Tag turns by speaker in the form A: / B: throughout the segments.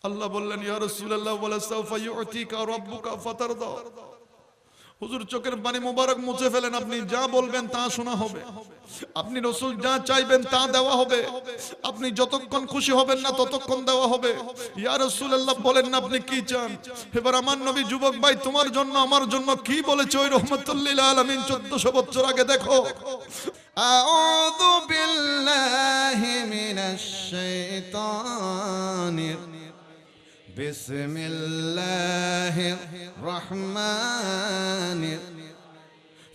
A: আল্লাহ বললেন, ইয়া রাসূলুল্লাহ ওয়ালা সাওফা ইউতিকা রাব্বুকা ফাতারদা। হুজুর চোখের পানি মোবারক মুছে ফেলেন, আপনি যা বলবেন তা শোনা হবে, আপনি রাসূল যা চাইবেন তা দেওয়া হবে, আপনি যতক্ষণ খুশি হবেন না ততক্ষণ দেওয়া হবে। ইয়া রাসূলুল্লাহ বলেন না আপনি কি চান? এবার আমার নবী, যুবক ভাই তোমার জন্য আমার জন্য কি বলেছে ওই রহমাতুল লিল আলামিন 1400 বছর আগে দেখো।
B: আউযু বিল্লাহি মিনাশ শাইতানির বিসমিল্লাহির রহমানির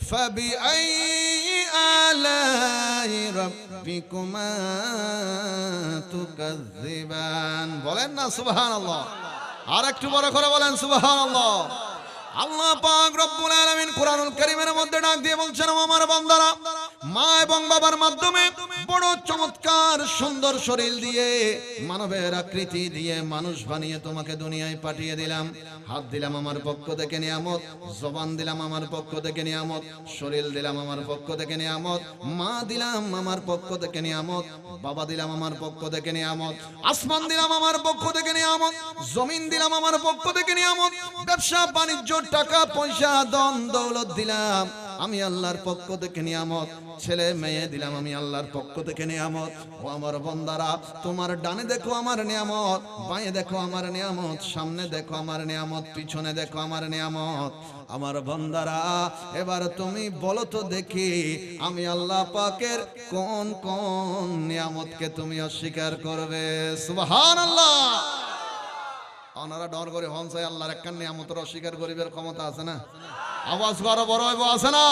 B: ফাবিআইয়ি আলাইহি রাব্বিকুমা তুকাজ্জিবান। বলেন না সুবহানাল্লাহ, আর একটু বড় করে বলেন সুবহানাল্লাহ। আল্লাহ পাক রব্বুল আলামিন কোরআনুল কারীমের মধ্যে ডাক দিয়ে বলছেন, আমার বান্দারা, মা এবং বাবার মাধ্যমে বড় চমৎকার সুন্দর শরীর দিয়ে, মানবের আকৃতি দিয়ে মানুষ বানিয়ে তোমাকে দুনিয়ায় পাঠিয়ে দিলাম। হাত দিলাম আমার পক্ষ থেকে নিয়ামত, জবান দিলাম আমার পক্ষ থেকে নিয়ামত, শরীর দিলাম আমার পক্ষ থেকে নিয়ামত, মা দিলাম আমার পক্ষ থেকে নিয়ামত, বাবা দিলাম আমার পক্ষ থেকে নিয়ামত, আসমান দিলাম আমার পক্ষ থেকে নিয়ামত, জমিন দিলাম আমার পক্ষ থেকে নিয়ামত, ব্যবসা বাণিজ্য, টাকা পয়সা, ধন দৌলত দিলাম আমি আল্লাহর পক্ষ থেকে নিয়ামত, ছেলে মেয়ে দিলাম আমি আল্লাহর পক্ষ থেকে নিয়ামত। ও আমার বান্দারা, তোমার ডানে দেখো আমার নিয়ামত, বাঁয়ে দেখো আমার নিয়ামত, সামনে দেখো আমার নিয়ামত, পিছনে দেখো আমার নিয়ামত। আমার বান্দারা, এবার তুমি বলো তো দেখি, আমি আল্লাহ পাকের কোন কোন নিয়ামতকে তুমি অস্বীকার করবে? সুবহানাল্লাহ। ওনারা ডর করে হনসাই আল্লাহর একখান নিয়ামতের অস্বীকার করিবার ক্ষমতা আছে না? আওয়াজ বড় বড় হইব, আছে না?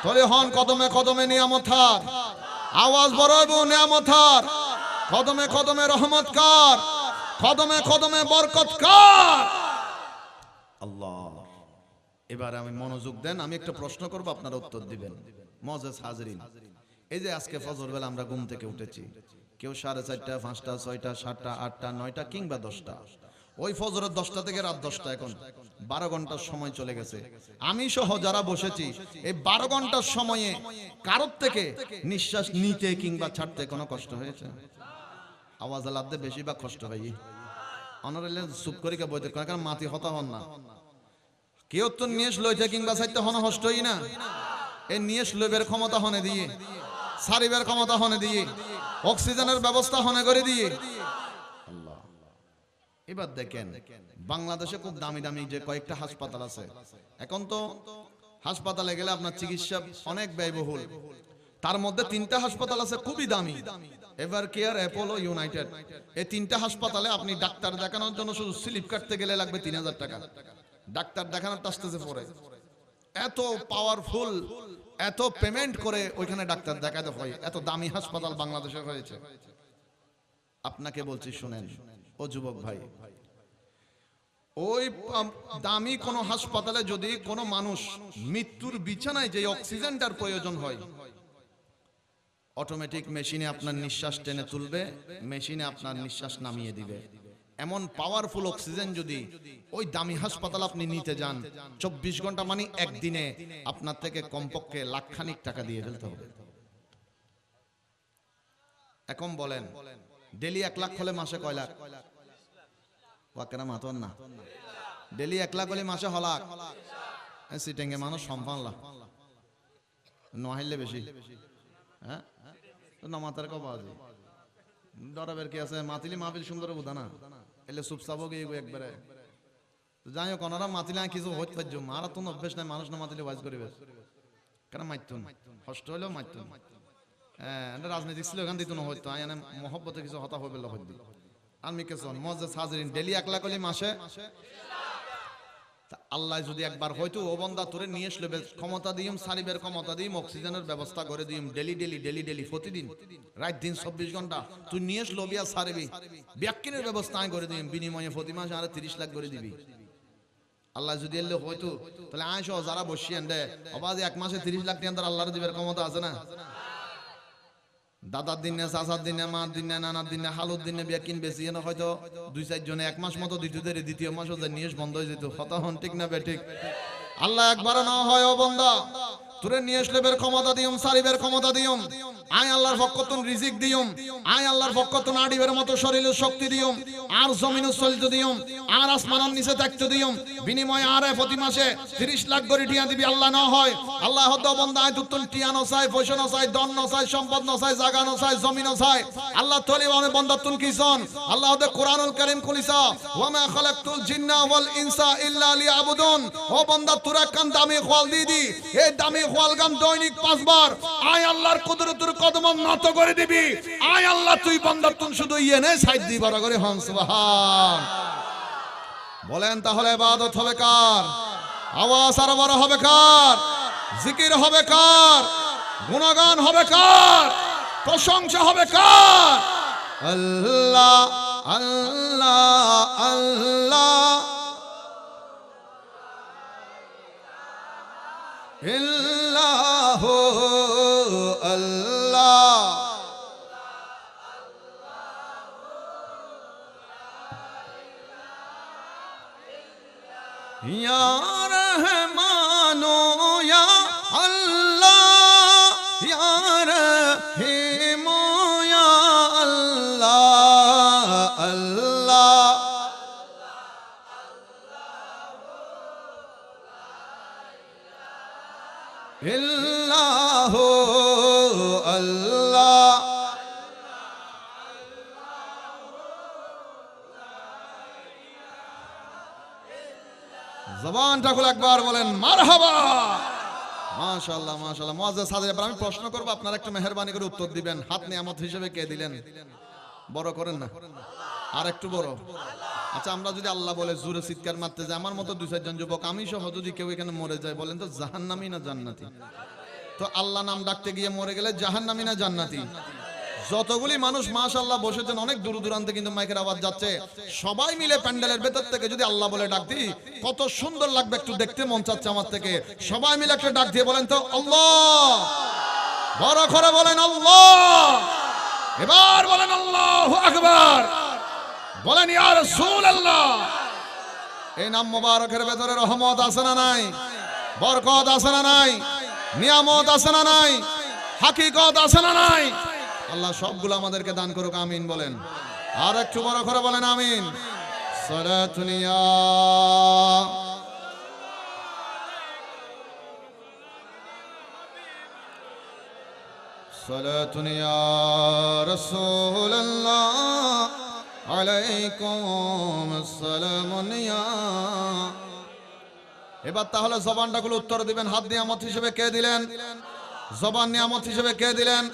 B: তোরে হন কদমে কদমে নিয়ামত থাক, আওয়াজ বড় হইব নিয়ামত থাক, কদমে কদমে রহমত কার, কদমে কদমে বরকত কার। আল্লাহ। এবার আমি মনোযোগ দেন, আমি একটা প্রশ্ন করব, আপনারা উত্তর দিবেন। মুআজ্জাজ হাজরিন, এই যে আজকে ফজর বেলা আমরা ঘুম থেকে উঠেছি, কেউ 4:30, 5টা, 6টা, 7টা, 8টা, 9টা কিংবা 10টা, ওই ফজরের 10টা থেকে রাত 10টা, এখন 12 ঘন্টার সময় চলে গেছে। আমি সহ যারা বসেছি, এই 12 ঘন্টার সময়ে কারোর থেকে নিঃশ্বাস নিতে কিংবা ছাড়তে কোনো কষ্ট হয়েছে? আওয়াজ আলাদা বেশিরভাগ কষ্ট হয়। অনারেলে চুপ করে কে বইতে, কারণ মাটি হতা হন না, কেউ তো নিয়েস লইতে কিংবা ছাড়তে হন কষ্ট হই না। এই নিয়েস লইবের ক্ষমতা হনে দিয়ে, সারিবের ক্ষমতা হনে দিয়ে, অক্সিজেনের ব্যবস্থা হনে করে দিয়ে। এবার দেখেন, বাংলাদেশে খুব দামি দামি যে কয়েকটা হাসপাতাল আছে, এখন তো হাসপাতালে গেলে আপনার চিকিৎসা অনেক ব্যয়বহুল। তার মধ্যে 3টা হাসপাতাল আছে খুবই দামি, এভার কেয়ার, অ্যাপোলো, ইউনাইটেড। এই 3টা হাসপাতালে আপনি ডাক্তার দেখানোর জন্য শুধু স্লিপ কাটতে গেলে লাগবে 3000 টাকা। ডাক্তার দেখানোর আসতেছে পরে, এত পাওয়ারফুল, এত পেমেন্ট করে ওইখানে ডাক্তার দেখাতে হয়। এত দামি হাসপাতাল বাংলাদেশে হয়েছে। আপনাকে বলছি শুনেন ও যুবক ভাই, ওই দামি কোন হাসপাতালে যদি কোনো মানুষ মৃত্যুর বিছানায় যে অক্সিজেনটার প্রয়োজন হয়, অটোমেটিক মেশিনে আপনার নিঃশ্বাস টেনে তুলবে, মেশিনে আপনার নিঃশ্বাস নামিয়ে দিবে। এমন পাওয়ারফুল অক্সিজেন যদি ওই দামি হাসপাতাল আপনি নিতে যান, 24 ঘন্টা মানে একদিনে আপনার থেকে কমপক্ষে লাখখানিক টাকা দিয়ে ফেলতে হবে। এখন বলেন, ডেলি 1 লাখ হলে মাসে কয় লাখ? ওয়াকেরা মাতন না, ডেলি 1 লাখ হলে মাসে হলাক। সিটেঙ্গে মানুষ সম্পান লাখ নহাইলে বেশি। হ্যাঁ, না মাতার কবা আছে ডরাবের কি আছে? মাতিলি মাহফিল সুন্দর বুঝা না, এলে চুপচাপও গিয়ে একবারে যাই হোক। ওনারা মাতিলে কিছু হইতে পারছো, মারা তো অভ্যেস নাই, মানুষ না মাতিলে ওয়াজ করিবে কেন? মাইতুন কষ্ট হইলেও মাইতুন। হ্যাঁ, রাজনীতি ছিল, এখান দিত না হইতো, আইনে মহব্বতে কিছু হতা হইবে হইতে। আমি কেন মুআজ্জাজ হাজরিন, ডেলি 1 লাখ হলে মাসে আল্লাহ যদি একবার হয়তো ও বান্দা তোরে নিয়ে আসলে ক্ষমতা দিম, সারিবের ক্ষমতা দিম, অক্সিজেনের ব্যবস্থা করে দিম, ডেলি ডেলি ডেলি ডেলি প্রতিদিন রাত দিন 24 ঘন্টা তুই নিয়ে আসলো বিয়া সারিবি, ব্যাকিনের ব্যবস্থা আমি করে দিম, বিনিময়ে প্রতি মাসে আরে 30 লাখ করে দিবি। আল্লাহ যদি এলে হয়তো, তাহলে আয় সহ যারা বসিয়েন দে অবাধ 1 মাসে 30 লাখ টাকা আল্লাহর দিবের ক্ষমতা আছে না? দাদার দিনে, চাচার দিনে, মার দিনে, নানার দিনে, হালুর দিনে ব্যাকিন বেশি না, হয়তো 2-4 জনে 1 মাস মতো দিতে, দ্বিতীয় মাসও নিয়ে বন্ধ হয়ে যেত। কথা হন ঠিক না বেঠিক? আল্লাহ একবার না হয় ও বান্দা, তুরে নিয়ে আসলেবের ক্ষমতা দিয়ম, সারিবের ক্ষমতা দিয়ম, আয় আল্লাহর পক্ষতুন রিজিক দিয়ম, আয় আল্লাহর পক্ষতুন আডিবের মতো শরীরের শক্তি দিয়ম, আর জমিন চলতে দিয়ম, আর আসমানের নিচে থাকতে দিয়ম, বিনিময়ে আর প্রতি মাসে 30 লাখ করে টিয়া দিবি আল্লাহ না হয় আল্লাহ হদ বন্দা আয় তুতুন টিয়া ন চাই, পয়সা ন চাই, ধন ন চাই, সম্পদ ন চাই, জায়গা ন চাই, জমি ন চাই, আল্লাহ তলি মানে বন্দা তুন কিসন আল্লাহ হদ কোরআনুল কারীম খুলিসা ওয়া মা খালাকতুল জিন্না ওয়াল ইনসা ইল্লা লিয়াবুদুন। ও বন্দা তোরা কান দামি খোয়াল দিদি, এই দামি খোয়াল গান দৈনিক 5 বার আয় আল্লাহর কুদরতের কদম নত করে দিবি, আয় আল্লাহ তুই বন্দা তুন শুধু ইয়েনে সাইদ দি বড় করে হন সুবহান। বলেন তাহলে ইবাদত হবে কার? আওয়াজ আর বড় হবে কার? জিকির হবে কার? গুণগান হবে কার? প্রশংসা হবে কার? আল্লাহ আল্লাহ আল্লাহ ইল্লাহু আল্লাহ। ইয়া রহমানো ইয়া আল্লাহ, ইয়া রহিমো ইয়া আল্লাহ আল্লাহ। ইল্লাহু আল্লাহ। জবানটা খুলে একবার বলেন মারহাবা। মাশাআল্লাহ মাশাআল্লাহ। মুআজ্জাজ হাজির, আমি প্রশ্ন করব, আপনারা একটু মেহেরবানি করে উত্তর দিবেন। হাত নিয়ামত হিসেবে কে দিলেন? বড় করেন না, আর একটু বড়। আচ্ছা, আমরা যদি আল্লাহ বলে জোরে চিৎকার মারতে যাই, আমার মতো 2-4 জন যুবক, আমি সহ যদি কেউ এখানে মরে যায়, বলেন তো জাহান্নামী না জান্নাতি? তো আল্লাহ নাম ডাকতে গিয়ে মরে গেলে জাহান্নামী না জান্নাতি? যতগুলি মানুষ মাশাআল্লাহ বসেছেন, অনেক দূর দূরান্তে কিন্তু মাইকের আওয়াজ যাচ্ছে, সবাই মিলে প্যান্ডেলের ভেতর থেকে যদি আল্লাহ বলে ডাক দিই, কত সুন্দর লাগবে, একটু দেখতে মন চাচ্ছে আমার থেকে। সবাই মিলে একটা ডাক দিয়ে বলেন তো আল্লাহ, বড় করে বলেন আল্লাহ, এবার বলেন আল্লাহু আকবার, বলেন ইয়া রাসূলুল্লাহ। এই নাম মোবারকের ভেতরে রহমত আছে না নাই? বরকত আছে না নাই? নিয়ামত আছে না নাই? হাকিকত আছে না নাই? আল্লাহ সবগুলো আমাদেরকে দান করুক, আমিন বলেন। আর একটু বড় করে বলেন আমিন। সালাতুন ইয়া সালাতুন ইয়া রাসূলুল্লাহ আলাইকুম আসসালামুন ইয়া। এবার তাহলে জবানটা গুলো উত্তর দিবেন। হাত নিয়ামত হিসেবে কে দিলেন? জবান নিয়ামত হিসেবে কে দিলেন?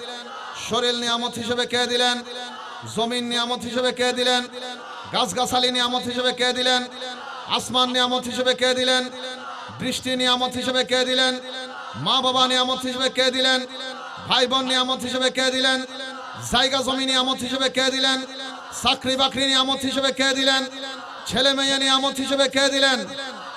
B: শরীর নিয়ামত হিসেবে কে দিলেন? জমিন নিয়ামত হিসেবে কে দিলেন? গাছগাছালি নিয়ামত হিসেবে কে দিলেন? আসমান নিয়ামত হিসেবে কে দিলেন? বৃষ্টি নিয়ামত হিসেবে কে দিলেন? মা বাবা নিয়ামত হিসেবে কে দিলেন? ভাই বোন নিয়ামত হিসেবে কে দিলেন? জায়গা জমি নিয়ামত হিসেবে কে দিলেন? চাকরি বাকরি নিয়ামত হিসেবে কে দিলেন? ছেলে মেয়ে নিয়ামত হিসেবে কে দিলেন?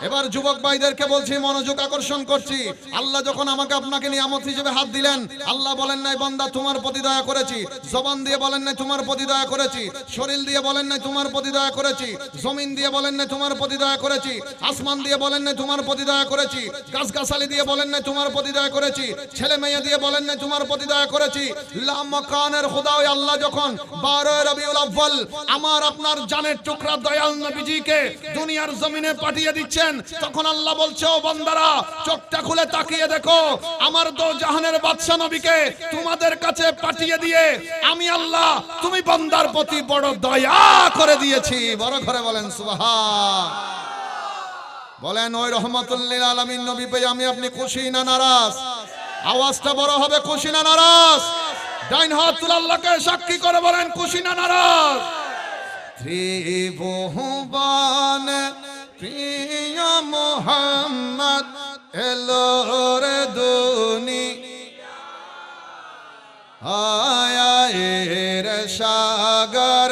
B: এবার যুবক ভাইদেরকে বলছি, মনোযোগ আকর্ষণ করছি। আল্লাহ যখন আমাকে আপনাকে নিয়ামত হিসেবে হাত দিলেন, আল্লাহ বলেন নাই বান্দা তোমার প্রতি দয়া করেছি, জবান দিয়ে বলেন নাই তোমার প্রতি দয়া করেছি, শরীর দিয়ে বলেন নাই তোমার প্রতি দয়া করেছি, জমিন দিয়ে বলেন নাই তোমার প্রতি দয়া করেছি, আসমান দিয়ে বলেন নাই তোমার প্রতি দয়া করেছি, গাছগাছালি দিয়ে বলেন নাই তোমার প্রতি দয়া করেছি, ছেলে মেয়ে দিয়ে বলেন নাই তোমার প্রতি দয়া করেছি। লা মাকানের খোদা ওই আল্লাহ যখন 12 রবিউল আউয়াল আমার আপনার জানের টুকরা দয়াল নবীজিকে দুনিয়ার জমিনে পাঠিয়ে দিচ্ছেন, তখন আল্লাহ বলছে, ও বান্দারা চোখটা খুলে তাকিয়ে দেখো, আমার দো জাহানের বাদশা নবীকে তোমাদের কাছে পাঠিয়ে দিয়ে আমি আল্লাহ তুমি বান্দার প্রতি বড় দয়া করে দিয়েছি। বড় করে বলেন সুবহান। বলেন ওই রহমাতুল লিল আলামিন নবী পেয়ে আমি আপনি খুশি না নারাজ? আওয়াজটা বড় হবে, খুশি না নারাজ? ডাইন হাত তুলে আল্লাহকে সাক্ষী করে বলেন খুশি না নারাজ? ত্রিভুবন প্রিয় মোহাম্মদ এলো রে দুনিয়া, আয়া এর সাগর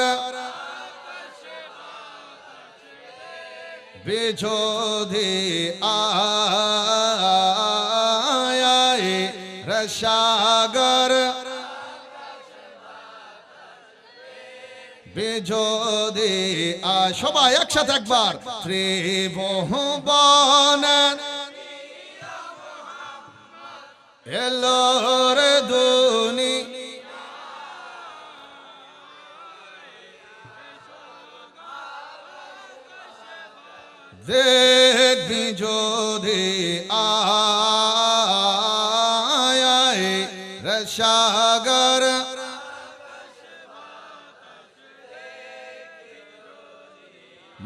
B: বিজোধি, আয়া এর সাগর বেজোদে। সবাই একসাথে একবার, ত্রিভুবন এলো রে দুনি দেখবি যদি আয় রসাগর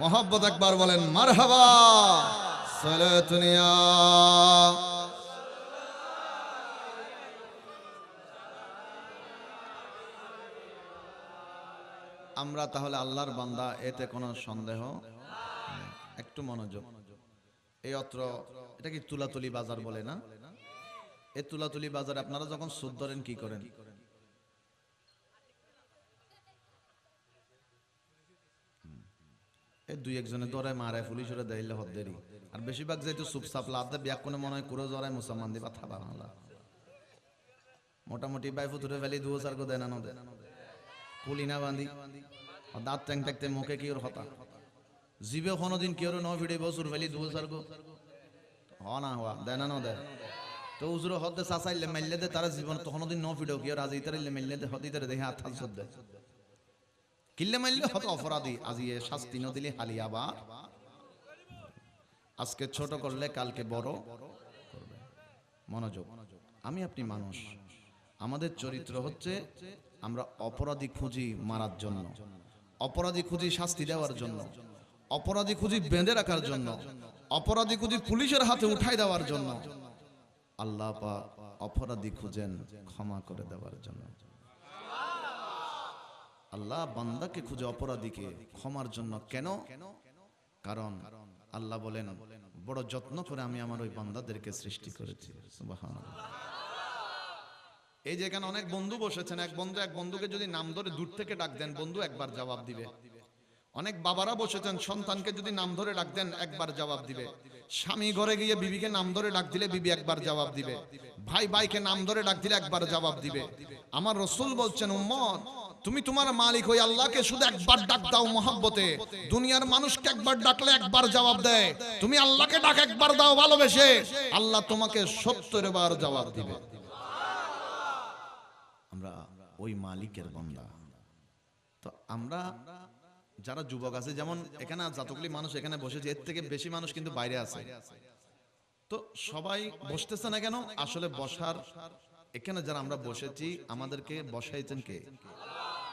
B: মোহাম্মদ একবার বলেন মারহাবা সালাতুনিয়া। আমরা তাহলে আল্লাহর বান্দা, এতে কোনো সন্দেহ নেই। একটু মনোযোগ। এই অত্র এটা কি তুলাতুলি বাজার বলে না? এই তুলাতুলি বাজারে আপনারা যখন সুদ ধরেন কি করেন? এই দুই একজনে ধরায় মারায় পুলিশরা দেইলে হদ্দেরি, আর বেশিরভাগ যেহেতু চুপচাপ লাভদে ব্যাক কোনে মনে হয় করে জড়ায় মুসলমান দিবা থাবা বাংলা মোটামুটি বাই ফুতুরে ফেলি 2000 কো দেয় না নদে কুলিনা বাঁধি দাঁত ট্যাং ট্যাংতে মুখে কি ওর হতা জিবে কোনোদিন কি ওর ন ভিড়ে বসুর ফেলি 2000 কো হ না হওয়া দেয় না নদে তো উজুর হদ্দে চাচাইলে মাইলে দে তারা জীবন তো কোনোদিন ন ভিড়েও কি ওর আজ ইতারিলে মাইলে দে হদি তারে দেখে হাত হাত সদ্দে কিল্লে মাইলে হত অপরাধী, আজি এ শাস্তি ন দিলে হালি আবার আজকে ছোট করলে কালকে বড় করবে। মনোযোগ। আমি আপনি মানুষ, আমাদের চরিত্র হচ্ছে আমরা অপরাধী খুঁজি মারার জন্য, অপরাধী খুঁজি শাস্তি দেওয়ার জন্য, অপরাধী খুঁজি বেঁধে রাখার জন্য, অপরাধী খুঁজি পুলিশের হাতে উঠাই দেওয়ার জন্য। আল্লাহ পাক অপরাধী খুঁজেন ক্ষমা করে দেওয়ার জন্য। আল্লাহ বান্দাকে খুঁজে অপরাধীকে ক্ষমার জন্য। কেন? কারণ আল্লাহ বলেন বড় যত্ন করে আমি আমার ওই বান্দাদেরকে সৃষ্টি করেছি। সুবহানাল্লাহ। এই যে এখানে অনেক বন্ধু বসেছেন, এক বন্ধুকে যদি নাম ধরে দূর থেকে ডাক দেন বন্ধু একবার জবাব দিবে। অনেক বাবারা বসেছেন, সন্তানকে যদি নাম ধরে ডাক দেন একবার জবাব দিবে। স্বামী ঘরে গিয়ে বিবিকে নাম ধরে ডাক দিলে বিবি একবার জবাব দিবে। ভাই ভাইকে নাম ধরে ডাক দিলে একবার জবাব দিবে। আমার রাসূল বলছেন উম্মত তুমি তোমার মালিক হই আল্লাহকে শুধু একবার ডাক দাও মহব্বতে। দুনিয়ার মানুষকে একবার ডাকলে একবার জবাব দেয়, তুমি আল্লাহকে ডাক একবার দাও ভালোবেসে, আল্লাহ তোমাকে 70 বার জবাব দিবে। আমরা ওই মালিকের বান্দা। তো আমরা যারা যুবক আছে, যেমন এখানে যতগুলি মানুষ এখানে বসেছে এর থেকে বেশি মানুষ কিন্তু বাইরে আছে। তো সবাই বসতেছে না কেন? আসলে বসার এখানে যারা আমরা বসেছি আমাদেরকে বসাইছেন কে?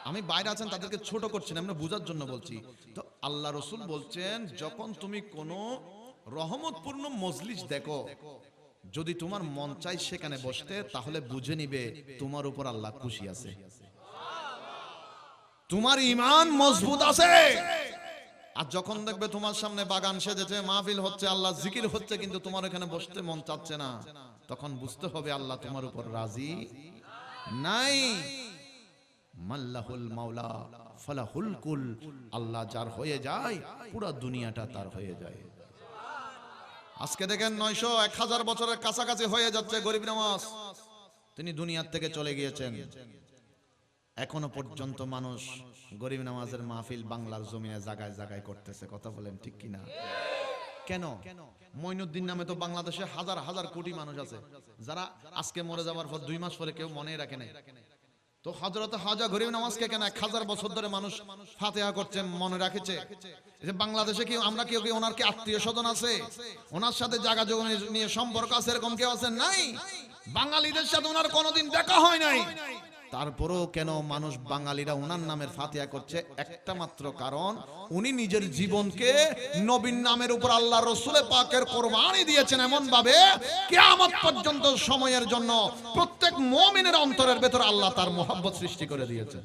B: আমি বাইরে আছেন তাদেরকে ছোট করছি না, আমরা বোঝার জন্য বলছি। তো আল্লাহ রাসূল বলছেন যখন তুমি কোনো রহমতপূর্ণ মজলিস দেখো, যদি তোমার মন চাই সেখানে বসতে, তাহলে বুঝে নিবে তোমার উপর আল্লাহ খুশি আছে, তোমার ঈমান মজবুত আছে। আর যখন দেখবে তোমার সামনে বাগান সেজেছে, মাহফিল হচ্ছে, আল্লাহ জিকির হচ্ছে, কিন্তু তোমার এখানে বসতে মন চাচ্ছে না, তখন বুঝতে হবে আল্লাহ তোমার উপর রাজি নাই। মাল্লাহুল মাওলা ফালাহুল কুল, আল্লাহ যার হয়ে যায় পুরো দুনিয়াটা তার হয়ে যায়। আজকে দেখেন 900 1000 বছরের কাছাকাছি হয়ে যাচ্ছে গরিব নওয়াজ, তিনি দুনিয়ার থেকে চলে গিয়েছেন। এখনো পর্যন্ত মানুষ গরিব নওয়াজের মাহফিল বাংলার জমিনে জায়গায় জায়গায় করতেছে। কথা বলেন ঠিক কিনা? কেন? মঈনুদ্দিন নামে তো বাংলাদেশে হাজার হাজার কোটি মানুষ আছে যারা আজকে মরে যাওয়ার পর 2 মাস পরে কেউ মনে রাখে নাই। তো হযরত খাজা গরিব নওয়াজকে কেন 1000 বছর ধরে মানুষ ফাতিহা করছে, মনে রাখেছে? যে বাংলাদেশে কি আমরা কেউ কি ওনার কি আত্মীয় স্বজন আছে, ওনার সাথে জায়গা জমি নিয়ে সম্পর্ক আছে, এরকম কেউ আছে? নাই। বাঙালিদের সাথে ওনার কোনোদিন দেখা হয় নাই। তারপরেও কেন মানুষ বাঙালিরা ওনার নামের ফাতিহা করছে? একটা মাত্র কারণ, উনি নিজের জীবনকে নবীর নামের উপর আল্লাহ রাসূলের পাকের কুরবানি দিয়েছেন এমন ভাবে কিয়ামত পর্যন্ত সময়ের জন্য প্রত্যেক মুমিনের অন্তরের ভেতর আল্লাহ তার মহব্বত সৃষ্টি করে দিয়েছেন।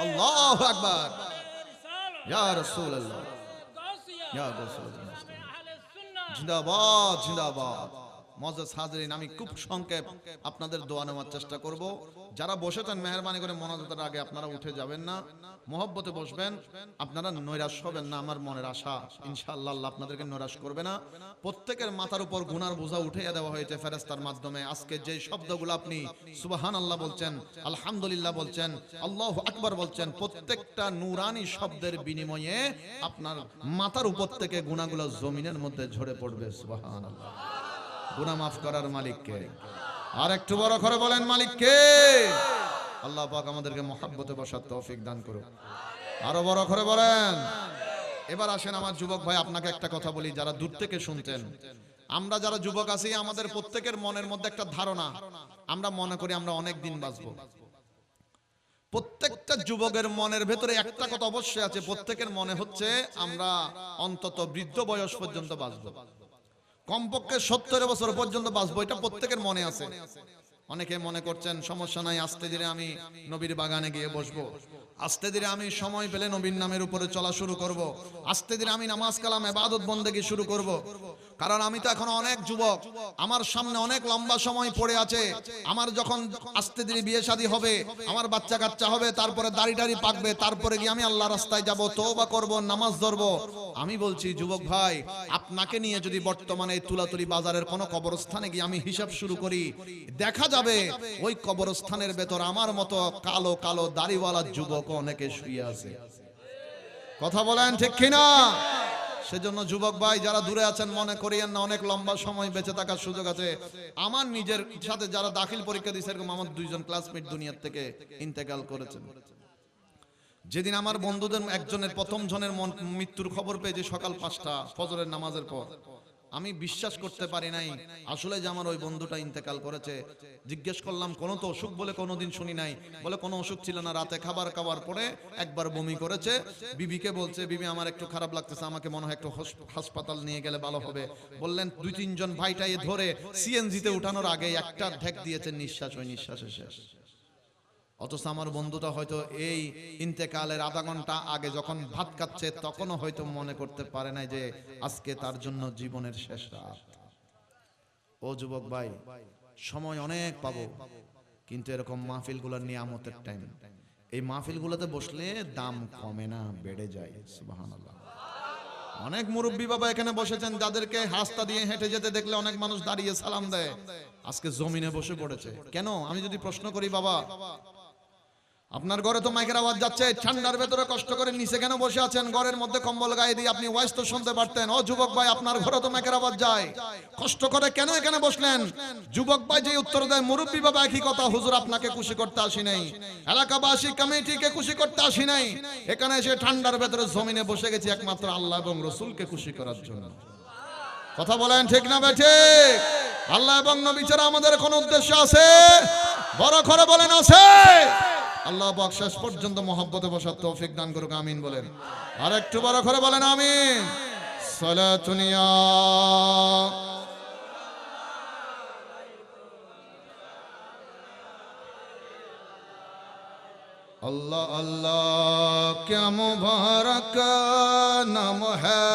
B: আল্লাহু আকবার, ইয়া রাসূলুল্লাহ, ইয়া রাসূলুল্লাহ, জিন্দাবাদ জিন্দাবাদ। মুআজ্জাজ হাজিরিন, আমি খুব সংক্ষেপ আপনাদের দোয়া নেওয়ার চেষ্টা করব। যারা বসেছেন মেহেরবানি করে মোনাজাতের আগে আপনারা উঠে যাবেন না, মহব্বতে বসবেন। আপনারা নৈরাশ হবেন না, আমার মনের আশা ইনশাআল্লাহ আল্লাহ আপনাদেরকে নৈরাশ করবে না। প্রত্যেকের মাথার উপর গুনার বোঝা উঠিয়ে দেওয়া হয়েছে ফেরেশতার মাধ্যমে। আজকে যে শব্দগুলো আপনি সুবহানাল্লাহ বলছেন, আলহামদুলিল্লাহ বলছেন, আল্লাহু আকবার বলছেন, প্রত্যেকটা নূরানি শব্দের বিনিময়ে আপনার মাথার উপর থেকে গুনাহগুলো জমিনের মধ্যে ঝরে পড়বে। সুবহানাল্লাহ। গুনাহ মাফ করার মালিক কে? আর একটু বড় করে বলেন মালিক কে? আল্লাহ পাক আমাদেরকে মহব্বতে বসার তৌফিক দান করুক। আরো বড় করে বলেন। এবার আসেন আমার যুবক ভাই, আপনাকে একটা কথা বলি, যারা দূর থেকে শুনতেন, আমরা যারা যুবক আছি আমাদের প্রত্যেকের মনের মধ্যে একটা ধারণা, আমরা মনে করি আমরা অনেক দিন বাঁচবো। প্রত্যেকটা যুবকের মনের ভেতরে একটা কথা অবশ্যই আছে, প্রত্যেকের মনে হচ্ছে আমরা অন্তত বৃদ্ধ বয়স পর্যন্ত বাঁচবো, কমপক্ষে 70 বছর পর্যন্ত বাঁচবো, এটা প্রত্যেকের মনে আছে। অনেকে মনে করছেন সমস্যা নাই, আস্তে ধীরে আমি নবীর বাগানে গিয়ে বসবো, আস্তে ধীরে আমি সময় পেলে নবীর নামের উপরে চলা শুরু করব, আস্তে ধীরে আমি নামাজ কালাম ইবাদত বন্দেগী শুরু করব, কারণ আমি তো এখন অনেক যুবক, আমার সামনে অনেক লম্বা সময় পড়ে আছে। আমার যখন আস্তে ধীরে বিয়ে শাদী হবে, আমার বাচ্চা কাচ্চা হবে, তারপরে দাড়ি টাড়ি পাকবে, তারপরে গিয়ে আমি আল্লাহ রাস্তায় যাব, তওবা করব, নামাজ ধরবো। আমি বলছি যুবক ভাই, আপনাকে নিয়ে যদি বর্তমানে এই তুলাতুলি বাজারের কোনো কবরস্থানে গিয়ে আমি হিসাব শুরু করি, দেখা যাবে ওই কবরস্থানের ভেতর আমার মতো কালো কালো দাড়িওয়ালা যুবক অনেকে শুয়ে আছে। কথা বলেন ঠিক কিনা? সেজন্য যুবক ভাই যারা দূরে আছেন মনে করিয়েন না অনেক লম্বা সময় বেঁচে থাকার সুযোগ আছে। আমার নিজের সাথে যারা দাখিল পরীক্ষা দিয়েছে এরকম আমার 2 জন ক্লাসমেট দুনিয়ার থেকে ইন্তেকাল করেছেন। যেদিন আমার বন্ধুদের একজনের প্রথম জনের মৃত্যুর খবর পেয়েছি সকাল 5টা ফজরের নামাজের পর, আমি বিশ্বাস করতে পারি নাই আসলে যে আমার ওই বন্ধুটা ইন্তেকাল করেছে। জিজ্ঞেস করলাম কোনো তো অসুখ বলে কোনোদিন শুনি নাই, বলে কোনো অসুখ ছিল না, রাতে খাবার খাওয়ার পরে একবার বমি করেছে, বিবিকে বলছে বিবি আমার একটু খারাপ লাগতেছে, আমাকে মনে হয় একটু হাসপাতাল নিয়ে গেলে ভালো হবে। বললেন 2-3 জন ভাইটাই ধরে সিএনজিতে উঠানোর আগে একটা ঢেক দিয়েছে, নিঃশ্বাস ওই নিঃশ্বাসে শেষ। অথচ আমার বন্ধুটা হয়তো এই ইন্তেকালের আধা ঘন্টা আগে যখন ভাত খাচ্ছে তখনও হয়তো মনে করতে পারে নাই যে আজকে তার জন্য জীবনের শেষ রাত। ও যুবক ভাই, সময় অনেক পাবো, কিন্তু এরকম মাহফিলগুলোর নিয়ামতের টাইম, এই মাহফিলগুলোতে বসলে দাম কমে না, বেড়ে যায়। সুবহানাল্লাহ। অনেক মুরব্বী বাবা এখানে বসেছেন, যাদেরকে রাস্তা দিয়ে হেঁটে যেতে দেখলে অনেক মানুষ দাঁড়িয়ে সালাম দেয়, আজকে জমিনে বসে পড়েছে। কেন? আমি যদি প্রশ্ন করি, বাবা আপনার ঘরে তো মাইকের আওয়াজ যাচ্ছে, ঠান্ডার ভেতরে কষ্ট করে নিচে কেন বসে আছেন? ঘরের মধ্যে কম্বল গায়ে দিয়ে আপনি ওয়াইজ তো শুনতে পারতেন। ও যুবক ভাই, আপনার ঘরে তো মাইকের আওয়াজ যায়, কষ্ট করে কেন এখানে বসলেন? যুবক ভাই যে উত্তর দেয়, মুরব্বী বাবা একই কথা, হুজুর আপনাকে খুশি করতে আসি নাই, এলাকাবাসী কমিটিকে খুশি করতে আসি নাই, এখানে এসে ঠান্ডার ভেতরে জমিনে বসে গেছি একমাত্র আল্লাহ এবং রসুলকে খুশি করার জন্য। কথা বলেন ঠিক না বেঠে? আল্লাহ এবং নবী ছাড়া আমাদের কোন উদ্দেশ্য আছে? বড় করে বলেন আছে? আল্লাহ পাক শেষ পর্যন্ত মহব্বতে বসার তৌফিক দান করুক, আমিন বলেন। আর একটু বড় করে বলেন আমিন। সালাতুন ইয়া अल्लाह अल्लाह क्या मुबारक नाम है,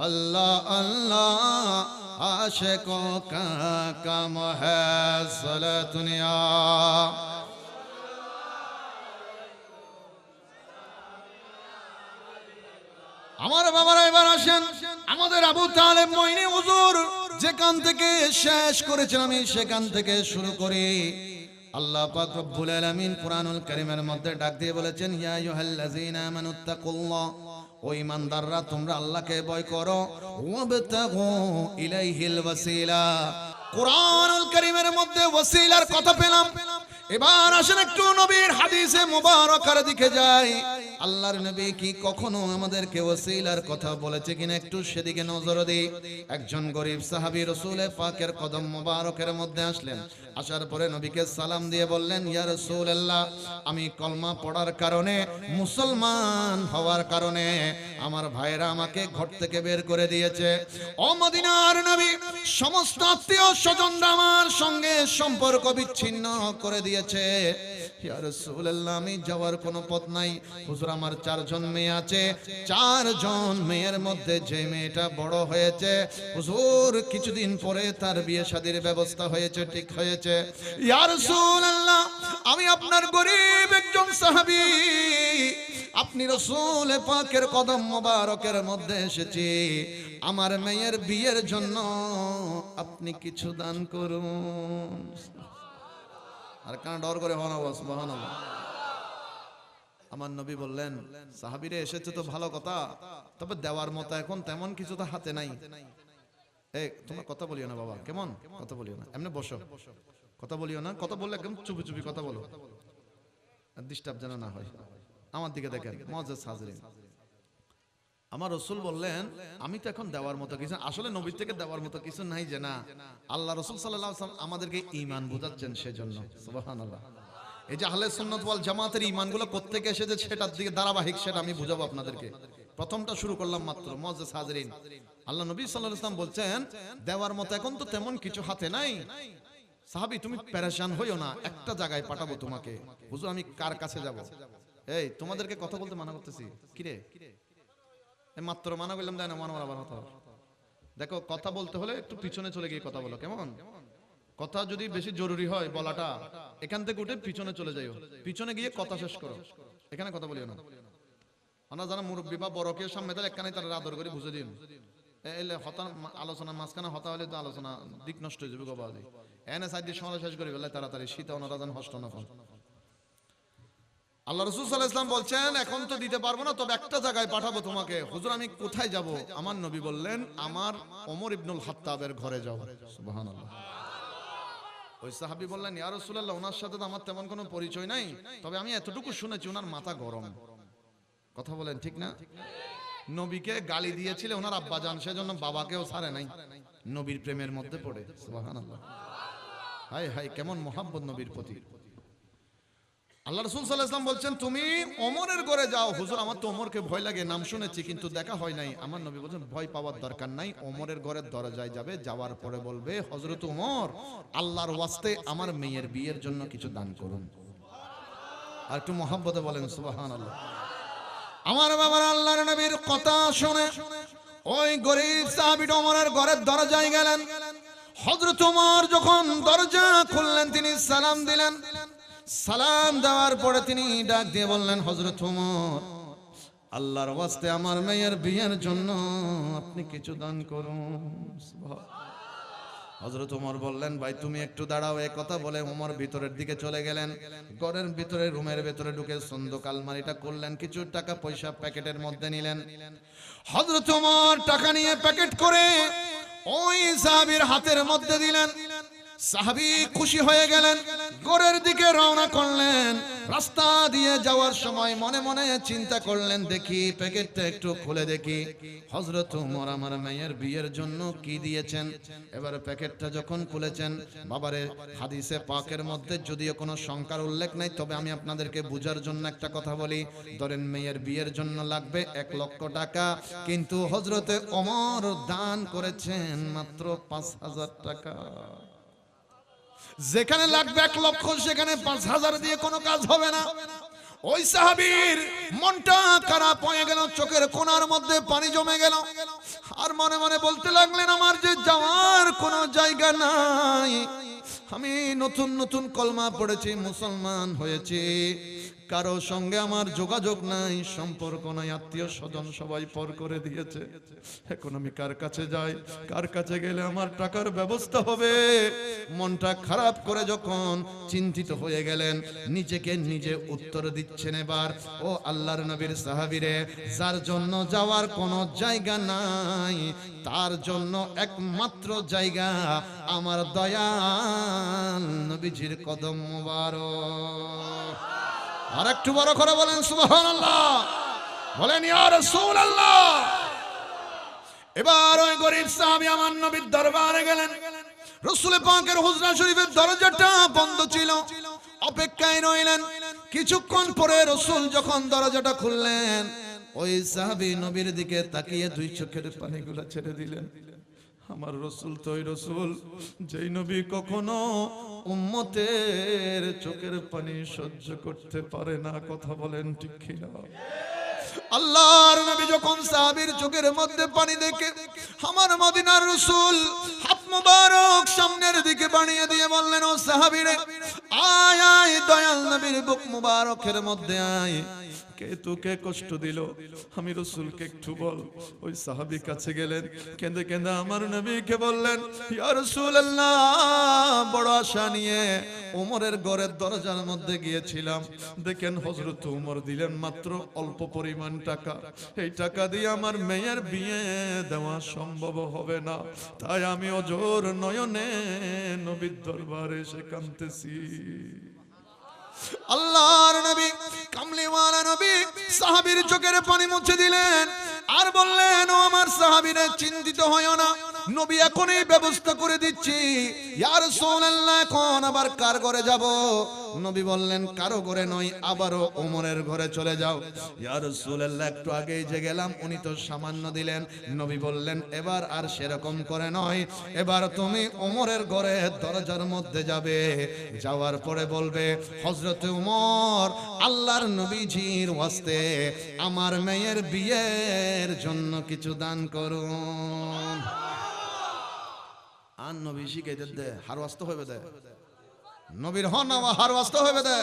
B: अल्लाह अल्लाह आशिकों का काम है। सलातुन या আমার বাবারা এবার আসেন, আমাদের আবু তালেব মঈনী হুজুর যেখান থেকে শেষ করেছেন আমি সেখান থেকে শুরু করি। আল্লাহ পাক রব্বুল আলামিন কুরআনুল কারীমের মধ্যে ডাক দিয়ে বলেছেন, ইয়া আইয়ুহাল্লাযীনা আমানুত্তাকুল্লাহ, ও ঈমানদাররা তোমরা আল্লাহকে ভয় করো, ওয়াবতাগু ইলাইহিল ওয়াসিলা। কুরআনুল কারীমের মধ্যে ওয়াসিলার কথা পেলাম। এবার আসেন একটু নবীর হাদিসে মুবারকার দিকে যাই। আল্লাহর নবী কি কখনো আমাদেরকে ওসিলার কথা বলেছে কিনা একটু সেদিকে নজর দিই। একজন গরীব সাহাবী রাসূল পাকের কদম মোবারকের মধ্যে আসলেন, আসার পরে নবীকে সালাম দিয়ে বললেন, ইয়া রাসূলুল্লাহ, আমি কলমা পড়ার কারণে, মুসলমান হওয়ার কারণে আমার ভাইরা আমাকে ঘর থেকে বের করে দিয়েছে। ও মদিনার নবী, সমস্ত আত্মীয় স্বজনরা আমার সঙ্গে সম্পর্ক বিচ্ছিন্ন করে দিয়েছে। ইয়া রাসূলুল্লাহ, আমি যাওয়ার কোনো পথ নাই। হুজুর, আমার 4 জন মেয়ে আছে, 4 জন মেয়ের মধ্যে যে মেয়েটা বড় হয়েছে হুজুর কিছুদিন পরে তার বিয়ে শাদীর ব্যবস্থা হয়েছে, ঠিক হয়েছে। ইয়া রাসূলুল্লাহ, আমি আপনার গরীব একজন সাহাবী, আপনি রাসূল পাকের কদম মোবারকের মধ্যে এসেছি, আমার মেয়ের বিয়ের জন্য আপনি কিছু দান করুন। আর কেন ডর করে হন আওয়াজ? সুবহানাল্লাহ। আমার নবী বললেন, সাহাবীরা এসেছে তো ভালো কথা, তবে দেওয়ার মতো এখন তেমন কিছু তো হাতে নাই। এই তোমরা কথা বলিও না বাবা, কেমন কথা বলিও না, এমনি বসো, কথা বলিও না, কথা বললে একদম চুপি চুপি কথা বলো, ডিস্টার্ব যেন না হয়। আমার দিকে দেখেন মুআজ্জাজ হাজরিন, আমার রাসূল বললেন আমি তো এখন দেওয়ার মতো কিছু, আসলে নবীর থেকে দেওয়ার মতো কিছু নাই, যে না আল্লাহ রাসূল সাল্লাল্লাহু আলাইহি ওয়াসাল্লাম আমাদেরকে ঈমান বোঝাচ্ছেন সেজন্য। সুবহানাল্লাহ। এই যে আহলে সুন্নাত ওয়াল জামাতের ঈমানগুলো কোত্থেকে এসেছে সেটার দিকে ধারাবাহিক, সেটা আমি বুঝাবো আপনাদেরকে। প্রথমটা শুরু করলাম মাত্র। মুআজ্জাজ হাজরিন, আল্লাহ নবী সাল্লাল্লাহু আলাইহি ওয়াসাল্লাম বলছেন দেওয়ার মতো এখন তো তেমন কিছু হাতে নাই, সাহাবী তুমি পেরেশান হইও না, একটা জায়গায় পাঠাবো তোমাকে। হুজুর আমি কার কাছে যাব? এই তোমাদেরকে কথা বলতে মানা করতেছি, কি রে এই মাত্র মানা করলাম, দেয় না মানবার আবার হতো। দেখো কথা বলতে হলে একটু পিছনে চলে গিয়ে কথা বলো, কেমন? কথা যদি বেশি জরুরি হয় বলাটা, এখান থেকে উঠে পিছনে চলে যাইও, পিছনে গিয়ে কথা শেষ করো, এখানে কথা বলিও না। আমরা যারা মুরব্বী বা বড় কেউ সামনে তাহলে একখানে তারা আদর করে বুঝে দিন, এলে হতা আলোচনা মাঝখানে হতা হলে তো আলোচনা দিক নষ্ট হয়ে যাবে। গবাদি এনে সাইড দিয়ে সময় শেষ করে ফেলে তাড়াতাড়ি, শীত ওনারা যেন হষ্ট না পান। আল্লাহ রাসূল সাল্লাল্লাহু আলাইহি ওয়াসাল্লাম বলছেন এখন তো দিতে পারবো না, তবে একটা জায়গায় পাঠাবো তোমাকে। হুজুর আমি কোথায় যাব? আমার নবী বললেন আমার ওমর ইবনুল খাত্তাবের ঘরে যাও। সুবহানাল্লাহ। ওই সাহাবী বললেন ইয়া রাসূলুল্লাহ ওনার সাথে তো আমার তেমন কোনো পরিচয় নাই, তবে আমি এতটুকু শুনেছি ওনার মাথা গরম। কথা বলেন ঠিক না? নবীকে গালি দিয়েছিল ওনার আব্বাজান, সেজন্য বাবাকেও ছাড়ে নাই, নবীর প্রেমের মধ্যে পড়ে। সুবহানাল্লাহ। হায় হায় কেমন মহব্বত নবীর প্রতি। আল্লাহ রাসূল সাল্লাল্লাহু আলাইহি ওয়াসাল্লাম বলছেন তুমি ওমরের ঘরে যাও। হুজুর আমার তো ওমরকে ভয় লাগে, নাম শুনেছি কিন্তু দেখা হয় নাই। আমার নবী বলেন ভয় পাওয়ার দরকার নাই, ওমরের ঘরের দরজায় যাবে, যাওয়ার পরে বলবে হযরত ওমর আল্লাহর ওয়াস্তে আমার মেয়ের বিয়ের জন্য কিছু দান করুন। আর একটু মহব্বতে বলেন সুবহানাল্লাহ। আমার বাবার আল্লাহর নবীর কথা শুনে ওই গরীব সাহাবী ওমরের ঘরের দরজায় গেলেন। হযরত ওমর যখন দরজা খুললেন তিনি সালাম দিলেন। সালাম দেওয়ার পরে তিনি ডাক দিয়ে বললেন হযরত ওমর আল্লাহর ওয়াস্তে আমার মেয়ের বিয়ের জন্য আপনি কিছু দান করুন। হযরত ওমর বললেন ভাই তুমি একটু দাঁড়াও। এই কথা বলে ওমর ভিতরের দিকে চলে গেলেন। ঘরের ভিতরে রুমের ভিতরে ঢুকে সন্দুক আলমারিটা করলেন, কিছু টাকা পয়সা প্যাকেটের মধ্যে নিলেন। হযরত ওমর টাকা নিয়ে প্যাকেট করে ওই সাহাবীর হাতের মধ্যে দিলেন। সাহাবী খুশি হয়ে গেলেন, ঘরের দিকে রওনা করলেন। রাস্তা দিয়ে যাওয়ার সময় মনে মনে চিন্তা করলেন দেখি প্যাকেটটা একটু খুলে দেখি হযরত ওমর আমার মেয়ের বিয়ের জন্য কি দিয়েছেন। এবার প্যাকেটটা যখন খুলেছেন, বাবারে হাদিসে পাকের মধ্যে যদিও কোনো সংখ্যার উল্লেখ নাই, তবে আমি আপনাদেরকে বোঝার জন্য একটা কথা বলি। ধরেন মেয়ের বিয়ের জন্য লাগবে 1 লক্ষ টাকা, কিন্তু হযরতে ওমর দান করেছেন মাত্র 5,000 টাকা। যেখানে লাগবে 1 লক্ষ সেখানে 5,000 দিয়ে কোনো কাজ হবে না। ওই সাহাবীর মনটা খারাপ হয়ে গেল, চোখের কোণার মধ্যে পানি জমে গেল। আর মনে মনে বলতে লাগলেন আমার যে যাওয়ার কোনো জায়গা নাই, আমি নতুন নতুন কলমা পড়েছি, মুসলমান হয়েছি, কারো সঙ্গে আমার যোগাযোগ নাই, সম্পর্ক নাই, আত্মীয় স্বজন সবাই পর করে দিয়েছে। এখন আমি কার কাছে যাই, কার কাছে গেলে আমার টাকার ব্যবস্থা হবে? মনটা খারাপ করে যখন চিন্তিত হয়ে গেলেন, নিজেকে নিজে উত্তর দিচ্ছেন এবার ও আল্লাহর নবীর সাহাবীরে, যার জন্য যাওয়ার কোনো জায়গা নাই তার জন্য একমাত্র জায়গা আমার দয়াল নবীজির কদম মোবারক। আর একটু বড় করে বলেন সুবহানাল্লাহ, বলেন ইয়া রাসূলুল্লাহ। এবার ওই গরীব সাহাবী আমার নবীর দরবারে গেলেন। রাসূল পাকের হুজরা শরীফের দরজাটা বন্ধ ছিল, অপেক্ষায় রইলেন। কিছুক্ষণ পরে রাসূল যখন দরজাটা খুললেন, ওই সাহাবী নবীর দিকে তাকিয়ে 2 চোখের পানিগুলো ছেড়ে দিলেন। আমার রাসূল তো ওই রাসূল যেই নবী কখনো উম্মতের চোখের পানি সহ্য করতে পারে না। কথা বলেন ঠিক কিনা? আল্লাহর নবী যখন সাহাবীর চোখের মধ্যে পানি দেখে আমার মদিনার রাসূল হাত মুবারক সামনের দিকে বাড়িয়ে দিয়ে বললেন ও সাহাবীরে আয় আয় দয়াল নবীর বুক মুবারকের মধ্যে আয়।
A: কে তোকে কষ্ট দিল, আমি রাসূলকে একটু বল। ওই সাহাবী কাছে গেলেন, কেঁদে কেঁদে আমার নবীকে বললেন, ইয়া রাসূলুল্লাহ, বড় আশা নিয়ে ওমরের ঘরের দরজার মধ্যে গিয়েছিলাম, দেখেন হযরত ওমর দিলেন মাত্র অল্প পরিমাণ টাকা। এই টাকা দিয়ে আমার মেয়ের বিয়ে দেওয়া সম্ভব হবে না, তাই আমি অজর নয়নে নবীর দরবারে এসে কাঁদতেছি।
B: আল্লাহর নবী কামলিওয়ালা নবী সাহাবীর চোখের পানি মুছে দিলেন আর বললেন, ও আমার সাহাবীরা, চিন্তিত হইও না, নবী এখনই ব্যবস্থা করে দিচ্ছি। ইয়া রাসূলুল্লাহ, এখন আবার কার ঘরে যাব? নবী বললেন, কারো ঘরে নয়, আবারও ওমরের ঘরে চলে যাও। ইয়া রাসূলুল্লাহ, একটু আগেই যে গেলাম, উনি তো সামান্য দিলেন। নবী বললেন, এবার আর সেরকম করে নয়, এবার তুমি ওমরের ঘরে দরজার মধ্যে যাবে, যাওয়ার পরে বলবে, হযরত ওমর, আল্লাহর নবীজির ওয়াস্তে আমার মেয়ের বিয়ের জন্য কিছু দান করুন। আর নবী শিখাইতে দে, হার ওয়াস্তে হইবে দে, নবীর হন না হার ওয়াস্তে হইবে দে,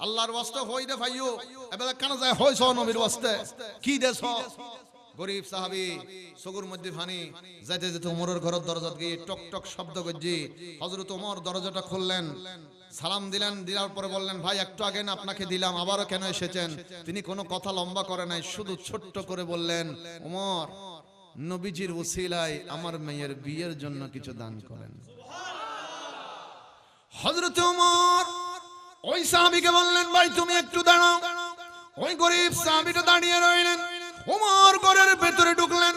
B: আল্লাহর ওয়াস্তে হই দে ভাইও। এবেলা কেন যায় হইছ নবীর ওয়াস্তে, কি দেছ? গরিব সাহাবী সগুর মধ্যে ফানি যাইতে যেতে ওমরের ঘরের দরজা গিয়ে টক টক শব্দ করজি। হযরত ওমর দরজাটা খুললেন, সালাম দিলেন, দেওয়ার পরে বললেন, ভাই একটু আগে না আপনাকে দিলাম, আবারও কেন এসেছেন? তিনি কোনো কথা লম্বা করে নাই, শুধু ছোট্ট করে বললেন, ওমর, নবীজির ওসিলায় আমার মেয়ের বিয়ের জন্য কিছু দান করেন। হযরত ওমর ওই সাহাবীকে বললেন, ভাই তুমি একটু দাঁড়াও। ওই গরিব সাহাবীটা দাঁড়িয়ে রইলেন। ওমর ঘরের ভেতরে ঢুকলেন,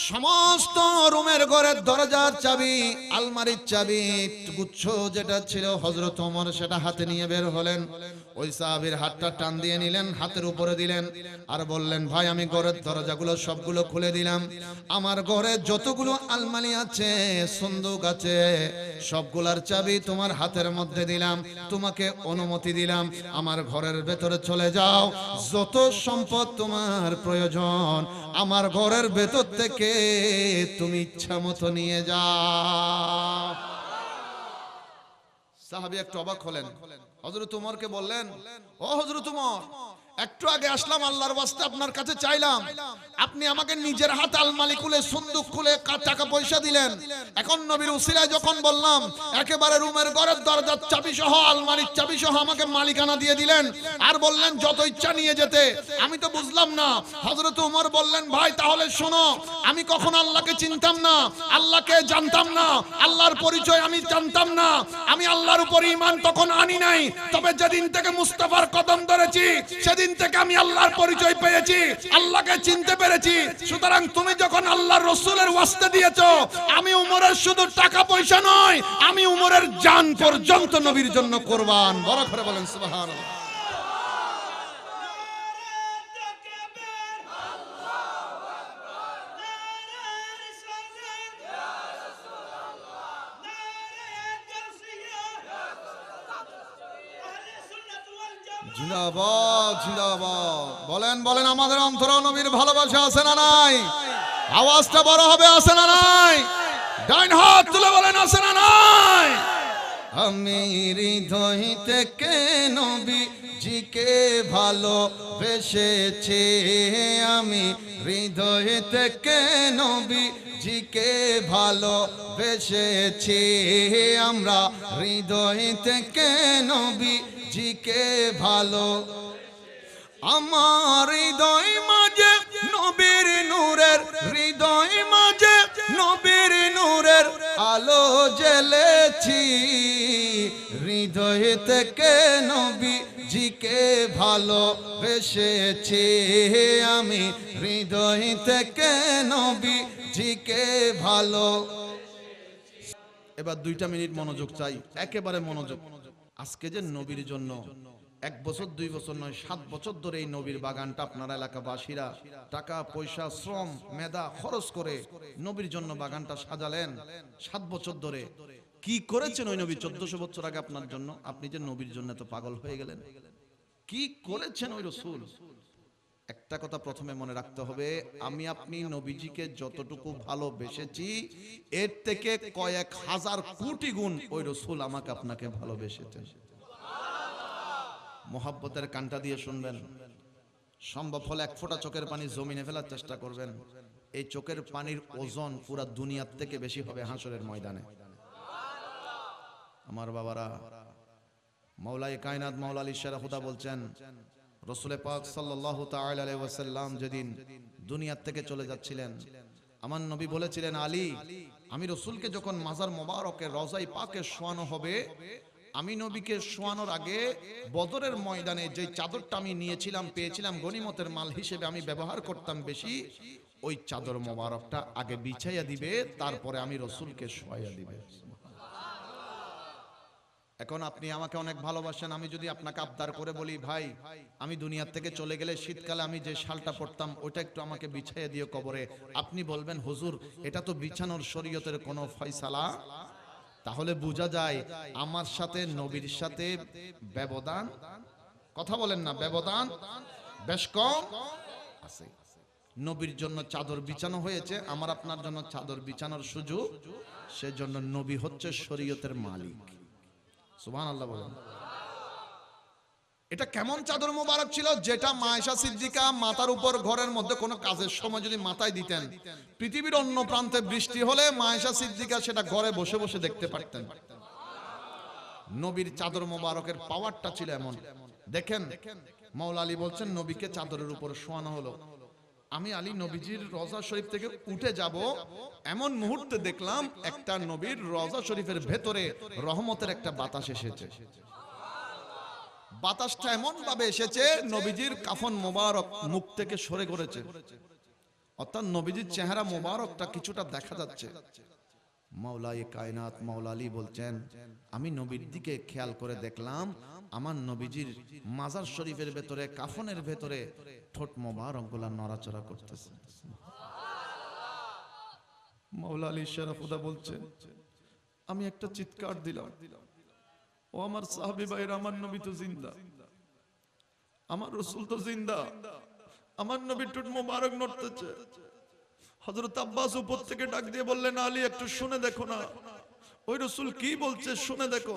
B: সমস্ত রুমের ঘরের দরজার চাবি, আলমারির চাবি গুচ্ছ যেটা ছিল হযরত ওমর সেটা হাতে নিয়ে বের হলেন। ওই সাহাবীর হাতটা টান দিয়ে নিলেন, হাতের উপরে দিলেন আর বললেন, ভাই আমি ঘরের দরজাগুলো সবগুলো খুলে দিলাম, আমার ঘরে যতগুলো আলমারি আছে, সন্দুক আছে, সবগুলার চাবি তোমার হাতের মধ্যে দিলাম, তোমাকে অনুমতি দিলাম, আমার ঘরের ভেতরে চলে যাও, যত সম্পদ তোমার প্রয়োজন আমার ঘরের ভেতর থেকে তুমি ইচ্ছা মতো নিয়ে যাও। সাহাবী একটু অবাক হলেন, হযরত ওমরকে বললেন, ও হযরত ওমর, একটু আগে আসলাম, আল্লাহর ওয়াস্তে আপনার কাছে চাইলাম, আপনি আমাকে নিজের হাতে আলমারি খুলে সন্দুক খুলে টাকা পয়সা দিলেন, এখন নবীর উসিলায় যখন বললাম একেবারে রুমের ঘরের দরজার চাবি সহ আলমারির চাবি সহ আমাকে মালিকানা দিয়ে দিলেন আর বললেন যত ইচ্ছা নিয়ে যেতে, আমি তো বুঝলাম না। হযরত ওমর বললেন, ভাই তাহলে শোনো, আমি কখন আল্লাহকে চিনতাম না, আল্লাহকে জানতাম না, আল্লাহর পরিচয় আমি জানতাম না, আমি আল্লাহর উপর ঈমান তখন আনি নাই, তবে যেদিন থেকে মুস্তাফার কদম ধরেছি সেদিন থেকে আমি আল্লাহর পরিচয় পেয়েছি, আল্লাহকে চিনতে পেরেছি। সুতরাং তুমি যখন আল্লাহর রাসূলের ওয়াস্তে দিয়েছো, আমি উমরের শুধু টাকা পয়সা নয়, আমি উমরের জান পর্যন্ত নবীর জন্য কুরবান। বড় করে বলেন সুবহানাল্লাহ। জিন্দাবাদ জিন্দাবাদ। বলেন বলেন, আমাদের অন্তরে নবীর ভালোবাসা আছে না নাই? আওয়াজটা বড় হবে, আছে না নাই? ডাইন হাত তুলে বলেন, আছে না নাই? আমি হৃদয় থেকে নবীজিকে ভালোবেসেছি, আমি হৃদয় থেকে নবীজিকে ভালোবেসেছি, আমরা হৃদয় থেকে নবীজিকে ভালো, আমার হৃদয় মাঝে নবীর নূরের, হৃদয় মাঝে নবীর নূরের আলো জ্বেলেছি, হৃদয় থেকে নবীজিকে ভালোবেসেছি, আমি হৃদয় থেকে নবীজিকে ভালো। এবার 2 মিনিট মনোযোগ চাই, একেবারে মনোযোগ। আজকে যে নবীর জন্য 1 বছর 2 বছর নয়, 7 বছর ধরে এই নবীর বাগানটা আপনারা এলাকাবাসীরা টাকা পয়সা শ্রম মেধা খরচ করে নবীর জন্য বাগানটা সাজালেন। 7 বছর ধরে কি করেছেন ওই নবী? 1400 বছর আগে আপনার জন্য, আপনি যে নবীর জন্য তো পাগল হয়ে গেলেন, কি করেছেন ওই রাসূল? একটা কথা প্রথমে মনে রাখতে হবে, আমি আপনি নবীজিকে যতটুকু ভালোবেসেছি এর থেকে কয়েক হাজার কোটি গুণ ওই রাসূল আমাকে আপনাকে ভালোবেসেছেন। মোহাব্বতের কানটা দিয়ে শুনবেন, সম্ভব হলে এক ফোঁটা চোখের পানি জমিনে ফেলার চেষ্টা করবেন। এই চোখের পানির ওজন পুরা দুনিয়ার থেকে বেশি হবে হাসরের ময়দানে। আমার বাবারা, মাওলাই কায়নাত মাওলা আলী শের খুদা বলছেন, রাসূল পাক সাল্লাল্লাহু তাআলা আলাইহি ওয়াসাল্লাম যেদিন দুনিয়ার থেকে চলে যাচ্ছিলেন, আমার নবী বলেছিলেন, আলী, আমি রাসূলকে যখন মাজার মোবারকের রওজায়ে পাকে শোয়ানো হবে, আমি নবীকে শোয়ানোর আগে বদরের ময়দানে যে চাদরটা আমি নিয়েছিলাম, পেয়েছিলাম গনিমতের মাল হিসেবে, আমি ব্যবহার করতাম বেশি, ওই চাদর মোবারকটা আগে বিছাইয়া দিবে, তারপরে আমি রাসূলকে শোয়াইয়া দিবে। এখন আপনি আমাকে অনেক ভালোবাসেন, আমি যদি আপনাকে আবদার করে বলি, ভাই আমি দুনিয়ার থেকে চলে গেলে শীতকালে আমি যে শালটা পরতাম ওটা একটু আমাকে বিছাইয়া দিও কবরে, আপনি বলবেন, হুজুর এটা তো বিছানোর শরীয়তের কোনো ফয়সালা। তাহলে বোঝা যায় আমার সাথে নবীর সাথে ব্যবধান, কথা বলেন না, ব্যবধান বেশ কম আছে। নবীর জন্য চাদর বিছানো হয়েছে, আমার আপনার জন্য চাদর বিছানোর সুযোগ, সেজন্য নবী হচ্ছে শরীয়তের মালিক। সুবহানাল্লাহ বলেন। এটা কেমন চাদর মোবারক ছিল, যেটা মা আয়েশা সিদ্দিকা মাথার উপর ঘরের মধ্যে কোনো কাজের সময় যদি মাথায় দিতেন, পৃথিবীর অন্য প্রান্তে বৃষ্টি হলে মা আয়েশা সিদ্দিকা সেটা ঘরে বসে বসে দেখতে পারতেন। নবীর চাদর মোবারকের পাওয়ারটা ছিল এমন। দেখেন মাওলা আলী বলছেন, নবীকে চাদরের উপর শোয়ানো হলো, আমি আলী নবীজির রওজা শরীফ থেকে উঠে যাব, এমন মুহূর্তে দেখলাম একটা নবীর রওজা শরীফের ভেতরে রহমতের একটা বাতাস এসেছে। বাতাসটা এমন ভাবে এসেছে, নবীজির কাফন মোবারক মুখ থেকে সরে গড়েছে, অর্থাৎ নবীজির চেহারা মোবারকটা কিছুটা দেখা যাচ্ছে। মাওলায়ে কায়নাত মাওলা আলী বলছেন, আমি নবীর দিকে খেয়াল করে দেখলাম আমার নবীজির মাজার শরীফের ভেতরে, কাফনের ভেতরে ঠোঁট মোবারকগুলো নড়াচড়া করতেছে।
A: মাওলা আলী শরফুদা বলছেন, আমি একটা চিৎকার দিলাম, ও আমার সাহাবী ভাইরা, আমার নবী তো জিন্দা, আমার রাসূল তো জিন্দা, আমার নবীর ঠোঁট মোবারক নড়তেছে। হযরত আব্বাস উপর থেকে ডাক দিয়ে বললেন, আলী একটু শুনে দেখো না, ওই রাসূল কি বলছে, শুনে দেখো।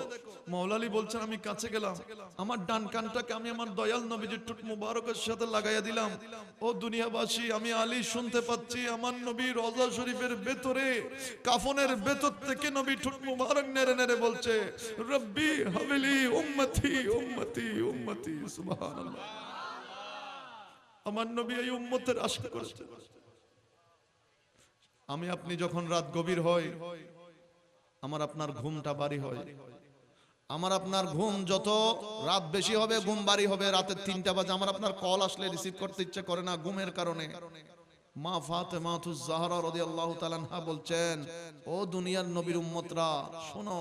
A: মাওলা আলী বলছেন, আমি কাছে গেলাম, আমার ডান কানটাকে আমি আমার দয়াল নবীজির ঠোঁট মোবারকের সাথে লাগাইয়া দিলাম। ও দুনিয়াবাসী, আমি আলী শুনতে পাচ্ছি আমার নবী রওজা শরীফের ভেতরে, কাফনের ভেতর থেকে নবী ঠোঁট মোবারক নেড়ে নেড়ে বলছে, রব্বি হাবিলি উম্মতি উম্মতি উম্মতি। সুবহানাল্লাহ। আমার নবী এই উম্মতের আশা করছে। আমি আপনি যখন রাত গভীর হয়, আমার আপনার ঘুমটা বাড়ি হয়, আমার আপনার ঘুম যত রাত বেশি হবে ঘুম বাড়ি হবে। রাতের 3টা বাজে আমার আপনার কল আসলে রিসিভ করতে ইচ্ছে করে না ঘুমের কারণে। মা ফাতেমাতুজ জাহরা রাদিয়াল্লাহু তাআলা আনহা বলছেন, ও দুনিয়ার নবীর উম্মতরা শোনো,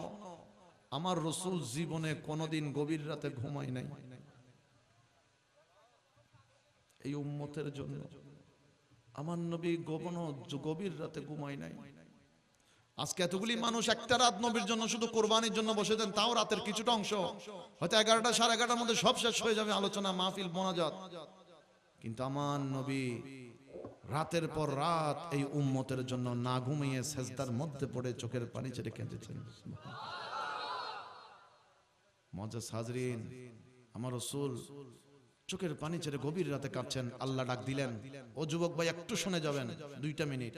A: আমার রাসূল জীবনে কোনোদিন গভীর রাতে ঘুমায় নাই। এই উম্মতের জন্য আমার নবী গভীর রাতে ঘুমায় নাই। আজকে এতগুলি মানুষ একটা রাত নবীর জন্য শুধু কোরবানির জন্য বসে দেন, তাও রাতের কিছুটা অংশ, হয়তো 11টা 11:30টার মধ্যে সব শেষ হয়ে যাবে আলোচনা, মাহফিল, মোনাজাত, কিন্তু আমার নবী রাতের পর রাত এই উম্মতের জন্য না ঘুমিয়ে সেজদার মধ্যে পড়ে চোখের পানি ছেড়ে কেঁদেছেন। মুআজ্জাজ হাজরিন, আমার রাসূল চোখের পানি ছেড়ে গভীর রাতে কাঁদছেন। আল্লাহ ডাক দিলেন, ও যুবক ভাই একটু শুনে যাবেন 2টা মিনিট।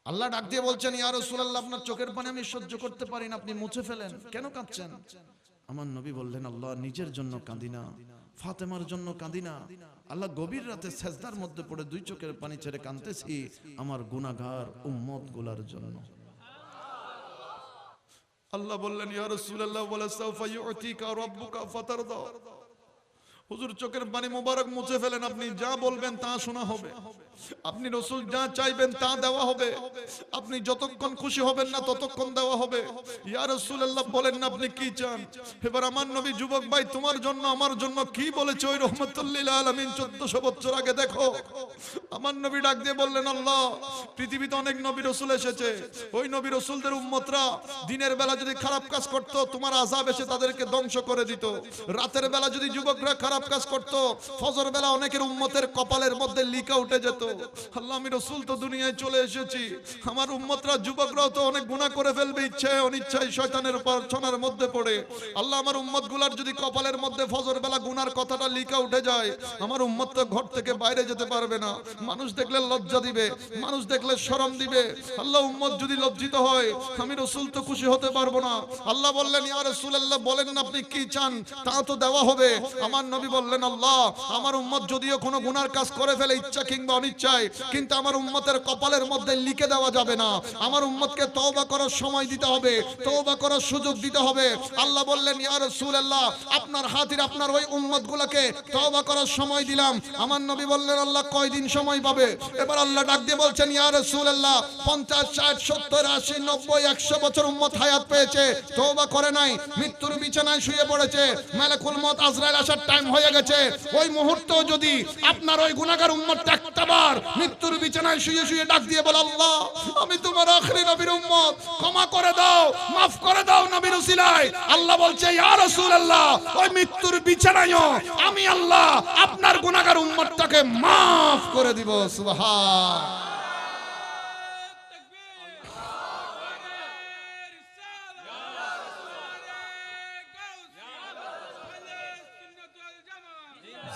A: আল্লাহ ডাক দিয়ে বলছেন, ইয়া রাসূলুল্লাহ, আপনার চোখের পানি আমি সহ্য করতে পারি না, আপনি মুছে ফেলেন, কেন কাঁদছেন? আমার নবী বললেন, আল্লাহ নিজের জন্য কাঁদি না, ফাতেমার জন্য কাঁদি না, আল্লাহ গভীর রাতে সেজদার মধ্যে পড়ে 2 চোখের পানি ছেড়ে কাঁদতেছি আমার গুনাহগার উম্মত গুলার জন্য। আল্লাহ বললেন, ইয়া রাসূলুল্লাহ, ওয়ালা সাউফা ইউতিকা রাব্বুকা ফাতারদা। হুজুর চোখের পানি মোবারক মুছে ফেলেন, আপনি যা বলবেন তা শোনা হবে, আপনি রাসূল যা চাইবেন তা দেওয়া হবে, আপনি যতক্ষণ খুশি হবেন না ততক্ষণ দেওয়া হবে। ইয়া রাসূলুল্লাহ বলেন না আপনি কি চান? এবার আমার নবী, যুবক ভাই তোমার জন্য আমার জন্য কি বলেছে ওই রহমাতুল লিল আলামিন 1400 বছর আগে দেখো। আমার নবী ডাক দিয়ে বললেন, আল্লাহ পৃথিবীতে অনেক নবী রাসূল এসেছে, ওই নবী রাসূলদের উম্মতরা দিনের বেলা যদি খারাপ কাজ করত তোমার আযাব এসে তাদেরকে ধ্বংস করে দিত, রাতের বেলা যদি যুবকরা খারাপ খারাপ কাজ করত, ফজর বেলা অনেকের উম্মতের কপালের মধ্যে লিখা উঠে যেত। আল্লাহ, আমি রাসূল তো দুনিয়ায় চলে এসেছি, আমার উম্মতরা যুবকরাও তো অনেক গুনাহ করে ফেলবে, ইচ্ছায় অনিচ্ছায় শয়তানের উপর ছনার মধ্যে পড়ে। আল্লাহ, আমার উম্মতগুলার যদি কপালের মধ্যে ফজর বেলা গুনার কথাটা লিখা উঠে যায়, আমার উম্মত তো ঘর থেকে বাইরে যেতে পারবে না, মানুষ দেখলে লজ্জা দিবে, মানুষ দেখলে শরম দিবে। আল্লাহ, উম্মত যদি লজ্জিত হয়, আমি রাসূল তো খুশি হতে পারবো না। আল্লাহ বললেন, ইয়া রাসূলুল্লাহ, বলেন না আপনি কি চান, তা তো দেওয়া হবে। আমার নবী বললেন, আল্লাহ, আমার উম্মত যদিও কোনো গুনার কাজ করে ফেলে ইচ্ছা কিংবা অনিচ্ছায়, কিন্তু আমার উম্মতের কপালের মধ্যে লিখে দেওয়া যাবে না। আমার উম্মতকে তওবা করার সময় দিতে হবে, তওবা করার সুযোগ দিতে হবে। আল্লাহ বললেন, ইয়া রাসূলুল্লাহ, আপনার হাতির আপনার ওই উম্মতগুলোকে তওবা করার সময় দিলাম। আমার নবী বললেন, আল্লাহ কয়দিন সময় পাবে? এবার আল্লাহ ডাক দিয়ে বলছেন, ইয়া রাসূলুল্লাহ, 50, 60, 70, 80, 90, 100 বছর উম্মত হায়াত পেয়েছে, তওবা করে নাই, মৃত্যুর বিছানায় শুয়ে পড়েছে, মালাকুল মউত আজরাইল আসার টাইম হয়ে গেছে। ওই মুহূর্তেও যদি আপনার ওই গুনাহগার উম্মতটা একটাবার মৃত্যুর বিছানায় শুয়ে শুয়ে ডাক দিয়ে বলে, আল্লাহ, আমি তোমার আখেরি নবীর উম্মত, ক্ষমা করে দাও, মাফ করে দাও নবীর উসিলায়। আল্লাহ বলছে, ইয়া রাসূলুল্লাহ, ওই মৃত্যুর বিছানায়ও আমি আল্লাহ আপনার গুনাহগার উম্মতটাকে মাফ করে দিব। সুবহান।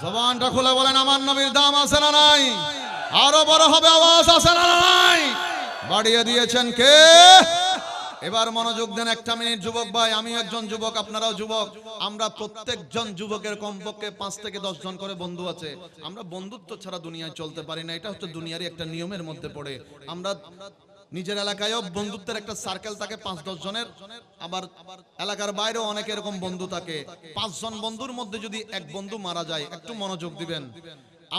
A: জবানটা খুলে বলেন, আমার নবীর দাম আছে না নাই? আরো বড় হবে আওয়াজ, আছে না নাই? বাড়িয়ে দিয়েছেন কে? এবার মনোযোগ দেন, একটা মিনিট। যুবক ভাই, আমিও একজন যুবক, আপনারাও যুবক। আমরা প্রত্যেকজন যুবকের কমপক্ষে 5 থেকে 10 জন করে বন্ধু আছে। আমরা বন্ধুত্ব ছাড়া দুনিয়ায় চলতে পারি না, এটা হচ্ছে দুনিয়ারই একটা নিয়মের মধ্যে পড়ে। আমরা নিজের এলাকায়ও বন্ধুত্বের একটা সার্কেল থাকে 5-10 জনের, আবার এলাকার বাইরেও অনেক এরকম বন্ধু থাকে। 5 জন বন্ধুর মধ্যে যদি এক বন্ধু মারা যায়, একটু মনোযোগ দিবেন।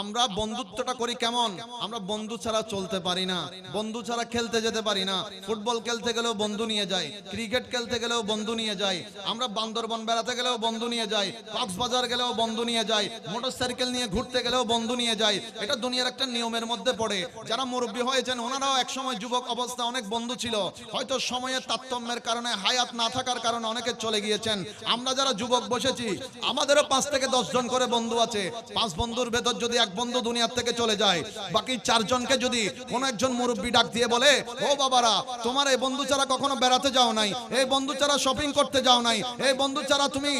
A: আমরা বন্ধুত্বটা করি কেমন? আমরা বন্ধু ছাড়া চলতে পারি না, বন্ধু ছাড়া খেলতে যেতে পারি না। ফুটবল খেলতে গেলেও বন্ধু নিয়ে যাই, ক্রিকেট খেলতে গেলেও বন্ধু নিয়ে যাই, আমরা বান্দরবন বেড়াতে গেলেও বন্ধু নিয়ে যাই, কক্সবাজার গেলেও বন্ধু নিয়ে যাই, মোটরসাইকেল নিয়ে ঘুরতে গেলেও বন্ধু নিয়ে যাই। এটা দুনিয়ার একটা নিয়মের মধ্যে পড়ে। যারা মুরব্বী হয়েছেন ওনারাও একসময় যুবক অবস্থা অনেক বন্ধু ছিল, হয়তো সময়ের তারতম্যের কারণে, হায়াত না থাকার কারণে অনেকে চলে গিয়েছেন। আমরা যারা যুবক বসেছি, আমাদেরও 5 থেকে 10 জন করে বন্ধু আছে। 5 বন্ধুর ভেতর যদি এক বন্ধু দুনিয়া থেকে চলে যায়, বাকি 4 জনকে যদি কোনো একজন মুরব্বী ডাক দিয়ে বলে, ও বাবারা, তোমার এই বন্ধু ছাড়া কখনো বেড়াতে যাও নাই, এই বন্ধু ছাড়া শপিং করতে যাও নাই, এই বন্ধু ছাড়া তুমি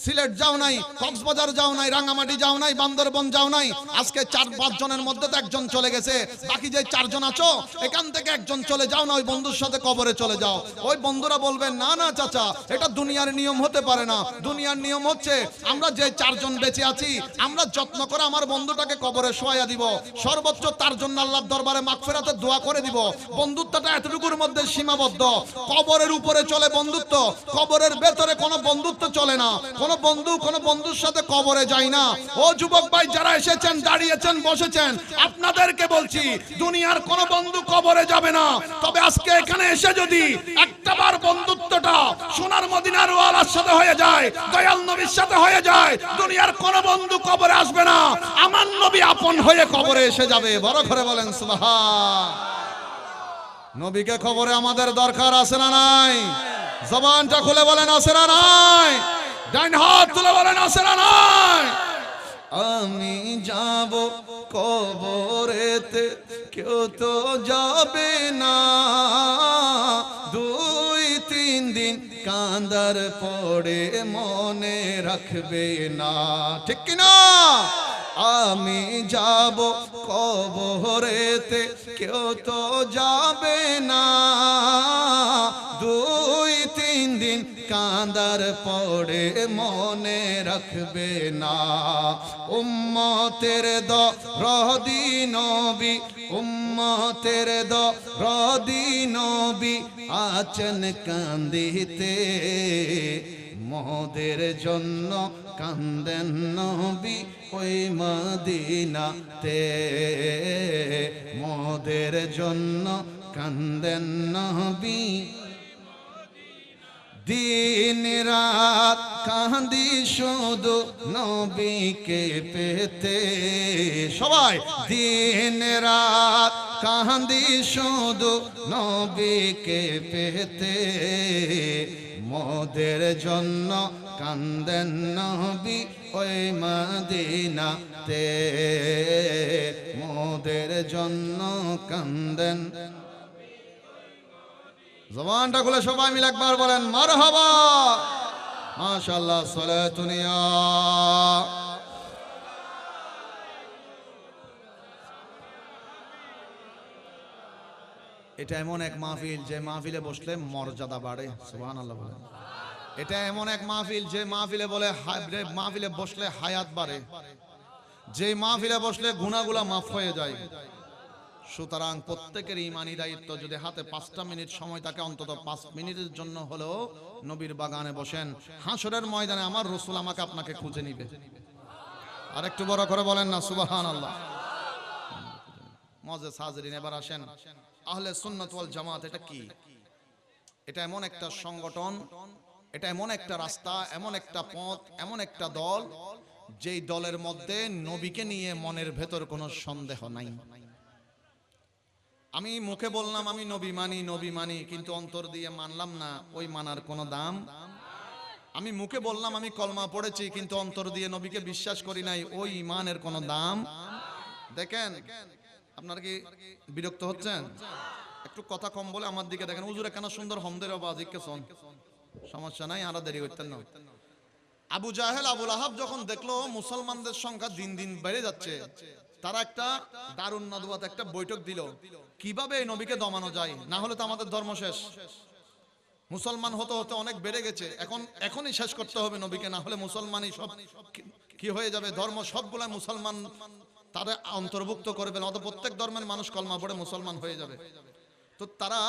A: সিলেট যাও নাই, কক্সবাজার যাও নাই, রাঙ্গামাটি যাও নাই, বান্দরবন যাও নাই, আজকে 4-5 জনের মধ্যে তো একজন চলে গেছে, বাকি যে 4 জন আছো এখান থেকে একজন চলে যাও না, ওই বন্ধুর সাথে কবরে চলে যাও। ওই বন্ধুরা বলবেন, না না চাচা, এটা দুনিয়ার নিয়ম হতে পারে না। দুনিয়ার নিয়ম হচ্ছে আমরা যে 4 জন বেঁচে আছি, আমরা যত্ন করে আমার বন্ধুটাকে কবরে শোয়া দিব, সর্বোচ্চ তার জন্য আল্লাহর দরবারে মাগফিরাতের দোয়া করে দিব। বন্ধুত্বটা এতটুকুর মধ্যে সীমাবদ্ধ। কবরের উপরে চলে বন্ধুত্ব, কবরের ভেতরে কোনো বন্ধুত্ব চলে না। কোনো বন্ধুর সাথে কবরে যায় না। ও যুবক ভাই, যারা এসেছেন, দাঁড়িয়েছেন, বসেছেন, আপনাদেরকে বলছি, দুনিয়ার কোন বন্ধু কবরে যাবে না। তবে আজকে এখানে এসে যদি একটাবার বন্ধুত্বটা সোনার মদিনার ওয়ালার সাথে হয়ে যায়, দয়াল নবীর সাথে হয়ে যায়, দুনিয়ার কোন বন্ধু কবরে আসবে না। আমার নবী আপন হয়ে কবরে এসে যাবে। বড় করে বলেন সুবহান। নবীকে কবরে আমাদের দরকার আছে না নাই? জবানটা খুলে বলেন, আছে না নাই? ডান হাত তুলে বলেন, আছে না নাই? আমি যাব কবরেতে, কেউ তো যাবে না, 2-3 দিন কাঁদার পড়ে মনে রাখবে না, ঠিক কিনা? আমি যাব কবরেতে, কেউ তো যাবে না, 2-3 দিন কাঁদার পড়ে মনে রাখবে না। উম্মতের দরদি নবী, উম্মতের দরদি নবী আছেন কান্দিতে, মোদের জন্য কান্দেন নবী ওই মদিনাতে, মোদের জন্য কান্দেন নবী। দিন রাত কাঁদি শুধু নবীকে পেতে, সবাই দিন রাত কাঁদি শুধু নবীকে পেতে,
B: মোদের জন্য কান্দেন নবী ওই মদিনাতে, মোদের জন্য কান্দেন। জবানটা খুলে সবাই মিলে একবার বলেন মারহাবা, মাশাআল্লাহ, সালাতুন ইয়া। এটা এমন এক মাহফিল যে মাহফিলে বসলে মর্যাদা বাড়ে, সুবহানাল্লাহ বলেন। এটা এমন এক মাহফিল যে মাহফিলে মাহফিলে বসলে হায়াত বাড়ে, যে মাহফিলে বসলে গুনাহগুলো মাফ হয়ে যায়। সুতরাং প্রত্যেকের ইমানি দায়িত্ব, যদি হাতে 5টা মিনিট সময় থাকে অন্তত 5 মিনিটের জন্য হলেও নবীর বাগানে বসেন। হাসরের ময়দানে আমার রাসূল আমাকে আপনাকে খুঁজে নিবে। আর একটু বড় করে বলেন না সুবহানাল্লাহ। মুআজ্জাজ হাজিরিন, এবার আসেন আহলে সুন্নাত ওয়াল জামাত এটা কি? এটা এমন একটা সংগঠন, এটা এমন একটা রাস্তা, এমন একটা পথ, এমন একটা দল, যেই দলের মধ্যে নবীকে নিয়ে মনের ভেতর কোনো সন্দেহ নাই। আমি মুখে বললাম আমি নবী মানি, নবী মানি, কিন্তু অন্তর দিয়ে মানলাম না, ওই মানার কোনো দাম। আমি মুখে বললাম আমি কলমা পড়েছি, কিন্তু অন্তর দিয়ে নবীকে বিশ্বাস করি নাই, ওই ইমানের কোনো দাম। দেখেন আপনারা কি বিরক্ত হচ্ছেন? একটু কথা কম বলে আমার দিকে দেখেন। হুজুরে কেন সুন্দর হমদের আওয়াজ কেন? সমস্যা নাই, আরা দেরি করতেন না। আবু জাহেল আবুল আহাব যখন দেখলো মুসলমানদের সংখ্যা দিন দিন বেড়ে যাচ্ছে, তারা একটা দারুন নাদওয়াত একটা বৈঠক দিল, কিভাবে এই নবীকে দমানো যায়, না হলে তো আমাদের ধর্ম শেষ। মুসলমান হতে হতে অনেক বেড়ে গেছে, এখনই শেষ করতে হবে নবীকে, না হলে মুসলমানই সব কি হয়ে যাবে, ধর্ম সবগুলা মুসলমান তারা অন্তর্ভুক্ত করবে না, প্রত্যেক ধর্মের মানুষ কলমা পড়ে মুসলমান হয়ে যাবে। তো তারা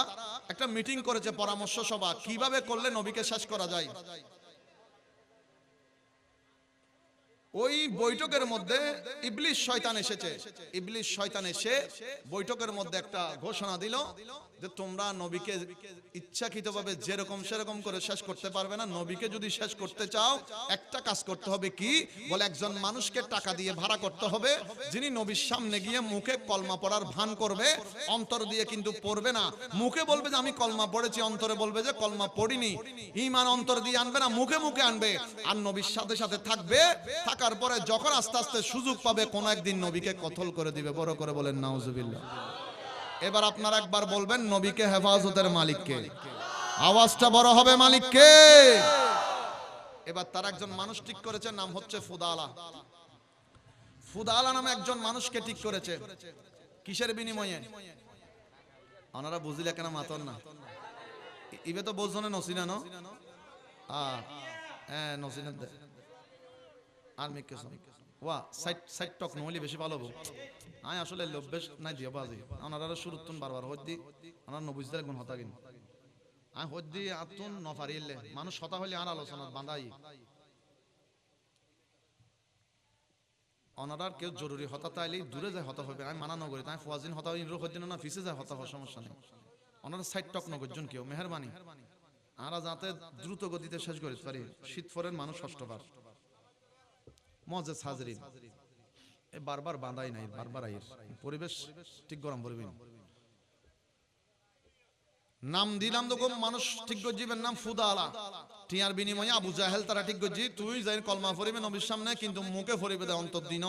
B: একটা মিটিং করেছে, পরামর্শ সভা, কিভাবে করলে নবীকে শেষ করা যায়। ওই বৈঠকের মধ্যে ইবলিস শয়তান এসেছে। ইবলিস শয়তান এসে বৈঠকের মধ্যে একটা ঘোষণা দিল যে তোমরা নবীকে ইচ্ছাকৃতভাবে যেরকম সেরকম করে শেষ করতে পারবে না। নবীকে যদি শেষ করতে চাও একটা কাজ করতে হবে, কি বলে, একজন মানুষকে টাকা দিয়ে ভাড়া করতে হবে, যিনি নবীর সামনে গিয়ে মুখে কলমা পড়ার ভান করবে, অন্তর দিয়ে কিন্তু পড়বে না। মুখে বলবে যে আমি কলমা পড়েছি, অন্তরে বলবে যে কলমা পড়িনি। ঈমান অন্তর দিয়ে আনবে না, মুখে মুখে আনবে, আর নবীর সাথে সাথে থাকবে। থাকার পরে যখন আস্তে আস্তে সুযোগ পাবে, কোন একদিন নবীকে কতল করে দিবে। বড় করে বলেন নাউজুবিল্লাহ। এবার আপনারা একবার বলবেন নবীকে হেফাজতের মালিককে, আওয়াজটা বড় হবে, মালিককে। এবার তার একজন মানুষ ঠিক করেছে, নাম হচ্ছে ফুদালা। ফুদালা নামে একজন মানুষকে ঠিক করেছে। কিসের বিনিময়ে? ওনারা বুঝিলে কেন মাতন না? ইবে তো বোঝনে নসিনা ন হ্যাঁ নসিনা আর মিকে ওয়া সাইট টক নইলে বেশি ভালো হবো। আয় আসলে লভ্যেস নাই দিয়া বাজি ওনারা শুরুতুন বারবার হদ্দি ওনার নবুজদের গুণ হতা কিন আয় হদ্দি আতুন নফারিলে মানুষ হতা হইলে আর আলোচনা বাঁধাই ওনারার কেউ জরুরি হতা তাইলে দূরে যায় হতা হবে। আমি মানা নগরী তাই ফুয়াজিন হতা ইনরো হদ্দিন না ফিসে যায় হতা হওয়ার সমস্যা নেই। ওনারা সাইট টক নগরজন কেউ মেহরবানি আরা যাতে দ্রুত গতিতে শেষ করে পারি। শীত ফরের মানুষ ষষ্ঠবার মুআজ্জাজ হাজিরিন এ বারবার বাঁধাই নাই, বারবার আইর পরিবেশ ঠিক গরম পরিবেশ। নাম দিলাম তো মানুষ ঠিক গজিবের নাম ফুদালা। টিয়ার বিনিময়ে আবু জাহেল তারা ঠিক গজি তুই যাই কলমা পড়িবে নবীর সামনে, কিন্তু মুখে পড়িবে দে অন্তর দিন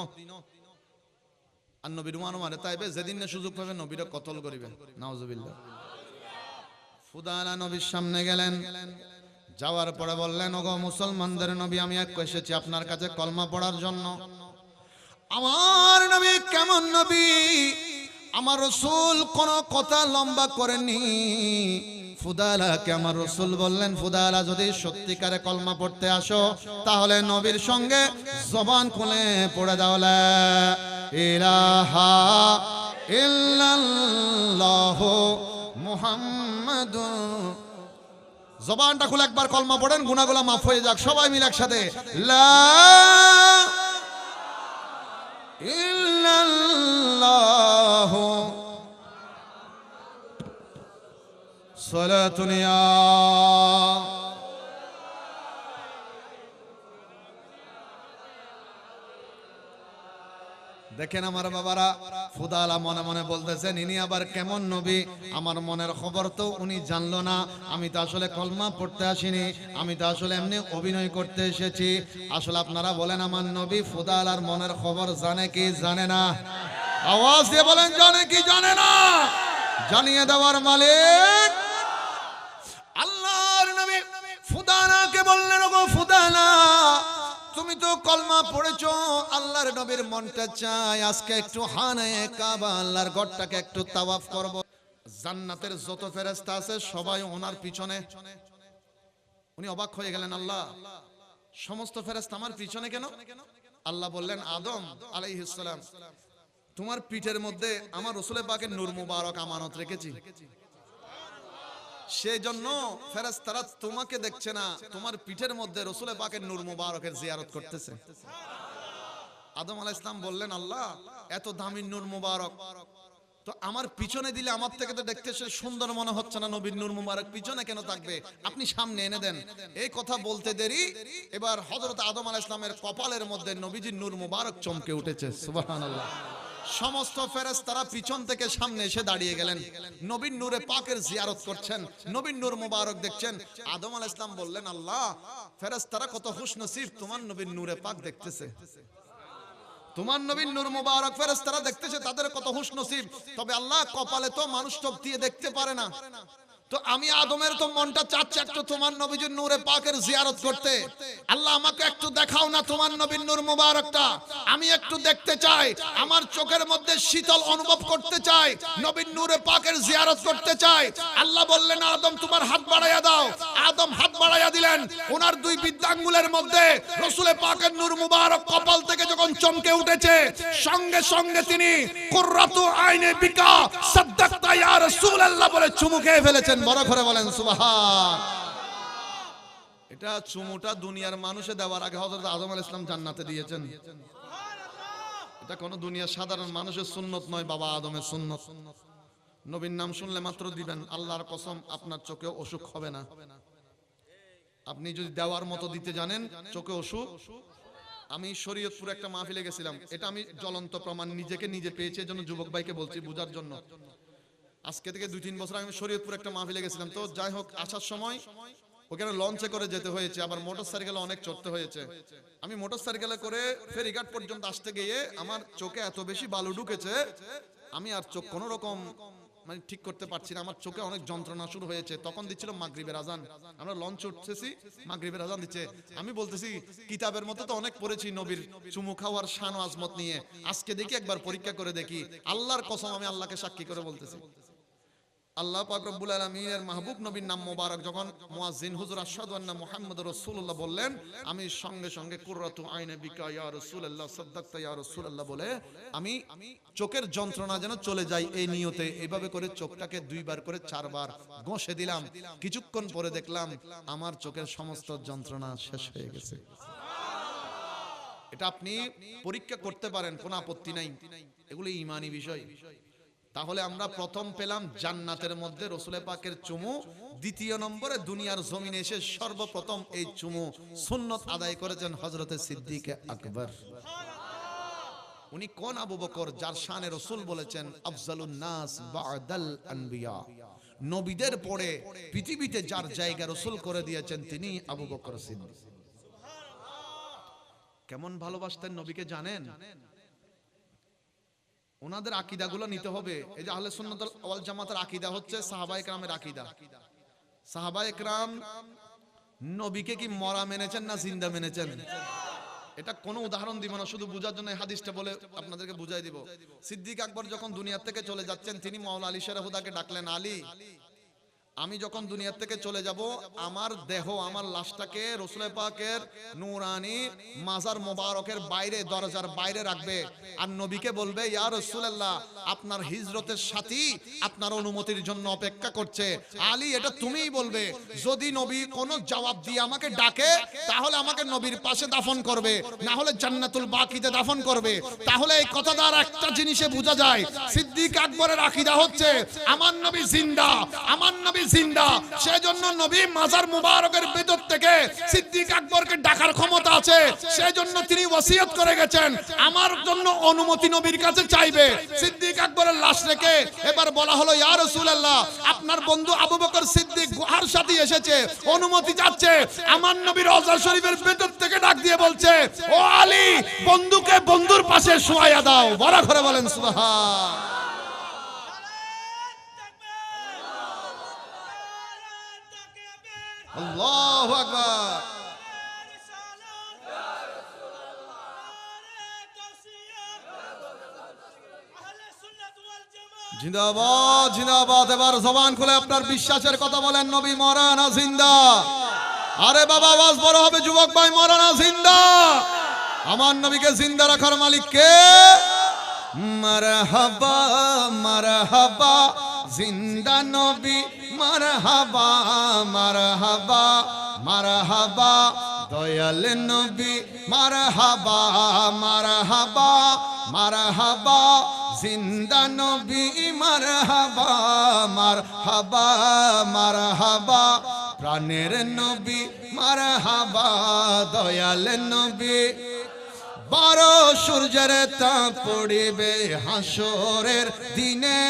B: আর নবীর মানো মারে তাইবে যেদিন না সুযোগ পাবে নবীরা কতল করিবে। নাউজুবিল্লাহ। ফুদালা নবীর সামনে গেলেন, যাওয়ার পরে বললেন ওগো মুসলমানদের নবী, আমি এক এসেছি আপনার কাছে কলমা পড়ার জন্য। আমার নবী কেমন নবী? আমার রাসূল কোন কথা লম্বা করেননি। ফুদালাকে আমার রাসূল বললেন, ফুদালা যদি সত্যিকারে কলমা পড়তে আসো তাহলে নবীর সঙ্গে জবান খুলে পড়ে দাও লা ইলাহা ইল্লাল্লাহু মুহাম্মাদুর। জবানটা খুলে একবার কলমা পড়েন, গুনাহগুলো মাফ হয়ে যাক। সবাই মিলে একসাথে লা ইল্লাল্লাহু সালাতুন ইয়া। দেখেন আমার বাবারা, ফুদালা মনে মনে বলতেছেন ইনি আবার কেমন নবী, আমার মনের খবর তো উনি জানলো না। আমি তো আসলে কলমা পড়তে আসিনি, আমি তো আসলে এমনি অভিনয় করতে এসেছি। আসলে আপনারা বলেন আমার নবী ফুদালার মনের খবর জানে কি জানে না? আওয়াজ দিয়ে বলেন জানে কি জানে না? জানিয়ে দেওয়ার মালিক আল্লাহর নবী ফুদালাকে বললেন, ওগো ফুদালা, তুমি তো কলমা পড়েছো, আল্লাহর নবীর মনটা চায় আজকে একটু হানায়ে কাবা আল্লাহর ঘরটাকে একটু তাওয়াফ করব। জান্নাতের যত ফেরেশতা আছে সবাই ওনার পিছনে। উনি অবাক হয়ে গেলেন, আল্লাহ সমস্ত ফেরেশতা আমার পিছনে কেন? আল্লাহ বললেন, আদম আলাইহিস সালাম, তোমার পিঠের মধ্যে আমার রাসূল পাকের নূর মুবারক আমানত রেখেছি, সেই জন্য ফেরেশতারা তোমাকে দেখছে না, তোমার পিঠের মধ্যে রাসূল পাকের নূর মুবারকের জিয়ারত করতেছে। আদম আলাইহিস সালাম বললেন, আল্লাহ এত দামি নূর মুবারক তো আমার পিছনে দিলে আমার থেকে তো দেখতে সুন্দর মনে হচ্ছে না, নবীর নূর মুবারক পিছনে কেন থাকবে, আপনি সামনে এনে দেন। এই কথা বলতে দেরি এবার হযরত আদম আলাইহিস সালামের কপালের মধ্যে নবীজির নূর মুবারক চমকে উঠেছে। সুবহানাল্লাহ। সমস্ত ফেরেশতারা পিছন থেকে সামনে এসে দাঁড়িয়ে গেলেন, নবীর নূরে পাকের জিয়ারত করছেন, নবীর নূর মুবারক দেখছেন। আদম আলাইহিস সালাম বললেন, আল্লাহ ফেরেশতারা কত খুশনসিব, তোমার নবীর নূরে পাক দেখতেছে, তোমার নবীর নূর মুবারক ফেরেশতারা দেখতেছে, তাদের কত খুশনসিব। তবে আল্লাহ কপালে তো মানুষ চোখ দিয়ে দেখতে পারে না, তো আমি আদমের তো মনটা চাচ্ছে একটু তোমার নবীর নূরে পাকের জিয়ারত করতে। আল্লাহ আমাকে একটু দেখাও না তোমার নবীর নূর মুবারকটা, আমি একটু দেখতে চাই, আমার চোখের মধ্যে শীতল অনুভব করতে চাই, নবীর নূরে পাকের জিয়ারত করতে চাই। আল্লাহ বললেন, আদম তোমার হাত বাড়াইয়া দাও। আদম হাত বাড়াইয়া দিলেন, ওনার দুই বৃদ্ধাঙ্গুলের মধ্যে রাসূল পাকের নূর মুবারক কপাল থেকে যখন চমকে উঠেছে, সঙ্গে সঙ্গে তিনি কুররাতু আইনে বিকা সাদ্দাকতা ইয়া রাসূলুল্লাহ বলে চুমু খেয়ে ফেলেছেন। বড় করে বলেন সুবহান। এটা চুমুটা দুনিয়ার মানুষে দেওয়ার আগে হযরত আদম আলাইহিস সালাম জান্নাতে দিয়েছেন। এটা কোন দুনিয়ার সাধারণ মানুষের সুন্নত নয়, বাবা আদমের সুন্নত। নবীর নাম শুনলে মাত্র দিবেন, আল্লাহর কসম আপনার চোখে অসুখ হবে না। আপনি যদি দেওয়ার মতো দিতে জানেন চোখে অসুখ। আমি শরীয়তপুরে একটা মাহফিলে গেছিলাম, এটা আমি জ্বলন্ত প্রমাণ নিজেকে নিজে পেয়েছি, এজন্য যুবক ভাইকে বলছি বুঝার জন্য। আজকে থেকে 2-3 বছর আমি শরীয়তপুর একটা মাহফিলে গেছিলাম, তো যাই হোক আসার সময় ওখানে লঞ্চে করে যেতে হয়েছে, আবার মোটরসাইকেলে অনেক চড়তে হয়েছে। আমি মোটরসাইকেলে করে ফেরিঘাট পর্যন্ত আসতে গিয়ে আমার চোখে এত বেশি বালু ঢুকেছে, আমি আর চোখ কোনো রকম মানে ঠিক করতে পারছি না, আমার চোখে অনেক যন্ত্রণা শুরু হয়েছে। তখন দিচ্ছিল মাগরিবের আজান, আমরা লঞ্চ উঠতেছি, মাগরিবের আজান দিচ্ছে। আমি বলতেছি কিতাবের মতো তো অনেক পড়েছি নবীর চুমু খাওয়ার শান ও আজমত নিয়ে, আজকে দেখি একবার পরীক্ষা করে দেখি। আল্লাহর কসম আমি আল্লাহকে সাক্ষী করে বলতেছি, আল্লাহ পাক রব্বুল আলামিনের মাহবুব নবীর নাম মোবারক যখন মুয়াজ্জিন হুজুর আশহাদু আন্না মুহাম্মাদুর রাসূলুল্লাহ বললেন, আমি সঙ্গে সঙ্গে কুররাতু আইনে বিকা ইয়া রাসূলুল্লাহ সাদ্দাকতা ইয়া রাসূলুল্লাহ বলে আমি চোখের যন্ত্রণা যেন চলে যায় এই নিয়তে এইভাবে করে চোখটাকে 2 বার করে 4 বার ঘষে দিলাম। কিছুক্ষণ পরে দেখলাম আমার চোখের সমস্ত যন্ত্রণা শেষ হয়ে গেছে। এটা আপনি পরীক্ষা করতে পারেন, কোনো আপত্তি নাই, এগুলো ঈমানি বিষয়। তাহলে আমরা প্রথম পেলাম জান্নাতের মধ্যে রাসূল পাকের চুমু, দ্বিতীয় নম্বরে দুনিয়ার জমিনে এসে সর্বপ্রথম এই চুমু সুন্নত আদায় করেছেন হযরতে সিদ্দিক আকবর। উনি কোন আবু বকর যার শানে রাসূল বলেছেন আফজালুন নাস বা'দাল আনবিয়া, নবীদের পরে পৃথিবীতে যার জায়গা রাসূল করে দিয়েছেন তিনি আবু বকর সিদ্দিক। কেমন ভালোবাসতেন নবীকে জানেন? ওনাদের আকীদাগুলো নিতে হবে। এই যে আহলে সুন্নাত ওয়াল জামাতের আকীদা হচ্ছে সাহাবায়ে কেরামের আকীদা। সাহাবায়ে কেরাম নবীকে কি মরা মেনেছেন না জিন্দা মেনেছেন? এটা কোনো উদাহরণ দিব না, শুধু বোঝার জন্য এই হাদিসটা বলে আপনাদেরকে বুঝাই দিব। সিদ্দিক আকবর যখন দুনিয়া থেকে চলে যাচ্ছেন, তিনি মাওলা আলী শরীফুদাকে ডাকলেন, আলী আমি যখন দুনিয়া থেকে চলে যাব আমার দেহ আমার লাশটাকে রাসূল পাকের নূরানি মাজার মোবারকের বাইরে দরজার বাইরে রাখবে, আর নবীকে বলবে ইয়া রাসূলুল্লাহ আপনার হিজরতের সাথী আপনার অনুমতির জন্য অপেক্ষা করছে। আলী এটা তুমিই বলবে, যদি নবী কোনো জবাব দিয়ে আমাকে ডাকে তাহলে আমাকে নবীর পাশে দাফন করবে, না হলে জান্নাতুল বাকিতে দাফন করবে। তাহলে এই কথা দ্বারা একটা জিনিসে বোঝা যায় সিদ্দিক আকবরের আকীদা হচ্ছে আমার নবী জিন্দা, আমার নবী
A: জিন্দা, সেজন্য নবী মাজার মুবারকের ভিতর থেকে সিদ্দিক আকবরকে ডাকার ক্ষমতা আছে, সেজন্য তিনি ওসিয়ত করে গেছেন আমার জন্য অনুমতি নবীর কাছে চাইবে। সিদ্দিক আকবরের লাশ রেখে এবার বলা হলো, ইয়া রাসূলুল্লাহ, আপনার বন্ধু আবু বকর সিদ্দিক গুহার সাথে এসেছে, অনুমতি চাচ্ছে। আমার নবী রওজা শরীফের ভিতর থেকে ডাক দিয়ে বলছে, ও আলী, বন্ধুকে বন্ধুর পাশে শোয়াইয়া দাও। বড় করে বলেন সুবহান।
B: আল্লাহু আকবার। জিন্দাবাদ জিন্দাবাদ। এবার জবান খুলে আপনার বিশ্বাসের কথা বলেন, নবী মরা না জিন্দা? আরে বাবা, আওয়াজ বড় হবে যুবক ভাই, মরা না জিন্দা? আমার নবীকে জিন্দা রাখার মালিক কে? মারহাবা মারহাবা জিন্দা নবী, মারহাবা মারহাবা মারহাবা দয়াল নবী, মারহাবা মারহাবা মারহাবা জিন্দা নবী, মারহাবা মারহাবা মারহাবা প্রাণের নবী, মারহাবা দয়াল নবী। 12 সূর্যের তাপ পড়িবে হাসরের দিনে,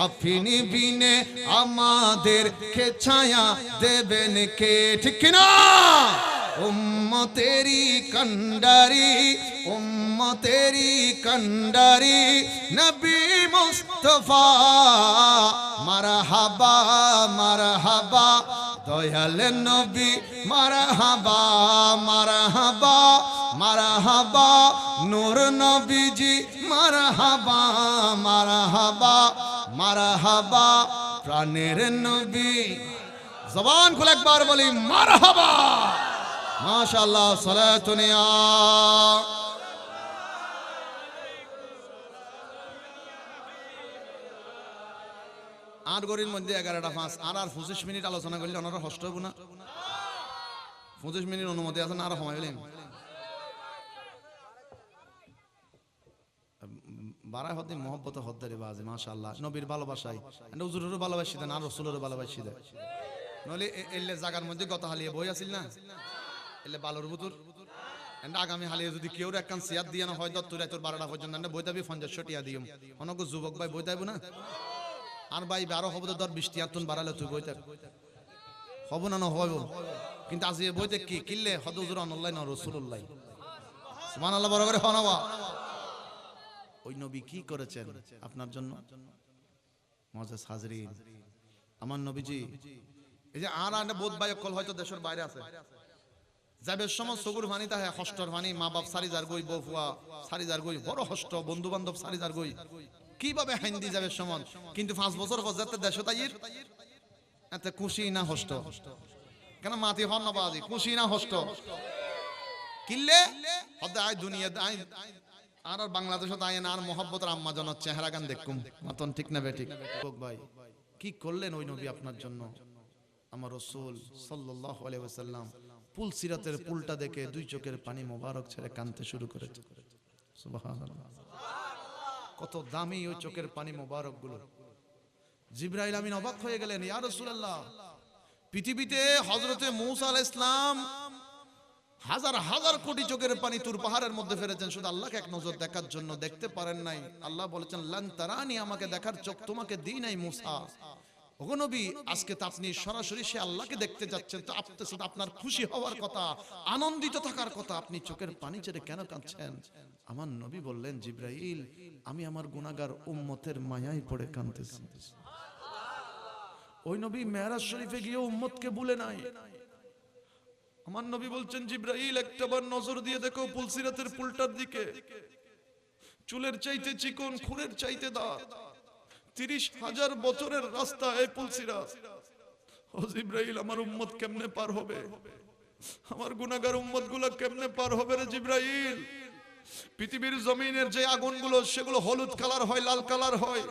B: আপনি বিনে আমাদের কে ছায়া দেবেন কে? ঠিক কিনা? উম্মতেরি কান্ডারি, উম্মতেরি কান্ডারি নবী মুস্তাফা, মারহাবা মারহাবা দয়াল নবী, মারহাবা মারহাবা মারহাবা নূর নবীজি, মারহাবা মারহাবা মারহাবা প্রাণের নবী। জবান খুলে একবার বলি মারহাবা। মাশাআল্লাহ, সালাতুনিয়া। আর গরির মধ্যে 11টা 5 আর 25 মিনিট আলোচনা করলে ওনারা কষ্ট হবে না? 25 মিনিট অনুমতি আছে না? আর সময় হলেন বারায় হতে মহব্বত হদ্দারি বাজে। মাশাআল্লাহ, নবীর ভালোবাসায় হুজুরেরও ভালোবাসি দেন আর রাসূলেরও ভালোবাসি দেন। নলে এলে জায়গার মধ্যে গত হালিয়ে বই আছিল না, এলে বালুর বুতুর আগামী হালিয়ে যদি কেউ একখান সিয়াদ দিয়ে না হয় দত্তরে তোর 12টা পর্যন্ত বই দাবি 50 টিয়া দিম। অনেক যুবক ভাই বই দাইব না, আর ভাই 12 হবো তো 20 টিয়া তুন বাড়ালে তুই বই থাক হব না না হইব। কিন্তু আজ এ বইতে কি কিনলে হদ হুজুর আল্লাহ না রাসূলুল্লাহ, সুবহানাল্লাহ। বড় করে হনাওয়া ওই নবী কি করেছেন আপনার জন্য? মুআজ্জাজ হাজরিন, আমার নবীজি এই যে আর আনে বোধ ভাই কল হয়তো দেশের বাইরে আছে, যাবে সময় সগুর পানি তাহে হষ্টর পানি, মা বাপ সারি যার গই, বউফুয়া সারি যার গই, বড় হষ্ট, বন্ধু বান্ধব সারি যার গই, কিভাবে হাইন্দি যাবে সময়। কিন্তু 5 বছর হজাতে দেশ তাইর এত খুশি না হষ্ট কেন? মাতি হন না বাজি খুশি না হষ্ট কিনলে হদে আয় দুনিয়া আয় আর বাংলাদেশত আয় না আর মোহাব্বতের আম্মা জনের চেহারা গান দেখুম মতন, ঠিক না বেঠিক? ভাই কি করলেন ওই নবী আপনার জন্য? আমার রাসূল সাল্লাল্লাহু আলাইহি ওয়াসাল্লাম পুল সিরাতের পুলটা দেখে 2 চোখের পানি মোবারক ছেড়ে কাঁদতে শুরু করেছে। সুবহানাল্লাহ, কত দামি ওই চোখের পানি মোবারক গুলো। জিবরাইল আমিন অবাক হয়ে গেলেন, ইয়া রাসূলুল্লাহ, পৃথিবীতে হযরতে মূসা আলাইহিস সালাম হাজার হাজার কোটি চোখের পানি তুর পাহাড়ের মধ্যে ফেলেছেন, শুধু আল্লাহকে এক নজর দেখার জন্য, দেখতে পারেন নাই। আল্লাহ বলেছেন লান তারানি, আমাকে দেখার চোখ তোমাকে দেই নাই মূসা। ওগো নবী, আজকে তো আপনি সরাসরি সে আল্লাহকে দেখতে যাচ্ছেন, তো আপনার খুশি হওয়ার কথা, আনন্দিত থাকার কথা, আপনি চোখের পানি ছেড়ে কেন কাঁদছেন? আমার নবী বললেন, জিবরাইল, আমি আমার গুনাহগার উম্মতের মায়ায় পড়ে কাঁদতেছি। ওই নবী মেরাজ শরীফে গিয়ে উম্মতকে ভুলে নাই। আমার নবী বলছেন, জিবরাইল, একটাবার নজর দিয়ে দেখো পুলসিরাতের পুলটার দিকে, চুলের চাইতে চিকন, খুরের চাইতে দাঁত, 30,000 বছরের রাস্তা এই পুলসিরাত। ও জিবরাইল, আমার উম্মত কেমনে পার হবে? আমার গুনাহগার উম্মত গুলো কেমনে পার হবে রে জিবরাইল? পৃথিবীর জমিনের যে আগুনগুলো সেগুলো হলুদ কালার হয়, লাল কালার হয়,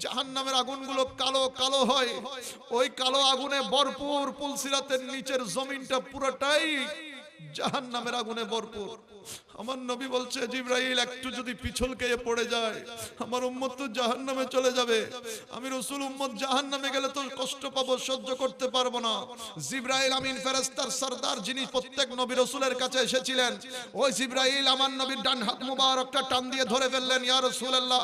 B: জাহান্নামের আগুনগুলো কালো কালো হয়। ওই কালো আগুনে ভরপুর পুলসিরাতের নিচের জমিনটা পুরোটাই
A: জাহান্নামের আগুনে ভরপুর। আমার নবী বলছে জিবরাইল একটু যদি পিছল খেয়ে পড়ে যায় আমার উম্মত তো জাহান্নামে চলে যাবে। আমি রাসূল উম্মত জাহান্নামে গেলে তো কষ্ট পাবো, সহ্য করতে পারবো না। জিবরাইল আমিন ফেরেশতার সরদার, যিনি প্রত্যেক নবী রাসূলের কাছে এসেছিলেন, ওই জিবরাইল আমার নবীর ডান হাত মুবারকটা টান দিয়ে ধরে ফেললেন। ইয়া রাসূলুল্লাহ,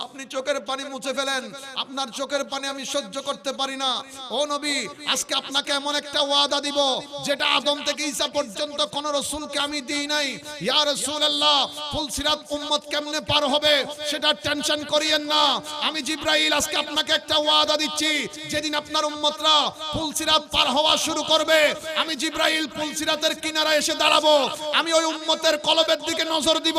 A: আপনি চোখের পানি মুছে ফেলেন, আপনার চোখের পানি আমি সহ্য করতে পারি না। ও নবী, আজকে আপনাকে এমন একটা ওয়াদা দিব যেটা আদম থেকে ঈসা পর্যন্ত কোন রাসূলকে আমি দিই নাই। ইয়া রাসূলুল্লাহ, ফুলসিরাত উম্মত কেমনে পার হবে সেটা টেনশন করিয়েন না। আমি জিবরাইল আজকে আপনাকে একটা ওয়াদা দিচ্ছি, যেদিন আপনার উম্মতরা ফুলসিরাত পার হওয়া শুরু করবে, আমি জিবরাইল ফুলসিরাতের কিনারায় এসে দাঁড়াবো। আমি ওই উম্মতের কলবের দিকে নজর দিব।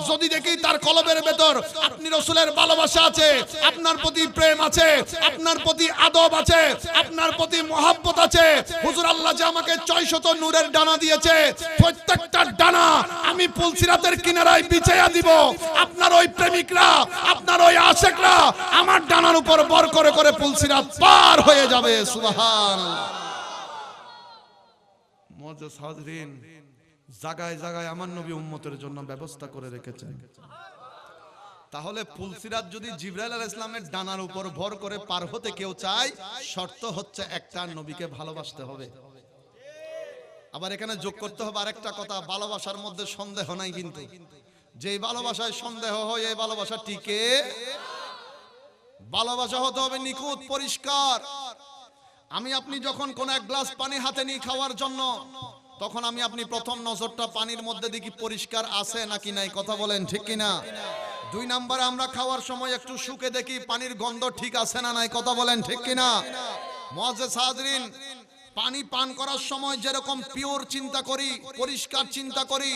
A: যদি দেখি তার কলবের ভেতর আপনি রাসূলের ভালোবাসা আছে, আপনার প্রতি প্রেম আছে, আপনার প্রতি আদব আছে, আপনার প্রতি মহব্বত আছে, হুজুর আল্লাহ যে আমাকে 600 নূরের ডানা দিয়েছে, প্রত্যেকটা ডানা আমি ফুলসিরাতের কিনারায় বিছাইয়া দিব। আপনার ওই প্রেমিকরা, আপনার ওই আশিকরা আমার ডানার উপর বর করে করে ফুলসিরাত পার হয়ে যাবে। সুবহানাল্লাহ। মুআজ্জাজ হাজরিন, জায়গায় জায়গায় আমার নবী উম্মতের জন্য ব্যবস্থা করে রেখেছেন। তাহলে ফুলসিরাত যদি জিবরাইল আলাইহিস সালামের ডানার উপর ভর করে পার হতে কেউ চায়, শর্ত হচ্ছে একটা, নবীকে ভালোবাসতে হবে। আবার এখানে যোগ করতে হবে আরেকটা কথা, ভালোবাসার মধ্যে সন্দেহ নাই, কিন্তু যেই ভালোবাসায় সন্দেহ হয় এই ভালোবাসা টিকে। ভালোবাসা হতে হবে নিখুঁত, পরিষ্কার। আমি আপনি যখন কোন এক গ্লাস পানি হাতে নিই খাওয়ার জন্য, তখন আমি আপনি প্রথম নজরটা পানির মধ্যে দেখি পরিষ্কার আছে নাকি নাই, কথা বলেন ঠিক কিনা। 2 নম্বরে আমরা খাওয়ার সময় একটু শুকে দেখি পানির গন্ধ ঠিক আছে না নাই, কথা বলেন ঠিক কিনা। মুআজ্জাজ হাজরিন, পানি পান করার সময় যেরকম পিওর চিন্তা করি, পরিষ্কার চিন্তা করি,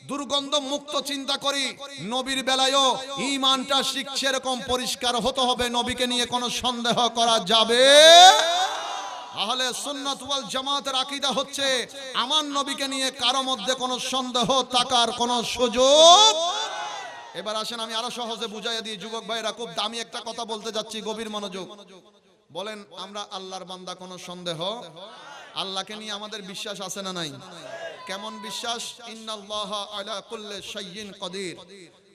A: দুর্গন্ধ মুক্ত চিন্তা করি, নবীর বেলায়ও ঈমানটা শিখছে এরকম পরিষ্কার হতে হবে। নবীকে নিয়ে কোনো সন্দেহ করা যাবে। আহলে সুন্নাত ওয়াল জামাতের আকীদা হচ্ছে আমার নবীকে নিয়ে কারো মধ্যে কোনো সন্দেহ থাকার কোনো সুযোগ। এবার আসেন আমি আরো সহজে বুঝাইয়া দিই। যুবক ভাইরা, খুব দামি একটা কথা বলতে যাচ্ছি, গভীর মনোযোগ। বলেন, আমরা আল্লাহর বান্দা, কোনো সন্দেহ? আল্লাহকে নিয়ে আমাদের বিশ্বাস আছে না নাই? কেমন বিশ্বাস? ইন্নাল্লাহা আলা কুল্লি শাইইন কাদির।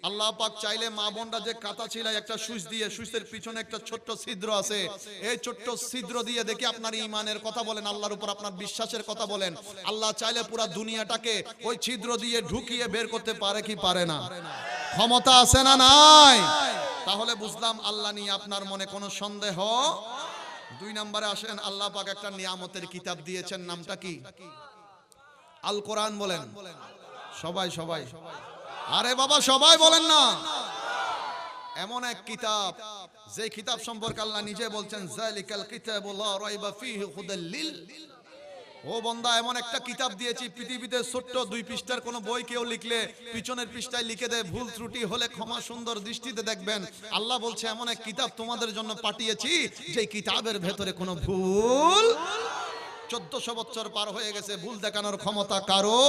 A: আল্লাহ পাক চাইলে মা বোনরা যে কাঁথা ছিলায় একটা সুইচ দিয়ে, সুইচের পিছনে একটা ছোট্ট ছিদ্র আছে, এই ছোট্ট ছিদ্র দিয়ে দেখি আপনার ঈমানের কথা বলেন, আল্লাহর উপর আপনার বিশ্বাসের কথা বলেন। আল্লাহ চাইলে পুরো দুনিয়াটাকে ওই ছিদ্র দিয়ে ঢুকিয়ে বের করতে পারে কি পারে না? ক্ষমতা আছে না নাই? তাহলে বুঝলাম আল্লাহ নিয়ে আপনার মনে কোনো সন্দেহ। 2 নম্বরে আসেন, আল্লাহ পাক একটা নিয়ামতের কিতাব দিয়েছেন, নামটা কি? আল কোরআন। বলেন সবাই সবাই, আরে বাবা সবাই বলেন না। এমন এক কিতাব, যে কিতাব সম্পর্কে আল্লাহ নিজে বলছেন যালিকাল কিতাবু লা রাইবা ফীহি হুদাল লিল। ও বান্দা, এমন একটা কিতাব দিয়েছি, পৃথিবীতে ছোট্ট 2 পৃষ্ঠার কোনো বই কেউ লিখলে পিছনের পৃষ্ঠায় লিখে দেয়, ভুল ত্রুটি হলে ক্ষমা সুন্দর দৃষ্টিতে দেখবেন। আল্লাহ বলছে এমন এক কিতাব তোমাদের জন্য পাঠিয়েছি, যে কিতাবের ভেতরে কোনো ভুল। 1400 বছর পার হয়ে গেছে, ভুল দেখানোর ক্ষমতা কারো।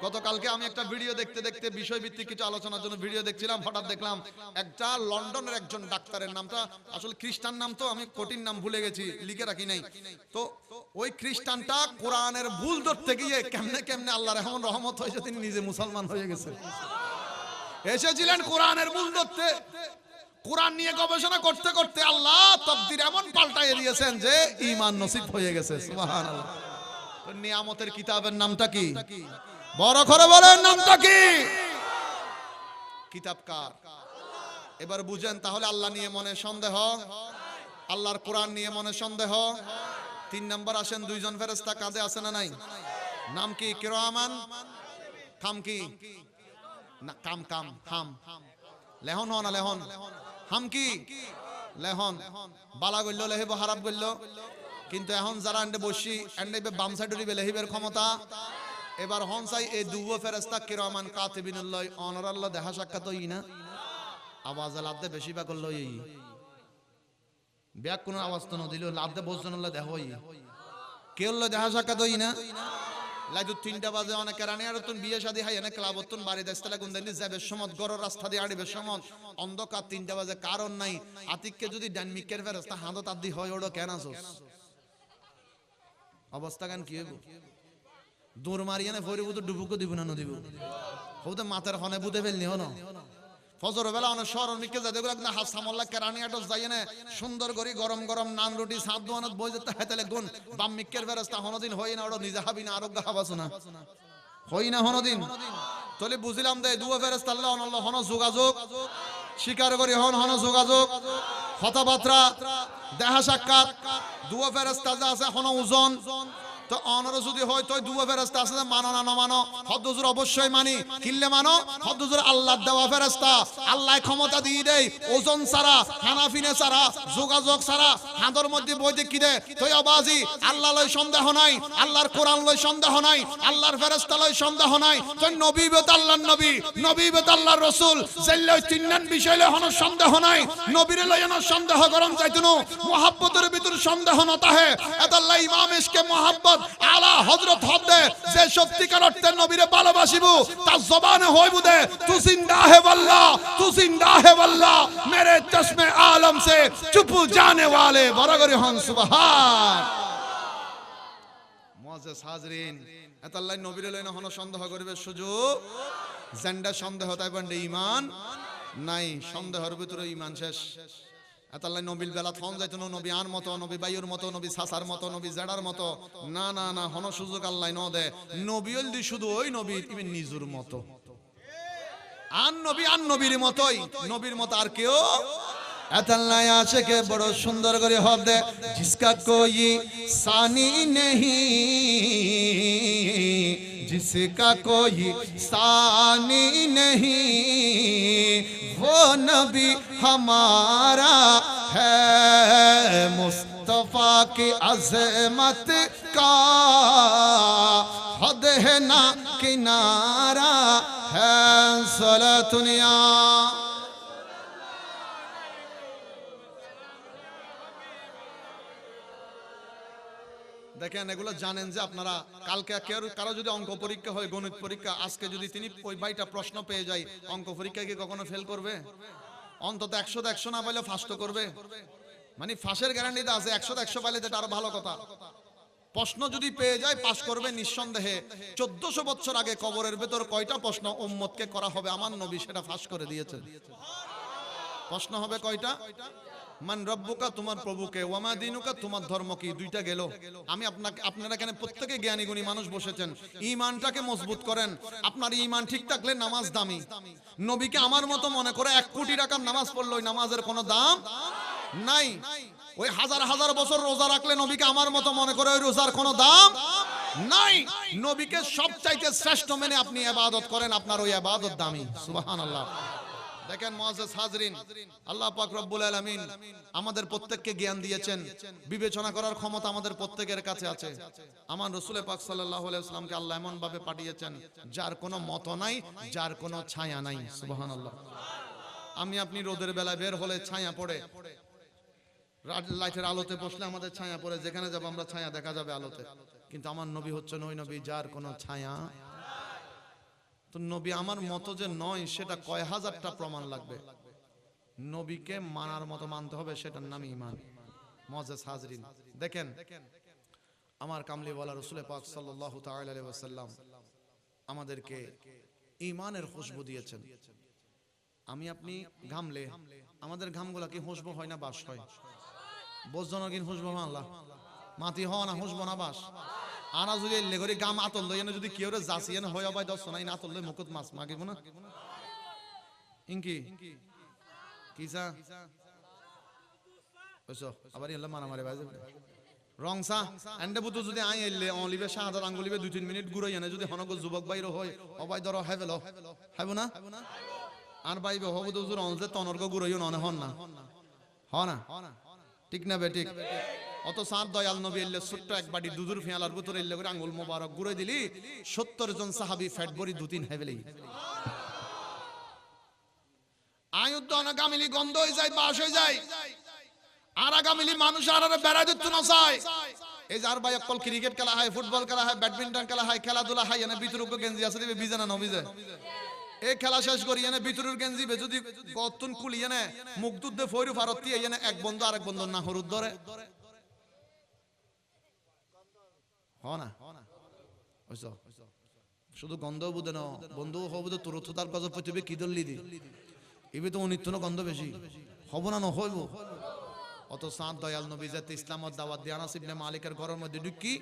A: গতকালকে আমি একটা ভিডিও দেখতে দেখতে বিষয়ভিত্তিক কিছু আলোচনার জন্য ভিডিও দেখছিলাম, হঠাৎ দেখলাম একটা লন্ডনের একজন ডাক্তারের, নামটা আসলে খ্রিস্টান নাম, তো আমি কঠিন নাম ভুলে গেছি, লিখে রাখি নাই। তো ওই খ্রিস্টানটা কোরআনের ভুল ধরতে গিয়ে কেমনে কেমনে আল্লাহর এমন রহমত হয়েছে, তিনি নিজে মুসলমান হয়ে গেছে। এসেছিলেন কোরআনের ভুল ধরতে, কোরআন নিয়ে গবেষণা করতে করতে আল্লাহ তাকদীর এমন পাল্টাইয়ে দিয়েছেন যে ঈমান নসিব হয়ে গেছে। সুবহানাল্লাহ। তো নিয়ামতের কিতাবের নামটা কি? বড় করে বলেন, নামটা কি? কিতাব কার? এবার বুঝেন, তাহলে আল্লাহ নিয়ে মনে সন্দেহ, আল্লাহর কোরআন নিয়ে মনে সন্দেহ। 3 নম্বর আসেন, 2 জন ফেরেশতা কাঁধে আছে না নাই? নাম কি? কিরামান। কাম কি? না, কাম কাম হাম, লেহন না লেহন, হাম কি? লেহন। বালা গইল লেহিব, হারাপ গইল। কিন্তু এখন যারা এন্ডে বসি এন্ডে বাম সাইডে দিবে লেহিবের ক্ষমতা। এবার হনসাই এই 2 ফেরেশতা কিরামান কাতিবিনুল্লাহ অনরাল্লাহ দেখা সাক্ষাৎ হই না, আওয়াজ লাদে বেশি বা করলো, এই ব্যাক কোন আওয়াজ তো না দিল, লাদে বসজনল্লাহ দেখা হই, কেউ দেখা সাক্ষাৎ হই না। লাইদু 3টা বাজে অনেক রানি আর তুন বিয়ে শাদী হাই এনে ক্লাবতুন বাড়ি দেশতলা গুন্দানি যাবে সমত গরর রাস্তা দিয়ে আড়িবে সমত অন্ধকার 3টা বাজে, কারণ নাই। আতিককে যদি ডাইনামিকের ফেরেশতা হাঁদত আদি হয়, ওড়ো কেন আসোস? অবস্থা কেন কি হইব?
B: দৌড় মারিয়ে না ফরি বুতো ডুবুকো দিব না নদীব হতে মাথার হনে বুতে ফেলনি হনো ফজর বেলা অনেক শহর মিকে যায় দেখো একদম হাত সামল্লা কেরানি আটস যাই না সুন্দর করে গরম গরম নান রুটি সাত দোয়ানত বই যেতে হেতেলে গুণ বাম মিক্কের বেরস্তা হনদিন হই না ওটা নিজে হাবি না আরোগ্য হাবাস না হই না হনদিন তলে বুঝিলাম দে দুয়া ফেরেস্তা আল্লাহ আল্লাহ হন যোগাযোগ স্বীকার করি হন হন যোগাযোগ কথাবার্তা দেখা সাক্ষাৎ দুয়া ফেরেস্তা যা আছে হন ওজন তো অনর যদি হয় তো দুয়া ফেরেশতা আছে মানো না মানো হদ্দুজুর অবশ্যই মানি কিল্লে মানো হদ্দুজুর আল্লাহর দেওয়া ফেরেশতা আল্লাহ ক্ষমতা দিয়ে দেই ওজন ছাড়া হানাফিনে ছাড়া যোগাযোগ ছাড়া হাঁদর মধ্যে বইতে কি দে তুই আবাজি আল্লাহ লয় সন্দেহ নাই আল্লাহর কোরআন লয় সন্দেহ নাই আল্লাহর ফেরেশতা লয় সন্দেহ নাই তুই নবী বেত আল্লাহর নবী নবী বেত আল্লাহর রাসূল জেল্লে তিনন বিষয় লয় হনো সন্দেহ নাই নবীর লয় হনো সন্দেহ গরম চাইতুনো মুহাব্বতের ভিতর সন্দেহ নতা হে এতাল্লাহ ইমাম ইশকে মুহাব্বত আলা হযরত হদে যে সত্যিকার অর্থে নবীরে ভালোবাসিবো তার জবানে হইবু দে তু জিন্দা হে আল্লাহ তু জিন্দা হে আল্লাহ মেরে চশমে আলম সে চুপ জানে वाले বরাবরি হন সুবহান মুআজ্জাজ হাজরিন এতাল্লাহ নবীরে লইনা হন সন্দেহ করিবে সুযোগ জেন্ডা সন্দেহ তাই বন্ডে ঈমান নাই সন্দেহের ভিতরে ঈমান শেষ আতাল্লাহ নবীর বেলা ফোন যাইতো নবী আর মতো নবী বাইয়ের মতো নবী সাসার মতো নবী জেডার মতো না না না হন সুযোগ আল্লাহ ন দে নবী হলদি শুধু ওই নবীর ইবেন নিজুর মতো আর নবীর মতোই নবীর মতো আর কেউ আতাল্লাহ আছে কে বড় সুন্দর করে হবে जिसका कोई सानी नहीं जिसका कोई सानी नहीं वो नबी हमारा है मुस्तफा की अज़मत का हद है ना किनारा है सलातुनिया দেখেন এগুলো জানেন যে আপনারা কালকে কারো যদি অঙ্ক পরীক্ষা হয় গণিত পরীক্ষা আজকে যদি তিনি ওই 22টা প্রশ্ন পেয়ে যায় অঙ্ক পরীক্ষায় কি কখনো ফেল করবে অন্তত 100 না পাইলে ফাঁস তো করবে মানে ফাঁসের গ্যারান্টিটা আছে 100 পাইলে এটা আরো ভালো কথা প্রশ্ন যদি পেয়ে যায় পাস করবে নিঃসন্দেহে 1400 বছর আগে কবরের ভেতর কয়টা প্রশ্ন উম্মতকে করা হবে আমার নবী সেটা ফাঁস করে দিয়েছেন প্রশ্ন হবে কয়টা মান রব্বুকা তোমার প্রভুকে ওয়ামা দিনুকা তোমার ধর্ম কি দুইটা গেল আমি আপনারা এখানে প্রত্যেককে জ্ঞানী গুণী মানুষ বসেছেন ঈমানটাকে মজবুত করেন আপনার ঈমান ঠিক থাকলে নামাজ দামি নবীকে আমার মতো মনে করে 1 কোটি টাকার নামাজ পড়লো ওই নামাজের কোনো দাম নাই ওই হাজার হাজার বছর রোজা রাখলে নবীকে আমার মতো মনে করে ওই রোজার কোনো দাম নাই নবীকে সবচাইতে শ্রেষ্ঠ মেনে আপনি ইবাদত করেন আপনার ওই ইবাদত দামি সুবহানাল্লাহ দেখেন মুআজ্জাজ হাজরিন আল্লাহ পাক রব্বুল আলামিন আমাদের প্রত্যেককে জ্ঞান দিয়েছেন বিবেচনা করার ক্ষমতা আমাদের প্রত্যেকের কাছে আছে আমার রাসূল পাক সাল্লাল্লাহু আলাইহি ওয়াসাল্লামকে আল্লাহ এমন ভাবে পাঠিয়েছেন যার কোনো মত নাই যার কোনো ছায়া নাই সুবহানাল্লাহ আমি আপনি রোদের বেলায় বের হলে ছায়া পড়ে লাইটের আলোতে বসলে আমাদের ছায়া পড়ে যেখানে যাব আমরা ছায়া দেখা যাবে আলোতে কিন্তু আমার নবী হচ্ছেন ওই নবী যার কোনো ছায়া তো নবী আমার মতো যে নয় সেটা কয় হাজারটা প্রমাণ লাগবে নবীকে মানার মতো মানতে হবে সেটার নাম ঈমান মুআজ্জাজ হাজরিন দেখেন আমার কামলিওয়ালা রাসূল পাক সাল্লাল্লাহু তাআলা আলাইহি ওয়াসাল্লাম আমাদেরকে ঈমানের খুশবু দিয়েছেন আমি আপনি ঘামলে আমাদের ঘামগুলা কি খুশবু হয় না বাস হয় বজনগিন খুশবু আল্লাহ মাটি হয় না খুশবু না বাস আনা যদি এলে করে গাম আতল লই এনে যদি কেউরে যাসি এনে হয় অবাই দছ নাই না আতল লই মুকুত মাছ মাগিব না ইনকি কিসা ওসো আবার এলা মারা মারে বাজে রংসা এন্ডে বুতু যদি আই এলে অলিবে শাহাদাত আঙ্গুলিবে 2-3 মিনিট গুড়াই এনে যদি হনগ যুবক বাইর হয় অবাই ধরো হেভেলো হাইবো না আর বাইবে হবু তো হুজুর অনতে তনর্গ গুড়াইও ননে হন না ঠিক না বে ঠিক অত সাত দয়াল নবী এলে ছোট্ট এক বাটি দুধুর ফিয়ালার ভিতরে এলে করে আঙ্গুল মোবারক গুড়াই দিলি 70 জন সাহাবী ফ্যাট বড়ি 2-3 হেভেলি আয়ুদ্ধ অনাগামিলি গন্ধ হয়ে যায় বাস হয়ে যায় আর আগামিলি মানুষ আর বেড়া দিত না চায় এই যার ভাই অকল ক্রিকেট খেলা হয় ফুটবল খেলা হয় ব্যাডমিন্টন খেলা হয় খেলাধুলা হয় এনে ভিতরুক গেঞ্জি আছে দিবে বিজে না নবিজে এই খেলা শেষ করি এনে ভিতরের গেঞ্জি বে যদি গতুন কুলি এনে মুখ দুধ দে ফয়রু ফারতি এনে এক বন্ধু আরেক বন্ধু না হরুদ ধরে হ না বুঝছো শুধু গন্ধ বুঝে না বন্ধু হবু তো তোর তার কাছে পচবে কি দল্লি দি এবে তো অনিত্য গন্ধ বেশি হব না হইব অত সাত দয়াল নবী যাতে ইসলামত দাওয়াত দিয়ে আনাস ইবনে মালিকের ঘরের মধ্যে ঢুকি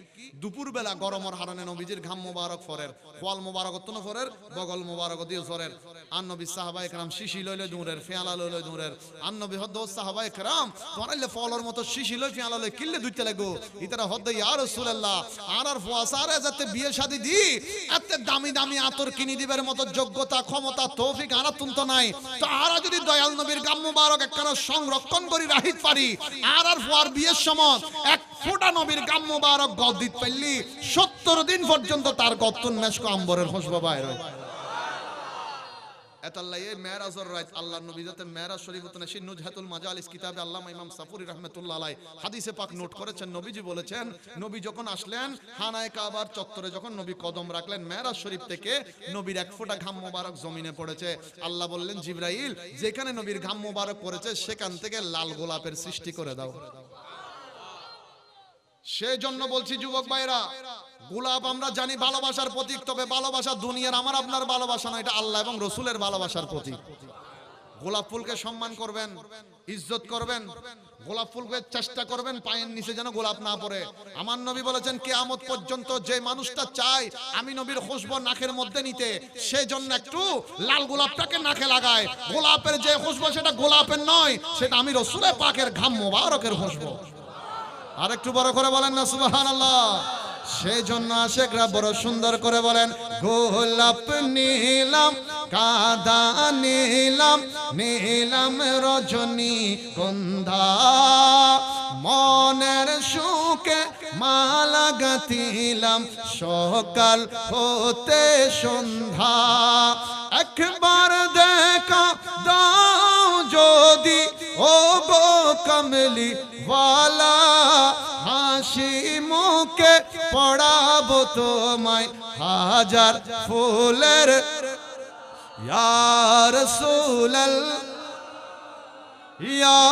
B: দুপুর বেলা গরমের হারানে নবীজির ঘাম মোবারক ফরের খোয়াল মোবারক তো ফরের বগল মোবারক দিয়ে ফরের আন নবী সাহাবায়ে কেরাম শিশি লইলে দূরের ফিয়ালা লইলে দূরের আন নবী হদ সাহাবায়ে কেরাম তোরাইলে ফলর মতো শিশি লই ফিয়ালা লই কিল্লে দুইতে লাগো ইতারা হদ ইয়া রাসূলুল্লাহ আর ফুয়াসারে যাতে বিয়ে শাদী দি এত দামি দামি আতর কিনি দিবার মতো যোগ্যতা ক্ষমতা তৌফিক আর তুমতো নাই তো আর যদি দয়াল নবীর ঘাম মোবারক একখানা সংরক্ষণ করি রাহিত পারি আর ফুয়ার বিয়ের সময় এক ফোঁটা নবীর গাম মোবারক গদ দিতে পারলি 70 দিন পর্যন্ত তার গত্তুন মেশক আম্বরের খুশবু বাইর হয় এতাল্লাহ এই মেরাজের রাত আল্লাহর নবী যাতে মেরাজ শরীফত নসি নুজহাতুল মাজালিস কিতাবে আল্লামা ইমাম সাফুরি রাহমাতুল্লাহ আলাইহি হাদিসে পাক নোট করেছেন নবীজি বলেছেন নবী যখন আসলেন খানায়ে কাবার চত্বরে যখন নবী কদম রাখলেন মেরাজ শরীফ থেকে নবীর এক ফোঁটা ঘাম মোবারক জমিনে পড়েছে আল্লাহ বললেন জিবরাইল যেখানে নবীর ঘাম মোবারক পড়েছে সেখান থেকে লাল গোলাপের সৃষ্টি করে দাও সেই জন্য বলছি যুবক ভাইরা গোলাপ আমরা জানি ভালোবাসার প্রতীক তবে ভালোবাসা দুনিয়ার আমার আপনার ভালোবাসা না এটা আল্লাহ এবং রাসূলের ভালোবাসার প্রতীক গোলাপ ফুলকে সম্মান করবেন ইজ্জত করবেন গোলাপ ফুলকে চেষ্টা করবেন পায়ের নিচে যেন গোলাপ না পড়ে আমার নবী বলেছেন কিয়ামত পর্যন্ত যে মানুষটা চায় আমি নবীর খুশবু নাকের মধ্যে নিতে সেজন্য একটু লাল গোলাপটাকে নাকে লাগায় গোলাপের যে খুশবু সেটা গোলাপের নয় সেটা আমি রাসূলের পাকের ঘাম মোবারকের খুশবু আর একটু বড় করে বলেন না সুবহানাল্লাহ সেই জন্য আশেকরা বড় সুন্দর করে বলেন গোলাপ নীলাম কাদা নীলাম নীলাম রজনী গন্ধা মনের সুখে মালা গাঁথিলাম সকাল হতে সন্ধ্যা একবার দেখা দাও যদি ও গো কামলি ওয়ালা হাসি মুখে পড়াবো তোমায় হাজার ফুলের ইয়া রাসূলুল্লাহ ইয়া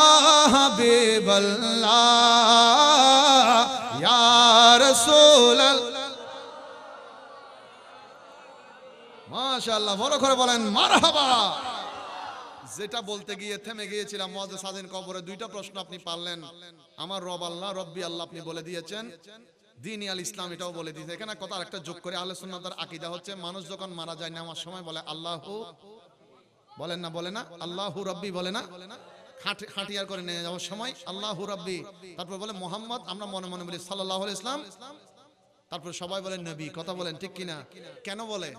B: হাবিবাল্লাহ ইয়া রাসূলুল্লাহ মাশাআল্লাহ বড় করে বলেন মারহাবা যেটা বলতে গিয়ে থেমে গিয়েছিলাম মুআজ্জিজ সাদিন কবরে দুইটা প্রশ্ন আপনি পারলেন আমার রব আল্লাহ রব্বি আল্লাহ আপনি বলে দিয়েছেন দ্বীন আল ইসলাম এটাও বলে দিয়েছে এখানে কথা আরেকটা যোগ করে আহলে সুন্নাতের আকীদা হচ্ছে মানুষ যখন মারা যায় নামার সময় বলে আল্লাহু বলেন না বলে না আল্লাহু রাব্বি বলে না খাটিয়ার করে নিয়ে যাওয়ার সময় আল্লাহু রাব্বি তারপর বলে মুহাম্মদ আমরা মনে মনে বলি সাল্লাল্লাহু আলাইহি ইসলাম তারপর সবাই বলেন নবী কথা বলেন ঠিক কিনা কেন বলে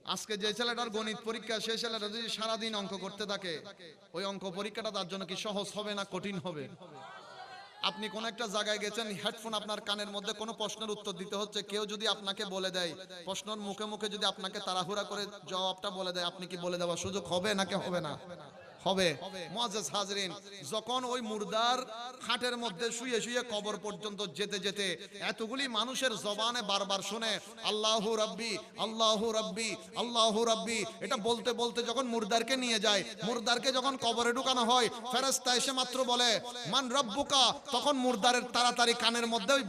B: আজকে যে ছেলেটার গণিত পরীক্ষা সেই ছেলেটা যদি সারাদিন অঙ্ক করতে থাকে ওই অঙ্ক পরীক্ষাটা তার জন্য কি সহজ হবে না কঠিন হবে আপনি কোন একটা জায়গায় গেছেন হেডফোন আপনার কানের মধ্যে কোনো প্রশ্নের উত্তর দিতে হচ্ছে কেউ যদি আপনাকে বলে দেয় প্রশ্নের মুখে মুখে যদি আপনাকে তাড়াহুড়া করে জবাবটা বলে দেয় আপনি কি বলে দেওয়ার সুযোগ হবে নাকি হবে না হবে মুআজ্জিজ হাজরিন যখন ওই মুর্দার খাটের মধ্যে শুয়ে শুয়ে কবর পর্যন্ত যেতে যেতে এতগুলি মানুষের জবানে বারবার শুনে আল্লাহু রাব্বি আল্লাহু রাব্বি আল্লাহু রাব্বি এটা বলতে বলতে যখন মুর্দারকে নিয়ে যায় মুর্দারকে যখন কবরে ঢুকানো হয় ফেরেশতা এসে মাত্র বলে মান রাব্বুকা তখন মুর্দারের তাড়াতাড়ি কানের মধ্যে ওই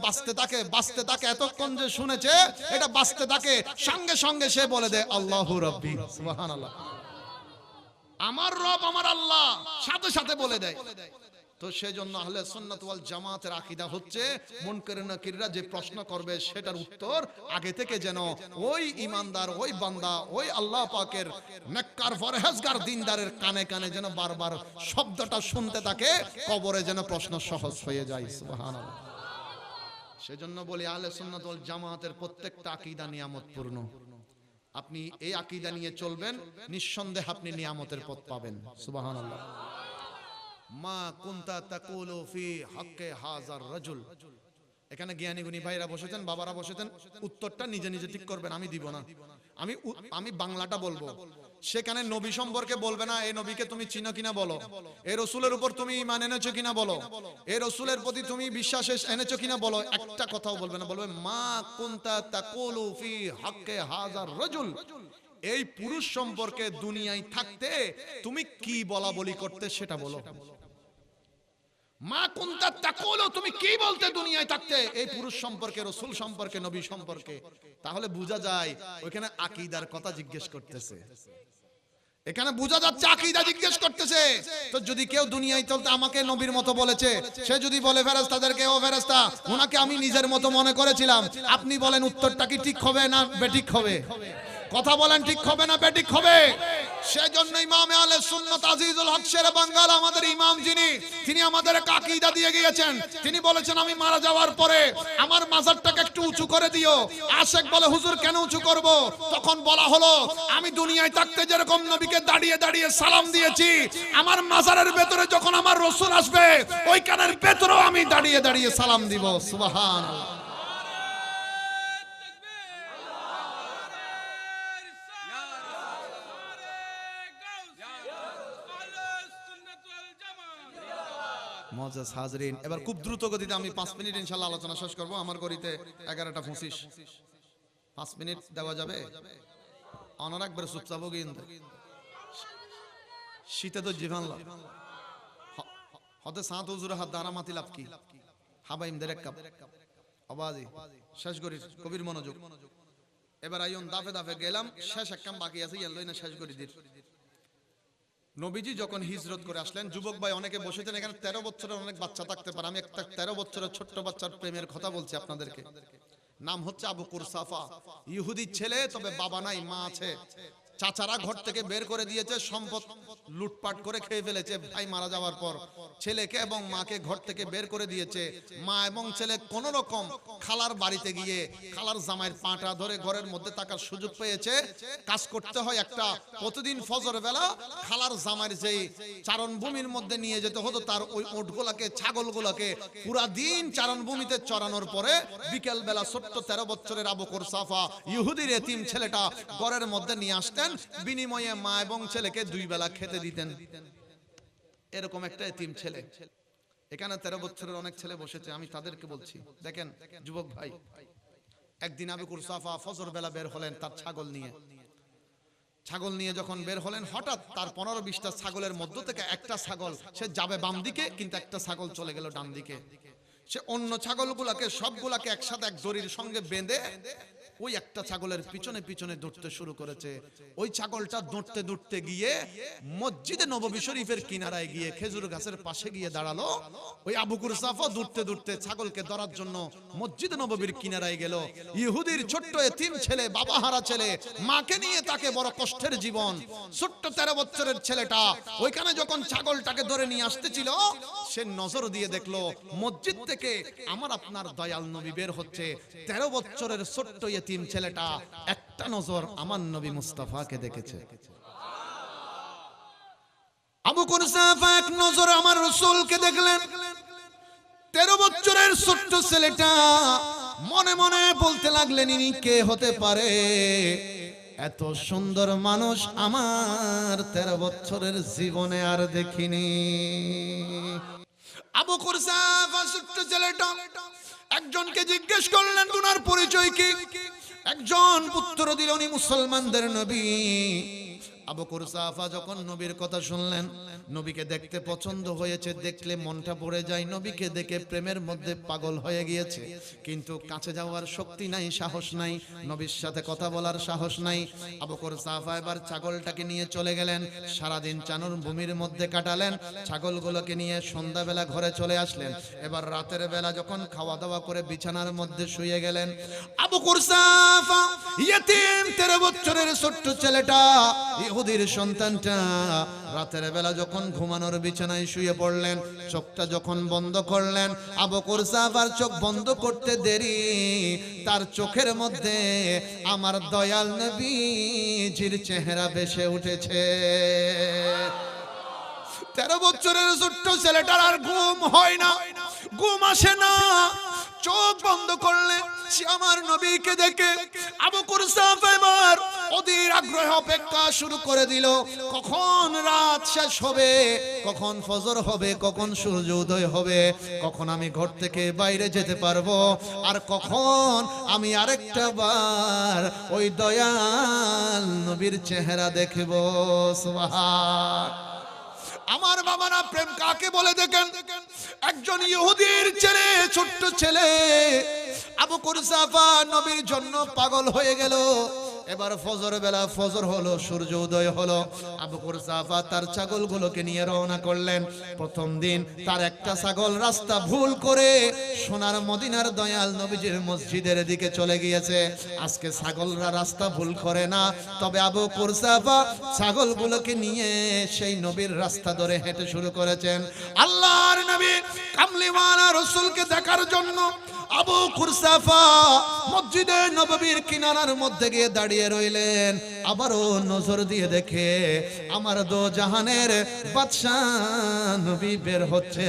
B: বাজতে থাকে এতক্ষণ যে শুনেছে এটা বাজতে থাকে সঙ্গে সঙ্গে সে বলে দেয় আল্লাহু রাব্বি সুবহানাল্লাহ আমার রব আমার আল্লাহ সাথে সাথে বলে দেয় তো সেজন্য আহলে সুন্নাত ওয়াল জামাতের আকীদা হচ্ছে মুনকার নাকিররা যে প্রশ্ন করবে সেটার উত্তর আগে থেকে যেন ওই ঈমানদার ওই বান্দা ওই আল্লাহ পাকের নেককার পরহেজগার দিনদারের কানে কানে যেন বারবার শব্দটা শুনতে থাকে কবরে যেন প্রশ্ন সহজ হয়ে যায় সুবহানাল্লাহ সেজন্য বলি আহলে সুন্নাত ওয়াল জামাতের প্রত্যেকটা আকীদা নিয়ামতপূর্ণ আপনি এই আকীদা নিয়ে চলবেন নিঃসন্দেহে আপনি নিয়ামতের পথ পাবেন সুবহানাল্লাহ মা কুনতা তাকুলু ফি হাক্কে হাযার রাজুল এখানে জ্ঞানী গুণী ভাইরা বসেছেন বাবারা বসেছেন উত্তরটা নিজে নিজে ঠিক করবেন আমি দিব না আমি বাংলাটা বলবো সেখানে নবী সম্পর্কে বলবে না এই নবীকে তুমি চিনো কিনা বলো এই রাসূলের উপর তুমি ঈমান এনেছো কিনা বলো এই রাসূলের প্রতি তুমি বিশ্বাস এনেছো কিনা বলো একটা কথাও বলবে না বলবে মা কুনতা তাকুলু ফি হাক্কে হাযার রাজুল এই পুরুষ সম্পর্কে দুনিয়ায় থাকতে তুমি কি বলা বলি করতে সেটা বলো মা কুনতা তাকুলু, তুমি কি বলতে দুনিয়ায় থাকতে এই পুরুষ সম্পর্কে, রাসূল সম্পর্কে, নবী সম্পর্কে? তাহলে বোঝা যায় ওইখানে আকীদার কথা জিজ্ঞেস করতেছে। এখানে বোঝা যাচ্ছে আকীদা জিজ্ঞেস করতেছে। তো যদি কেউ দুনিয়ায় চলতে আমাকে নবীর মতো বলেছে, সে যদি বলে ফেরেশতাদেরকে, ও ফেরেশতা উনাকে আমি নিজের মতো মনে করেছিলাম, আপনি বলেন উত্তরটা কি ঠিক হবে না বেঠিক হবে? কথা বলেন, ঠিক হবে না বেঠিক হবে? সেজন্য ইমাম আহলে সুন্নাত আজিজুল হক শেরে বাঙ্গাল আমাদের ইমাম যিনি, তিনি আমাদের আকীদা দিয়ে গিয়েছেন। তিনি বলেছেন আমি মারা যাওয়ার পরে আমার মাজারটাকে একটু উঁচু করে দিও। আশেক বলে হুজুর কেন উঁচু করব? তখন বলা হলো আমি দুনিয়ায় থাকতে যেরকম নবীকে দাঁড়িয়ে দাঁড়িয়ে সালাম দিয়েছি, আমার মাজারের ভেতরে যখন আমার রাসূল আসবে ওইখানের ভেতরেও আমি দাঁড়িয়ে দাঁড়িয়ে সালাম দিব। সুবহানাল্লাহ। মুআজ্জাজ হাজরিন, এবার খুব দ্রুত গতিতে আমি 5 মিনিট ইনশাআল্লাহ আলোচনা শেষ করব। আমার গড়িতে 11:25। 5 মিনিট দেওয়া যাবে? অনার একবার চুপচাপ কিন্তু শীতে তো জীবন লাভ হতে সাত হুজুরে হাত দাঁড়া মাতি লাভ কি হাবাইম দের এক কাপ আওয়াজই শেষ করি। কবির মনোযোগ। এবার আইন দাফে দাফে গেলাম, শেষ এক কাম বাকি আছে, ইয়াল্লই না শেষ করে দিই। নবীজি যখন হিজরত করে আসলেন, যুবক ভাই অনেকে বসেছেন এখানে, 13 বছরের অনেক বাচ্চা থাকতে পারে। আমি একটা 13 বছরের ছোট্ট বাচ্চার প্রেমের কথা বলছি আপনাদেরকে। নাম হচ্ছে আবু কুরসাফা। ইহুদি ছেলে, তবে বাবা নাই, মা আছে। চাচারা ঘর থেকে বের করে দিয়েছে, সম্পদ লুটপাট করে খেয়ে ফেলেছে ভাই মারা যাওয়ার পর। ছেলেকে এবং মাকে ঘর থেকে বের করে দিয়েছে। মা এবং ছেলে কোন রকম খালার বাড়িতে গিয়ে খালার জামাইয়ের পাটা ধরে ঘরের মধ্যে থাকার সুযোগ পেয়েছে। কাজ করতে হয় একটা, প্রতিদিন ফজর বেলা খালার জামাইয়ের যেই চারণভূমির মধ্যে নিয়ে যেতে হতো, তার ওই উটগুলাকে, ছাগলগুলাকে পুরা দিন চারণভূমিতে চড়ানোর পরে বিকেল বেলা ছোট্ট 13 বছরের আবু কুরসাফা ইহুদির এতিম ছেলেটা ঘরের মধ্যে নিয়ে আসতেন। বিনিময়ে মা এবং ছেলেকে 2 বেলা খেতে দিতেন। এরকম একটা এতিম ছেলে। এখানে 13 বছরের অনেক ছেলে বসেছে, আমি তাদেরকে বলছি, দেখেন যুবক ভাই, একদিন আবু কুরসাফা ফজর বেলা বের হলেন তার ছাগল নিয়ে। ছাগল নিয়ে যখন বের হলেন, হঠাৎ তার 15-20টা ছাগলের মধ্য থেকে একটা ছাগল সে যাবে বাম দিকে, কিন্তু একটা ছাগল চলে গেল ডান দিকে। সে অন্য ছাগলগুলাকে সবগুলাকে একসাথে এক দড়ির সঙ্গে বেঁধে ওই একটা ছাগলের পিছনে পিছনে দৌড়তে শুরু করেছে। ওই ছাগলটা দৌড়তে দৌড়তে গিয়ে মসজিদে নববী শরীফের কিনারায় গিয়ে খেজুর গাছের পাশে গিয়ে দাঁড়ালো। ওই আবু কুরসাফা দৌড়তে দৌড়তে ছাগলকে ধরার জন্য মসজিদে নববীর কিনারায় গেল। ইহুদির ছোট্ট এতিম ছেলে, বাবা হারা ছেলে, মাকে নিয়ে তাকে বড় কষ্টের জীবন। ছোট্ট 13 বছরের ছেলেটা ওইখানে যখন ছাগলটাকে ধরে নিয়ে আসতেছিল, সে নজর দিয়ে দেখলো মসজিদ থেকে আমার আপনার দয়াল নবী বের হচ্ছে। 13 বছরের ছোট্ট এতিম ছেলেটা একটা নজর আমার নবী মুস্তাফাকে দেখেছে। আবু কুরসাফা এক নজর আমার রাসূলকে দেখলেন। 13 বছরের ছোট্ট ছেলেটা মনে মনে বলতে লাগলেন, ইনি কে হতে পারে? এত সুন্দর মানুষ আমার 13 বছরের জীবনে আর দেখিনি। আবু কুরসাফা ছোট্ট ছেলেটা একজনকে জিজ্ঞেস করলেন, তোমার পরিচয় কি? একজন পুত্র দিল, উনি মুসলমানদের নবী। আবু কুরসাফা যখন নবীর কথা শুনলেন, নবীকে দেখতে পছন্দ হয়েছে, দেখলে মনটা পড়ে যায়, নবীকে দেখে প্রেমের মধ্যে পাগল হয়ে গিয়েছে। কিন্তু কাছে যাওয়ার শক্তি নাই, সাহস নাই, নবীর সাথে কথা বলার সাহস নাই। আবু কুরসাফা এবার ছাগলটাকে নিয়ে চলে গেলেন। সারাদিন চানুর ভূমির মধ্যে কাটালেন। ছাগলগুলোকে নিয়ে সন্ধ্যাবেলা ঘরে চলে আসলেন। এবার রাতের বেলা যখন খাওয়া দাওয়া করে বিছানার মধ্যে শুয়ে গেলেন, আবু কুরসাফা ইয়েতিম 13 বছরের ছোট্ট ছেলেটা, ইহুদির সন্তানটা রাতের বেলা যখন ঘুমানোর বিছানায় শুয়ে পড়লেন, চোখটা যখন বন্ধ করলেন, আবু কুরসাফার চোখ বন্ধ করতে দেরি, তার চোখের মধ্যে আমার দয়াল নবীজির চেহারা ভেসে উঠেছে। 13 বছরের ছোট্ট ছেলেটার আর ঘুম হয় না, ঘুম আসে না। চোখ বন্ধ করলে সে আমার নবীকে দেখে আবু কুরসাফা এবার অধীর আগ্রহে অপেক্ষা শুরু করে দিল, কখন রাত শেষ হবে, কখন ফজর হবে, কখন সূর্য উদয় হবে, কখন আমি ঘর থেকে বাইরে যেতে পারবো, আর কখন আমি আরেকটা বার ওই দয়াল নবীর চেহারা দেখব। সুবহান। আমার বাবারা, প্রেম কাকে বলে দেখেন? একজন ইহুদির ছেলে, ছোট্ট ছেলে আবু কুরসাফা নবীর জন্য পাগল হয়ে গেল। এবার ফজর বেলা, ফজর হলো, সূর্য উদয় হলো, আবু কুরসাফা তার ছাগলগুলোকে নিয়ে রওনা করলেন। প্রথম দিন তার একটা ছাগল রাস্তা ভুল করে সোনার মদিনার দয়াল নবীজির মসজিদের দিকে চলে গিয়েছে। আজকে ছাগলরা রাস্তা ভুল করে না, তবে আবু কুরসাফা ছাগলগুলোকে নিয়ে সেই নবীর রাস্তা ধরে হেঁটে শুরু করেছেন। আল্লাহর নবী কামলিওয়ালা রাসূলকে দেখার জন্য আবু কুরসাফা মসজিদে নববীর কিনারার মধ্যে গিয়ে দাঁড়িয়ে রইলেন। আবারও নজর দিয়ে দেখে আমার দো জাহানের বাদশা নবী বের হচ্ছে।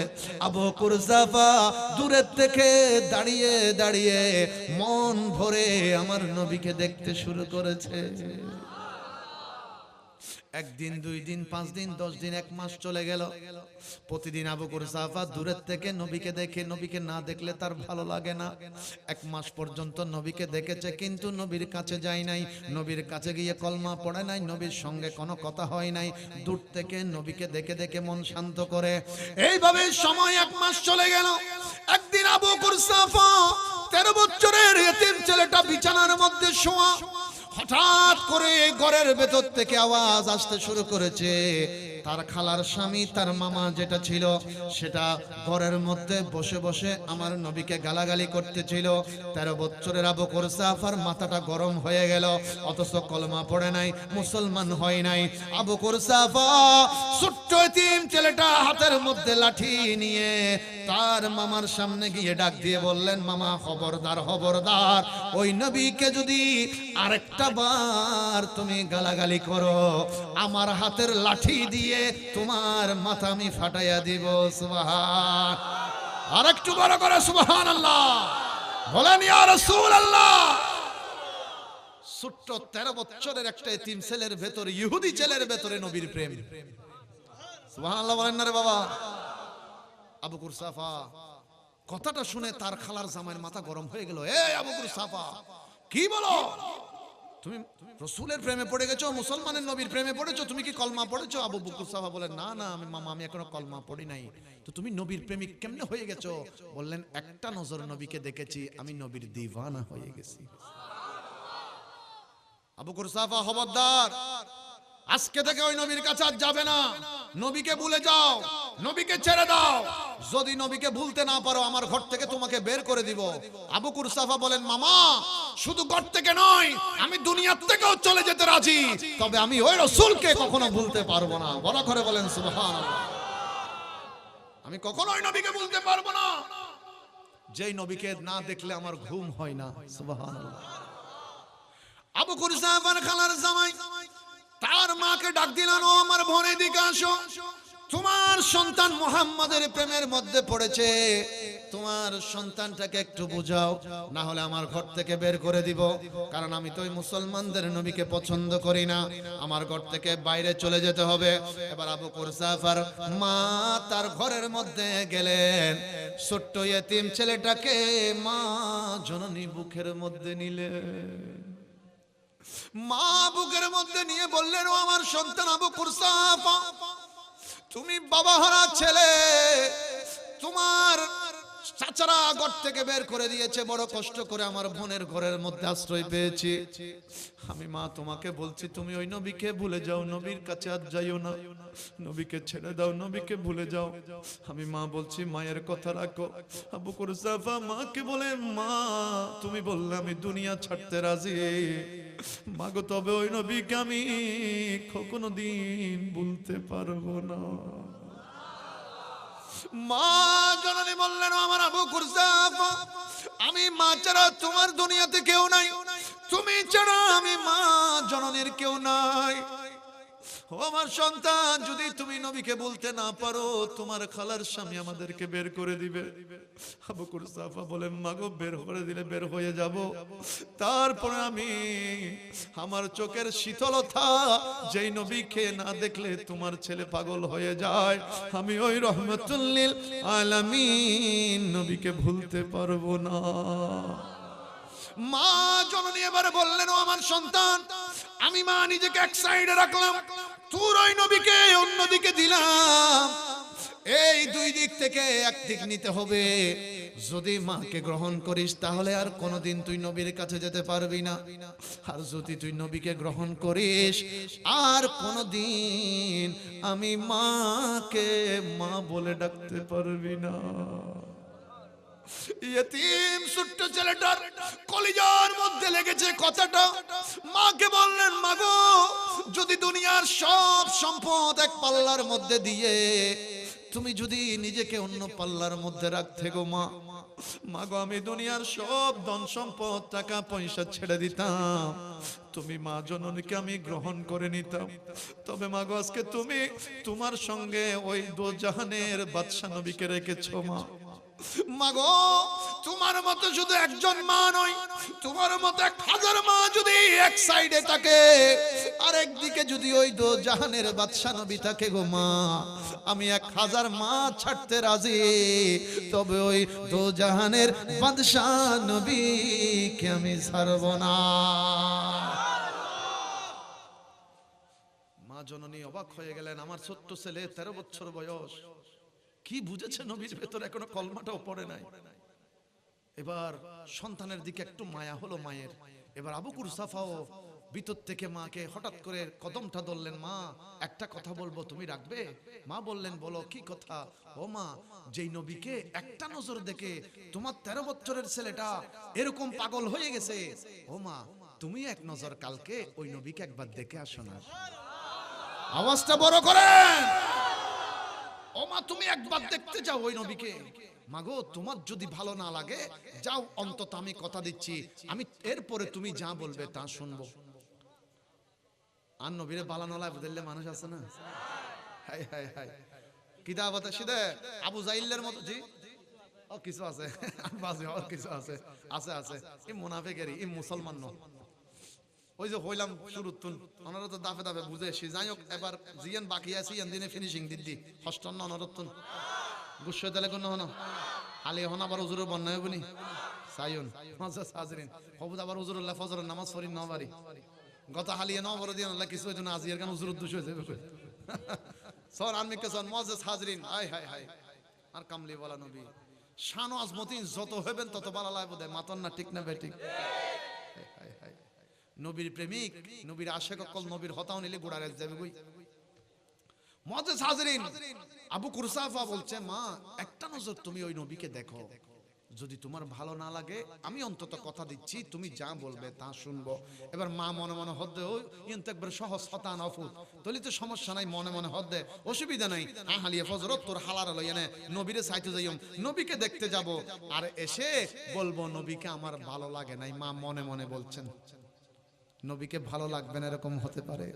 B: আবু কুরসাফা দূরের থেকে দাঁড়িয়ে দাঁড়িয়ে মন ভরে আমার নবীকে দেখতে শুরু করেছে। একদিন, 2 দিন, 5 দিন, 10 দিন, 1 মাস চলে গেল। প্রতিদিন আবু কুরসাফা দূরের থেকে নবীকে দেখে, নবীকে না দেখলে তার ভালো লাগে না। 1 মাস পর্যন্ত নবীকে দেখেছে, কিন্তু নবীর কাছে যায় নাই, নবীর কাছে গিয়ে কলমা পড়ে নাই, নবীর সঙ্গে কোনো কথা হয় নাই। দূর থেকে নবীকে দেখে দেখে মন শান্ত করে। এইভাবে সময় 1 মাস চলে গেল। একদিন আবু কুরসাফা 13 বছরের এতিম ছেলেটা বিছানার মধ্যে শোয়া। হঠাৎ করে ঘরের ভেতর থেকে আওয়াজ আসতে শুরু করেছে। তার খালার স্বামী, তার মামা যেটা ছিল, সেটা ঘরের মধ্যে বসে বসে আমার নবীকে গালাগালি করতেছিল। 13 বছরের আবু কুরসাফার মাথাটা গরম হয়ে গেল, অথচ কলমা পড়ে নাই, মুসলমান হয় নাই। আবু কুরসাফা ছোট্ট এতিম ছেলেটা হাতের মধ্যে লাঠি নিয়ে তার মামার সামনে গিয়ে ডাক দিয়ে বললেন, মামা খবরদার, খবরদার, ওই নবীকে যদি আরেকটা বার তুমি গালাগালি করো, আমার হাতের লাঠি দিয়ে তোমার মাথা আমি ফাটাইয়া দিব। সুবহান, আর একটু বড় করে সুবহানাল্লাহ বলেন, ইয়া রাসূলুল্লাহ। ছোট্ট 13 বছরের একটা এতিম ছেলের ভেতরে, ইহুদি ছেলের ভেতরে নবীর প্রেম। সুবহানাল্লাহ বলেন না রে বাবা। আবু কুরসাফা কথাটা শুনে তার খালার জামাইয়ের মাথা গরম হয়ে গেল। এই আবু কুরসাফা, কি বলো? তুমি রাসূলের প্রেমে পড়ে গেছো, মুসলমানের নবীর প্রেমে পড়েছো, তুমি কি কলমা পড়েছো? আবু কুরসাফা বলেন, না না আমি এখনো কলমা পড়ি নাই। তো তুমি নবীর প্রেমিক কেমনে হয়ে গেছো? বললেন, একটা নজর নবীকে দেখেছি, আমি নবীর দিওয়ানা হয়ে গেছি। আবু কুরসাফা, খবরদার, আজকে থেকে ওই নবীর কাছে আর যাবে না। নবীকে ভুলে যাও, নবীকে ছেড়ে দাও। যদি নবীকে ভুলতে না পারো, আমার ঘর থেকে তোমাকে বের করে দিব। আবু কুরসাফা বলেন, মামা, শুধু ঘর থেকে নয়, আমি দুনিয়ার থেকেও চলে যেতে রাজি, তবে আমি ওই রাসূলকে কখনো ভুলতে পারবো না। বড় করে বলেন সুবহানাল্লাহ। আমি কখনো ওই নবীকে ভুলতে পারবো না, যেই নবীকে না দেখলে আমার ঘুম হয় না। সুবহানাল্লাহ। আবু কুরসাফার খালার জামাই তার মাকে ডাক দিলেন, ও আমার বোন, এদিকে আসো, তোমার সন্তান মুহাম্মাদের প্রেমের মধ্যে পড়েছে, তোমার সন্তানটাকে একটু বুঝাও, না হলে আমার ঘর থেকে বের করে দিব। কারণ আমি তো ওই মুসলমানদের নবীকে পছন্দ করি না, আমার ঘর থেকে বাইরে চলে যেতে হবে। এবার আবু কুরসাফার মা তার ঘরের মধ্যে গেলেন, ছোট্ট এতিম ছেলেটাকে মা জননী বুকের মধ্যে নিলেন। মা বুকের মধ্যে নিয়ে বললেন, ও আমার সন্তান আবু কুরসাফা, তুমি বাবা হারা ছেলে, তোমার চাচারা ঘর থেকে বের করে দিয়েছে, বড় কষ্ট করে আমার বোনের ঘরের মধ্যে আশ্রয় পেয়েছি। আমি মা তোমাকে বলছি, তুমি ওই নবীকে ভুলে যাও, নবীর কাছে আর যাইও না, নবীকে ছেড়ে দাও, নবীকে ভুলে যাও। আমি মা বলছি, মায়ের কথা রাখো। আবু কুরসাফা মাকে বলে, মা তুমি বললে আমি দুনিয়া ছাড়তে রাজি, মাগো, তবে ওই নবীকে আমি কখনো দিন ভুলতে পারবো না। মা জননী বললেন, আমার আবু কুরসাফা, আমি মা ছাড়া তোমার দুনিয়াতে কেউ নাই, তুমি ছাড়া আমি মা জননীর কেউ নাই। ও আমার সন্তান, যদি তুমি নবীকে বলতে না পারো, তোমার খালার স্বামী আমাদেরকে বের করে দিবে। আবু কুরসাফা বলেন, মাগো, বের করে দিলে বের হয়ে যাব, তারপরে আমি আমার চোখের শীতলতা, যেই নবীকে না দেখলে তোমার ছেলে পাগল হয়ে যায়, আমি ওই রহমাতুল লিল আলামিন নবীকে ভুলতে পারবো না। মা জননী এবারে বললেন, ও আমার সন্তান, আমি মা নিজেকে এক সাইডে রাখলাম, তোর ওই নবীকে অন্যদিকে দিলাম। এই দুই দিক থেকে এক দিক নিতে হবে। যদি মাকে গ্রহণ করিস তাহলে আর কোনোদিন তুই নবীর কাছে যেতে পারবি না, আর যদি তুই নবীকে গ্রহণ করিস আর কোনোদিন আমি মাকে মা বলে ডাকতে পারবি না। ইয়েতিম ছোট্ট ছেলেটার কলিজার মধ্যে লেগেছে কথাটা। মাকে বললেন, মাগো যদি দুনিয়ার সব সম্পদ এক পাল্লার মধ্যে দিয়ে তুমি যদি নিজেকে অন্য পাল্লার মধ্যে রাখতে গো মা, মাগো আমি দুনিয়ার সব ধন সম্পদ টাকা পয়সা ছেড়ে দিতাম, তুমি মা জননীকে আমি গ্রহণ করে নিতাম। তবে মাগো আজকে তুমি তোমার সঙ্গে ওই দোজাহানের বাদশা নবীকে রেখেছো মা। মাগো তোমার মতো শুধু একজন মা নয়, তোমার মতো 1000 মা যদি এক সাইডে থাকে আর একদিকে যদি ওই দোজাহানের বাদশা নবী থাকে গো মা, আমি 1000 মা ছাড়তে রাজি, তবে ওই দোজাহানের বাদশা নবীকে আমি ছাড়ব না। মা জননী অবাক হয়ে গেলেন। আমার ছোট্ট ছেলে 13 বছর বয়স, কি বুঝেছে নবীর ভেতর, এখনো কলমাটাও পড়ে নাই। এবার সন্তানের দিকে একটু মায়া হলো মায়ের। এবার আবু কুরসাফাও ভিতর থেকে মাকে হঠাৎ করে কদমটা ধরলেন। মা একটা কথা বলবো, তুমি রাখবে? মা বললেন, বলো কি কথা? ও মা, যেই নবীকে একটা নজর দেখে তোমার 13 বছরের ছেলেটা এরকম পাগল হয়ে গেছে, ও মা তুমি এক নজর কালকে ওই নবীকে একবার দেখে আসো না। আওয়াজটা বড় করেন। ও মা তুমি একবার দেখতে যাও ওই নবীকে। মাগো তোমার যদি ভালো না লাগে যাও, অন্তত আমি কথা দিচ্ছি আমি এরপরে তুমি যা বলবে তা শুনবো। আর নবীরে বালানোলা বদললে মানুষ আছে না? হাই হাই হাই, কিতাবতে সিদে আবু জাইলের মতো। জি ও কিছু আছে বাজে, আর কিছু আছে আছে আছে এই মুনাফিকেরই, এই মুসলমান ন। ওই যে হইলাম শুরুতুন ওনারা তো দাফে দাফে বুঝে এসে যাই হোক। এবার জিয়ান বাকি আছে ইয়ান দিনে ফিনিশিং দিদি হস্টন অনরতুন গুসে দিলে কোন হন আলী হন আবার হুজুরের বন্যায় বনি সাইয়ন মাঝে হাজরিন হবুদ আবার হুজুরুল্লাহ ফজরের নামাজ পড়ি নবারি গত হালিয়ে নবর দিয়ে আল্লাহ কিছু হইতো না আজিয়ার গান হুজুর দুশ হয়ে যাবে সর আমি কে সর মাঝে হাজরিন হাই হাই হাই আর কামলি বলা নবী শান ও আজমতি যত হবেন তত ভালো লাগবে দেয় মাতন না ঠিক না বেঠিক। হাই হাই নবীর প্রেমিক, নবীর আশেক অকল, নবীর হতাও নিলে গোড়া রেজ যাবে কই। মুআজ্জিজ হাজরিন, আবু কুরসাফা বলছে, মা একটা নজর তুমি ওই নবীকে দেখো, যদি তোমার ভালো না লাগে আমি অন্তত কথা দিচ্ছি তুমি যা বলবে তা শুনবো। এবার মা মনে মনে হদ্দে ওই কিন্তু একবার সহজ হতান অফুত তলি তো সমস্যা নাই, মনে মনে হদ্দে অসুবিধা নাই। হালিয়ে ফজরত তোর হালার লইয়ানে নবীরে চাইতে যাইম, নবীকে দেখতে যাব আর এসে বলবো নবীকে আমার ভালো লাগে নাই। মা মনে মনে বলছেন নবীকে ভালো লাগবে না এরকম হতে পারে?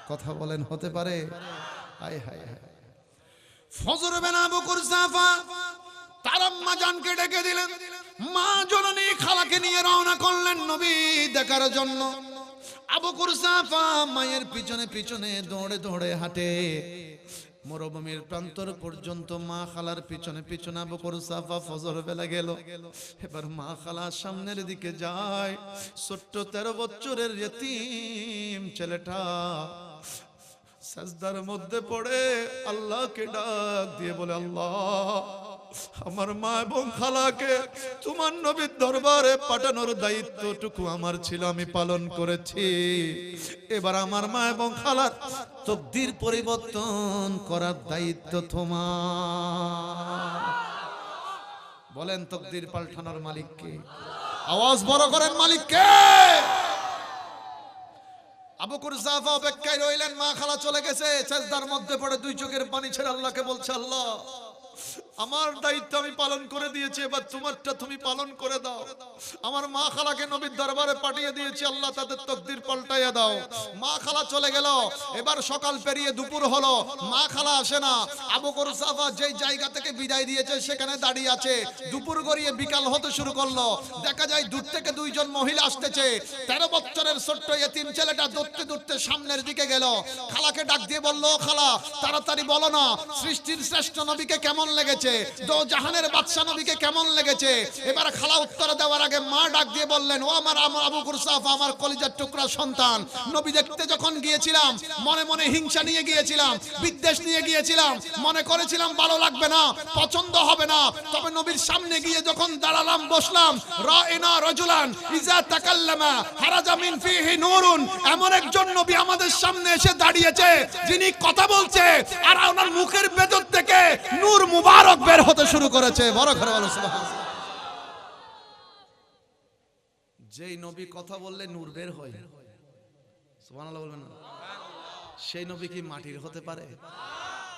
B: কথা বলেন হতে পারে? হায় হায় হায়। ফজর বেলা আবু কুরসাফা তার আম্মা জানকে ডেকে দিলেন। মা জননী খালাকে নিয়ে রওনা করলেন নবী দেখার জন্য। আবু কুরসাফা মায়ের পিছনে পিছনে দৌড়ে দৌড়ে হাঁটে মরুভূমির প্রান্তর পর্যন্ত। মা খালার পিছনে পিছনে আবু কুরসাফা ফজর বেলা গেল। এবার মা খালা সামনের দিকে যায়, ছোট্ট 13 বছরের ইতিম ছেলেটা সাজদার মধ্যে পড়ে আল্লাহকে ডাক দিয়ে বলে, আল্লাহ আমার মা এবং খালাকে তোমার নবীর দরবারে পাঠানোর দায়িত্বটুকু আমার ছিল, আমি পালন করেছি। এবার আমার মা এবং খালার তকদির পরিবর্তন করার দায়িত্ব তোমার। বলেন তকদির পাল্টানোর মালিক কে? আওয়াজ বড় করেন, মালিক কে? আবু কুরসাফা অপেক্ষায় রইলেন। মা খালা চলে গেছে, সেজদার মধ্যে পড়ে 2 চোখের পানি ছেড়ে আল্লাহকে বলছে, আল্লাহ আমার দায়িত্ব আমি পালন করে দিয়েছি, এবার তোমারটা তুমি পালন করে দাও। আমার মা খালাকে নবীর দরবারে পাঠিয়ে দিয়েছি, আল্লাহ তাদের তকদির পাল্টাইয়া দাও। মা খালা চলে গেল। এবার সকাল পেরিয়ে দুপুর হলো, মা খালা আসে না। আবু কুরসাফা যেই জায়গা থেকে বিদায় দিয়েছে সেখানে দাঁড়িয়ে আছে। দুপুর গড়িয়ে বিকাল হতে শুরু করলো। দেখা যায় দূর থেকে 2 জন মহিলা আসতেছে। 13 বছরের ছোট্ট ইতিম ছেলেটা দৌড়তে দৌড়তে সামনের দিকে গেল। খালাকে ডাক দিয়ে বলল, খালা তাড়াতাড়ি বলো না সৃষ্টির শ্রেষ্ঠ নবীকে কেমন কেমন লেগেছে, দো জাহানের বাদশা নবীকে কেমন লেগেছে। এবার খালা উত্তর দেওয়ার আগে মা ডাক দিয়ে বললেন, ও আমার আবু কুরসাফা, আমার কলিজার টুকরা সন্তান, নবী দেখতে যখন গিয়েছিলাম মনে মনে হিংসা নিয়ে গিয়েছিলাম, বিদ্বেষ নিয়ে গিয়েছিলাম, মনে করেছিলাম ভালো লাগবে না, পছন্দ হবে না। তবে নবীর সামনে গিয়ে যখন দাঁড়ালাম, বসলাম, রাইনা রাজুলান ইজা তাকাল্লামা হারাজা মিন ফিহি নূরুন, এমন একজন নবী আমাদের সামনে এসে দাঁড়িয়েছে যিনি কথা বলছে আর ওনার মুখের ভেতর থেকে নূর মুবারক বের হতে শুরু করেছে। বড় করে বলো সুবহানাল্লাহ। যেই নবী কথা বললে নূর বের হয়, সুবহানাল্লাহ বলবেন না? সেই নবী কি মাটির হতে পারে?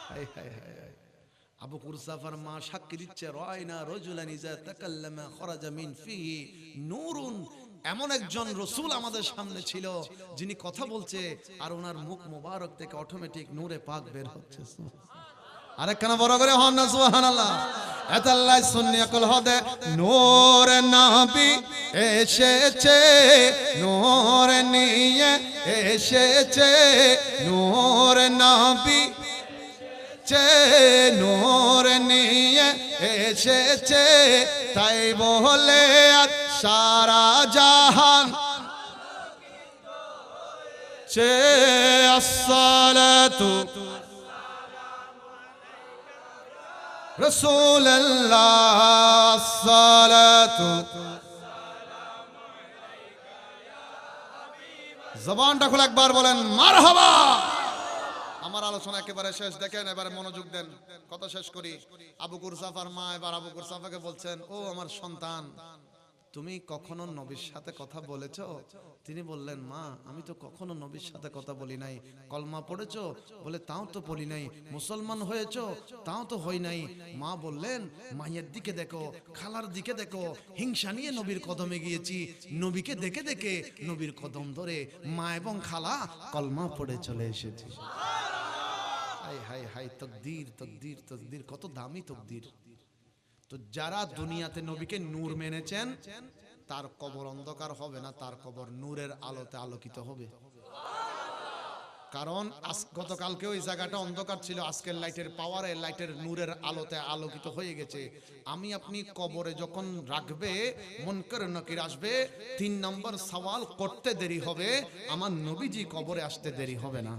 B: হায় হায় হায়। আবু কুরসাফার মা সাক্ষী দিচ্ছে, রাইনা রাজুলান ইজা তাকাল্লামা খারাজা মিন ফিহি নূরুন, এমন একজন রাসূল আমাদের সামনে ছিল যিনি কথা বলছে আর ওনার মুখ মোবারক থেকে অটোমেটিক নূরে পাক বের হচ্ছে। আরেকখানা বড় করে হন না সুবহানাল্লাহ। এতাল্লাহ সুন্নিয়াকুল হদে, নূর নবী এসেছে, নূর নিয়ে এসেছে, নূর নবী নূর নিয়ে এসেছে, তাই বলে আর সারা জাহান চে আসসালাতু রাসূলুল্লাহ, আসসালাতু। জবানটা খুলে একবার বলেন মারহাবা। আমার আলোচনা একেবারে শেষ, দেখেন এবারে মনোযোগ দেন, কথা শেষ করি। আবু কুরসাফার মা এবার আবু কুরসাফাকে বলছেন, ও আমার সন্তান, তুমি কখনো নবীর সাথে কথা বলেছো? তিনি বললেন, মা আমি তো কখনো নবীর সাথে কথা বলি নাই। কলমা পড়েছো? বলে তাও তো পড়ি নাই। মুসলমান হয়েছো? তাও তো হই নাই। মা বললেন, মায়ের দিকে দেখো, খালার দিকে দেখো, হিংসা নিয়ে নবীর কদমে গিয়েছি, নবীকে দেখে দেখে নবীর কদম ধরে মা এবং খালা কলমা পড়ে চলে এসেছি। হাই হাই হাই, তকদীর তকদীর তকদীর, কত দামি তকদীর। তো যারা দুনিয়াতে নবীকে নূর মেনেছেন তার কবর অন্ধকার হবে না, তার কবর নূরের আলোতে আলোকিত হবে। কারণ গতকালকে ওই জায়গাটা অন্ধকার ছিল, আজকের লাইটের পাওয়ারে, লাইটের নূরের আলোতে আলোকিত হয়ে গেছে। আমি আপনি কবরে যখন রাখবে, মুনকার নাকির আসবে, 3 নম্বর সওয়াল করতে দেরি হবে, আমার নবীজি কবরে আসতে দেরি হবে না।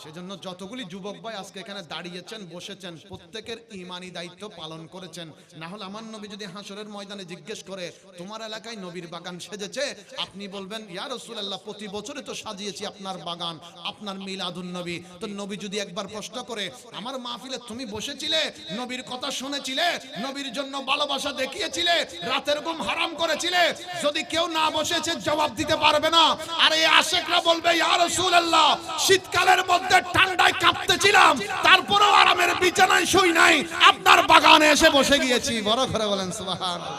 B: সেজন্য যতগুলি যুবক ভাই আজকে এখানে দাঁড়িয়েছেন, বসেছেন, প্রত্যেকের ঈমানি দায়িত্ব পালন করেছেন। না হলে আমার নবী যদি হাসরের ময়দানে জিজ্ঞেস করে, তোমার এলাকায় নবীর বাগান সেজেছে, আপনি বলবেন, ইয়া রাসূলুল্লাহ প্রতি বছরে তো সাজিয়েছি আপনার বাগান, আপনার মিলাদুন নবী। তো নবী যদি একবার প্রশ্ন করে, আমার মাহফিলে তুমি বসেছিলে, নবীর কথা শুনেছিলে, নবীর জন্য ভালোবাসা দেখিয়েছিলে, রাতের ঘুম হারাম করেছিলে, যদি কেউ না বসেছে জবাব দিতে পারবে না। আর এই আশিকরা বলবে, ইয়া রাসূলুল্লাহ শীতকালের মধ্যে ঠান্ডায় কাঁপতেছিলাম, তারপরেও আরামের বিছানায় শুই নাই, আপনার বাগানে এসে বসে গিয়েছি। বড় করে বলেন সুবহানাল্লাহ।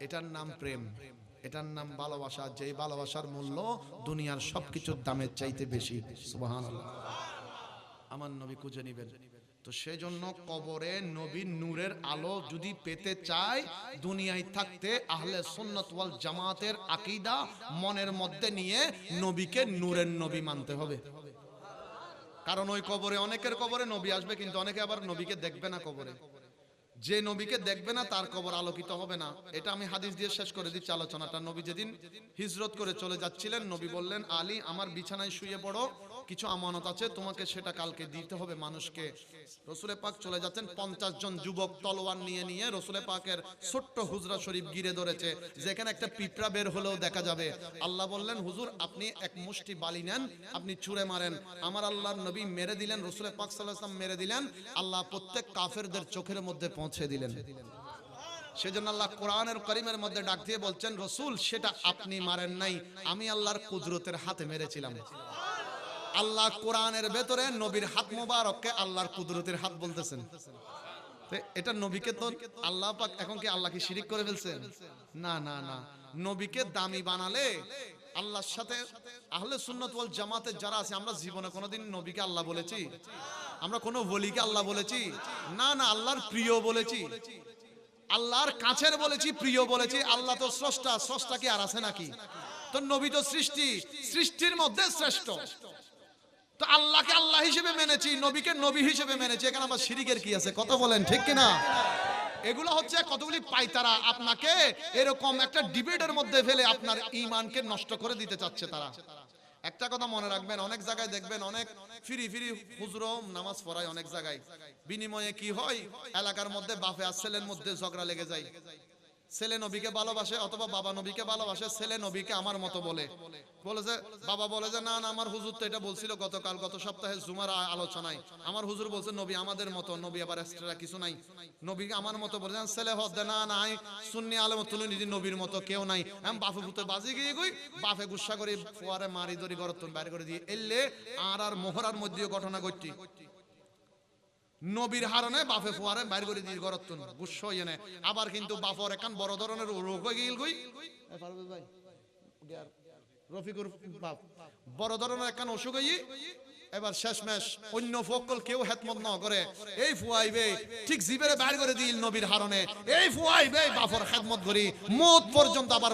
B: এটার নাম প্রেম, এটার নাম ভালোবাসা, যেই ভালোবাসার মূল্য দুনিয়ার সবকিছুর দামের চাইতে বেশি। সুবহানাল্লাহ। আমার নবী খুঁজে নিবেন। তো সেজন্য কবরে নবীর নূরের আলো যদি পেতে চায়, দুনিয়ায় থাকতে আহলে সুন্নাত ওয়াল জামাতের আকীদা মনের মধ্যে নিয়ে নবীকে নূরের নবী মানতে হবে। কারণ ওই কবরে, অনেকের কবরে নবী আসবে, কিন্তু অনেকে আবার নবীকে দেখবে না কবরে। যে নবীকে দেখবে না তার কবর আলোকিত হবে না। এটা আমি হাদিস দিয়ে শেষ করে দিচ্ছি আলোচনাটা। নবী যেদিন হিজরত করে চলে যাচ্ছিলেন, নবী বললেন, আলী আমার বিছানায় শুয়ে পড়ো, কিছু আমানত আছে, তোমাকে সেটা কালকে দিতে হবে মানুষকে। রসুলে পাক চলে যাচ্ছেন, 50 জন যুবক তলোয়ার নিয়ে নিয়ে রসুলে পাকের ছোট্ট হুজরা শরীফ ঘিরে ধরেছে, যেখানে একটা পিঁপড়া বের হলেও দেখা যাবে। আল্লাহ বললেন, হুজুর আপনি এক মুষ্টি বালি নেন, আপনি ছুঁড়ে মারেন। আমার আল্লাহর নবী মেরে দিলেন, রসুলে পাক সাল্লাল্লাহু আলাইহি ওয়াসাল্লাম মেরে দিলেন, আল্লাহ প্রত্যেক কাফেরদের চোখের মধ্যে পৌঁছে দিলেন। সেজন্য আল্লাহ কোরআনের কারীমের মধ্যে ডাক দিয়ে বলছেন, রসুল সেটা আপনি মারেন নাই, আমি আল্লাহর কুদরতের হাতে মেরেছিলাম। আল্লাহ কোরআনের ভেতরে নবীর হাত মোবারককে আল্লাহর কুদরতের হাত বলতেছেন। এটা নবীকে তো আল্লাহ পাক এখন কি আল্লাহকে শিরিক করে ফেলছেন? না না না, নবীকে দামি বানালে আল্লাহর সাথে আহলে সুন্নাত ওয়াল জামাতে যারা আছে, আমরা জীবনে কোনোদিন নবীকে আল্লাহ বলেছি? আমরা কোনো ওলিকে আল্লাহ বলেছি? না না, আল্লাহর প্রিয় বলেছি, আল্লাহর কাছের বলেছি, প্রিয় বলেছি। আল্লাহ তো স্রষ্টা, স্রষ্টা কি আর আছে নাকি? তো নবী তো সৃষ্টি, সৃষ্টির মধ্যে শ্রেষ্ঠ। তো আল্লাহকে আল্লাহ হিসেবে মেনেছি, নবীকে নবী হিসেবে মেনেছি, এখানে আবার শিরিকের কি আছে? কথা বলেন ঠিক কিনা? এগুলো হচ্ছে কতগুলি পাইতারা আপনাকে এরকম একটা ডিবেটের মধ্যে ফেলে আপনার ঈমানকে নষ্ট করে দিতে চাচ্ছে তারা। একটা কথা মনে রাখবেন, অনেক জায়গায় দেখবেন অনেক ফিরি ফিরি হুজুরও নামাজ পড়ায় অনেক জায়গায়, বিনিময়ে কি হয়, এলাকার মধ্যে বাপে আর ছেলের মধ্যে ঝগড়া লেগে যায়। ছেলে নবীকে ভালোবাসে অথবা বাবা নবীকে ভালোবাসে, ছেলে নবীকে আমার মতো বলে যে বাবা বলে যে না না আমার হুজুর তো এটা বলছিল গত সপ্তাহে জুমার আলোচনায়, আমার হুজুর বলছে নবী আমাদের মতো, নবী আবার এক্সট্রা কিছু নাই, নবীকে আমার মতো বলে। ছেলে হদ না নাই সুন্নি আলেম তুলে নিজে নবীর মতো কেউ নাই, আমি বাপে ভূতে বাজি গিয়ে গই, বাপে গুসা করে ফুয়ারে মারি ধরি গরতন বাইর করে দিয়ে এলে আর মোহরার মধ্যেও ঘটনা ঘটছি, নবীর হারনে বাপে ফুয়ারে বাইর করে দিয়ে গরতন গুসা হইয়ে নেয়। আবার কিন্তু বাপর এখন বড় ধরনের রোগ হয়ে গিয়ে গই, রফিকুর বাপ বড় ধরনের একখান অসুখ হই, এবার শেষমেশ অন্য ফকল কেউ হেতমত ন করে এই ফুয়াইবে ঠিক জিবেরে বাইর করে দিল নবীর হারনে, এই ফুয়াইবে বাপর খেদমত করি মত পর্যন্ত, আবার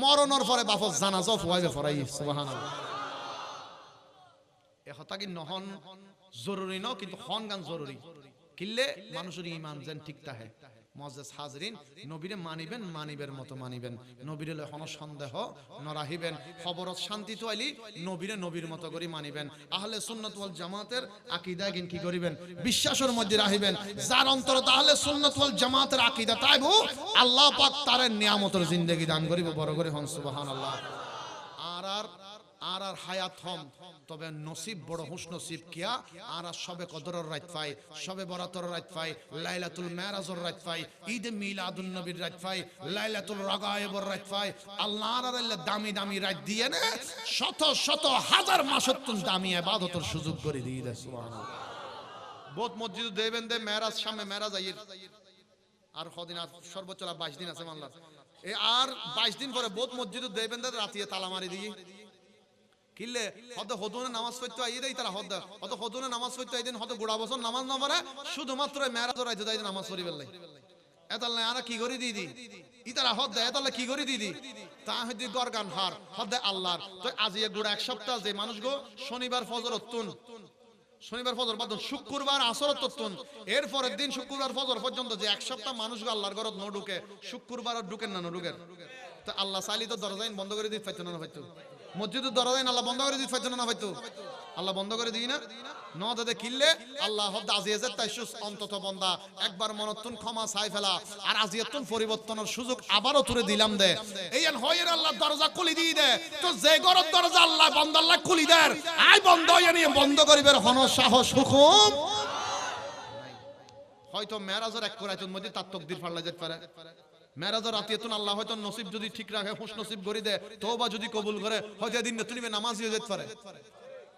B: মরণের পরে বাপর জানাজা ফুয়াইবে ফরাই। সুবহানাল্লাহ। এ কথা কি নহন জরুরি ন, কিন্তু হন গান জরুরি কিল্লে মানুষের ঈমান যেন ঠিক থাকে। মুআজ্জাজ হাজরিন, নবীরে মানিবেন, মানিবের মতো মানিবেন, নবীরে হন সন্দেহ নরাহিবেন, খবরত শান্তি তো আইলি নবীরে নবীর মতো করে মানিবেন। আহলে সুন্নাত ওয়াল জামাতের আকীদা কিন কি করিবেন, বিশ্বাসের মধ্যে রাখিবেন। যার অন্তরে আহলে সুন্নাত ওয়াল জামাতের আকীদা তাইবো, আল্লাহ পাক তার নিয়ামতের জিন্দেগি দান করিব। বড় করে হন সুবহানাল্লাহ। আর হায়াত হম, তবে নসিব বড় হুশ নসিব কিয়া আর সবে কদরের রাত পাই, সবে বরাতের রাত পাই, লাইলাতুল মেরাজের রাত পাই, ঈদ মিলাদুন নবীর রাত পাই, লাইলাতুল রাগায়েবের রাত পাই। আল্লাহর আল্লাহ দামি দামি রাত দিয়ে না শত শত হাজার মাসত্তুন দামি ইবাদতের সুযোগ করে দিয়ে দেয়। সুবহানাল্লাহ। বহুত মসজিদ দেবেন দে মেরাজ সামনে মেরাজ আইর আর কদিন আর সর্বোচ্চ 22 দিন আছে মানলাম, এই আর 22 দিন পরে বহুত মসজিদ দেবেন দে রাতে তালা মারি দিয়ে কিল্লে হদ হদুনে নামাজ পড়তে আই দেই তারা হদ হদুনে নামাজ পড়তে আই দিন হদ গোড়া বছর নামাজ না পড়ে শুধুমাত্র মেরাজ রাইতে যাই নামাজ পড়ি বেলাই এতালে আর কি করি দিদি ই তারা হদ এতালে কি করি দিদি তা হদি গরগান হার হদ আল্লাহর। তো আজি গোড়া এক সপ্তাহ যে মানুষ গো শনিবার ফজর তুন, শনিবার ফজর বাদ শুক্রবার আসর তত্তুন, এর পরের দিন শুক্রবার ফজর পর্যন্ত যে এক সপ্তাহ মানুষ গো আল্লাহর ঘরত ন ঢুকে, শুক্রবার ঢুকেন না ঢুকেন। তো আল্লাহ চাইলি তো দরজাইন বন্ধ করে দিতে পারতো না পাইতো, মসজিদের দরজাইন আল্লাহ বন্ধ করে দিতে পারতো না পাইতো, আল্লাহ বন্ধ করে দিই না ন দাদা কিল্লে আল্লাহ হদ আজিয়াজের তাইসুস অন্তত বন্দা একবার মনতুন ক্ষমা চাই ফেলা আর আজিয়াতুন পরিবর্তনের সুযোগ আবারও তুলে দিলাম দে এইন হয়ের আল্লাহ দরজা খুলি দিয়ে দে। তো যে ঘরের দরজা আল্লাহ বন্ধ আল্লাহ খুলি দেয় আই বন্ধ নিয়ে বন্ধ করিবার হন সাহস হুকুম হয়তো মেরাজের এক করাইতুন মধ্যে তার তকদির ফাড়লা যেতে পারে। মেরাজের রাতিয়াতুন আল্লাহ হয়তো নসিব যদি ঠিক রাখে খুশ নসিব করি দে তওবা যদি কবুল করে হয়তো এদিন তুমি নামাজ হয়ে যেতে পারে।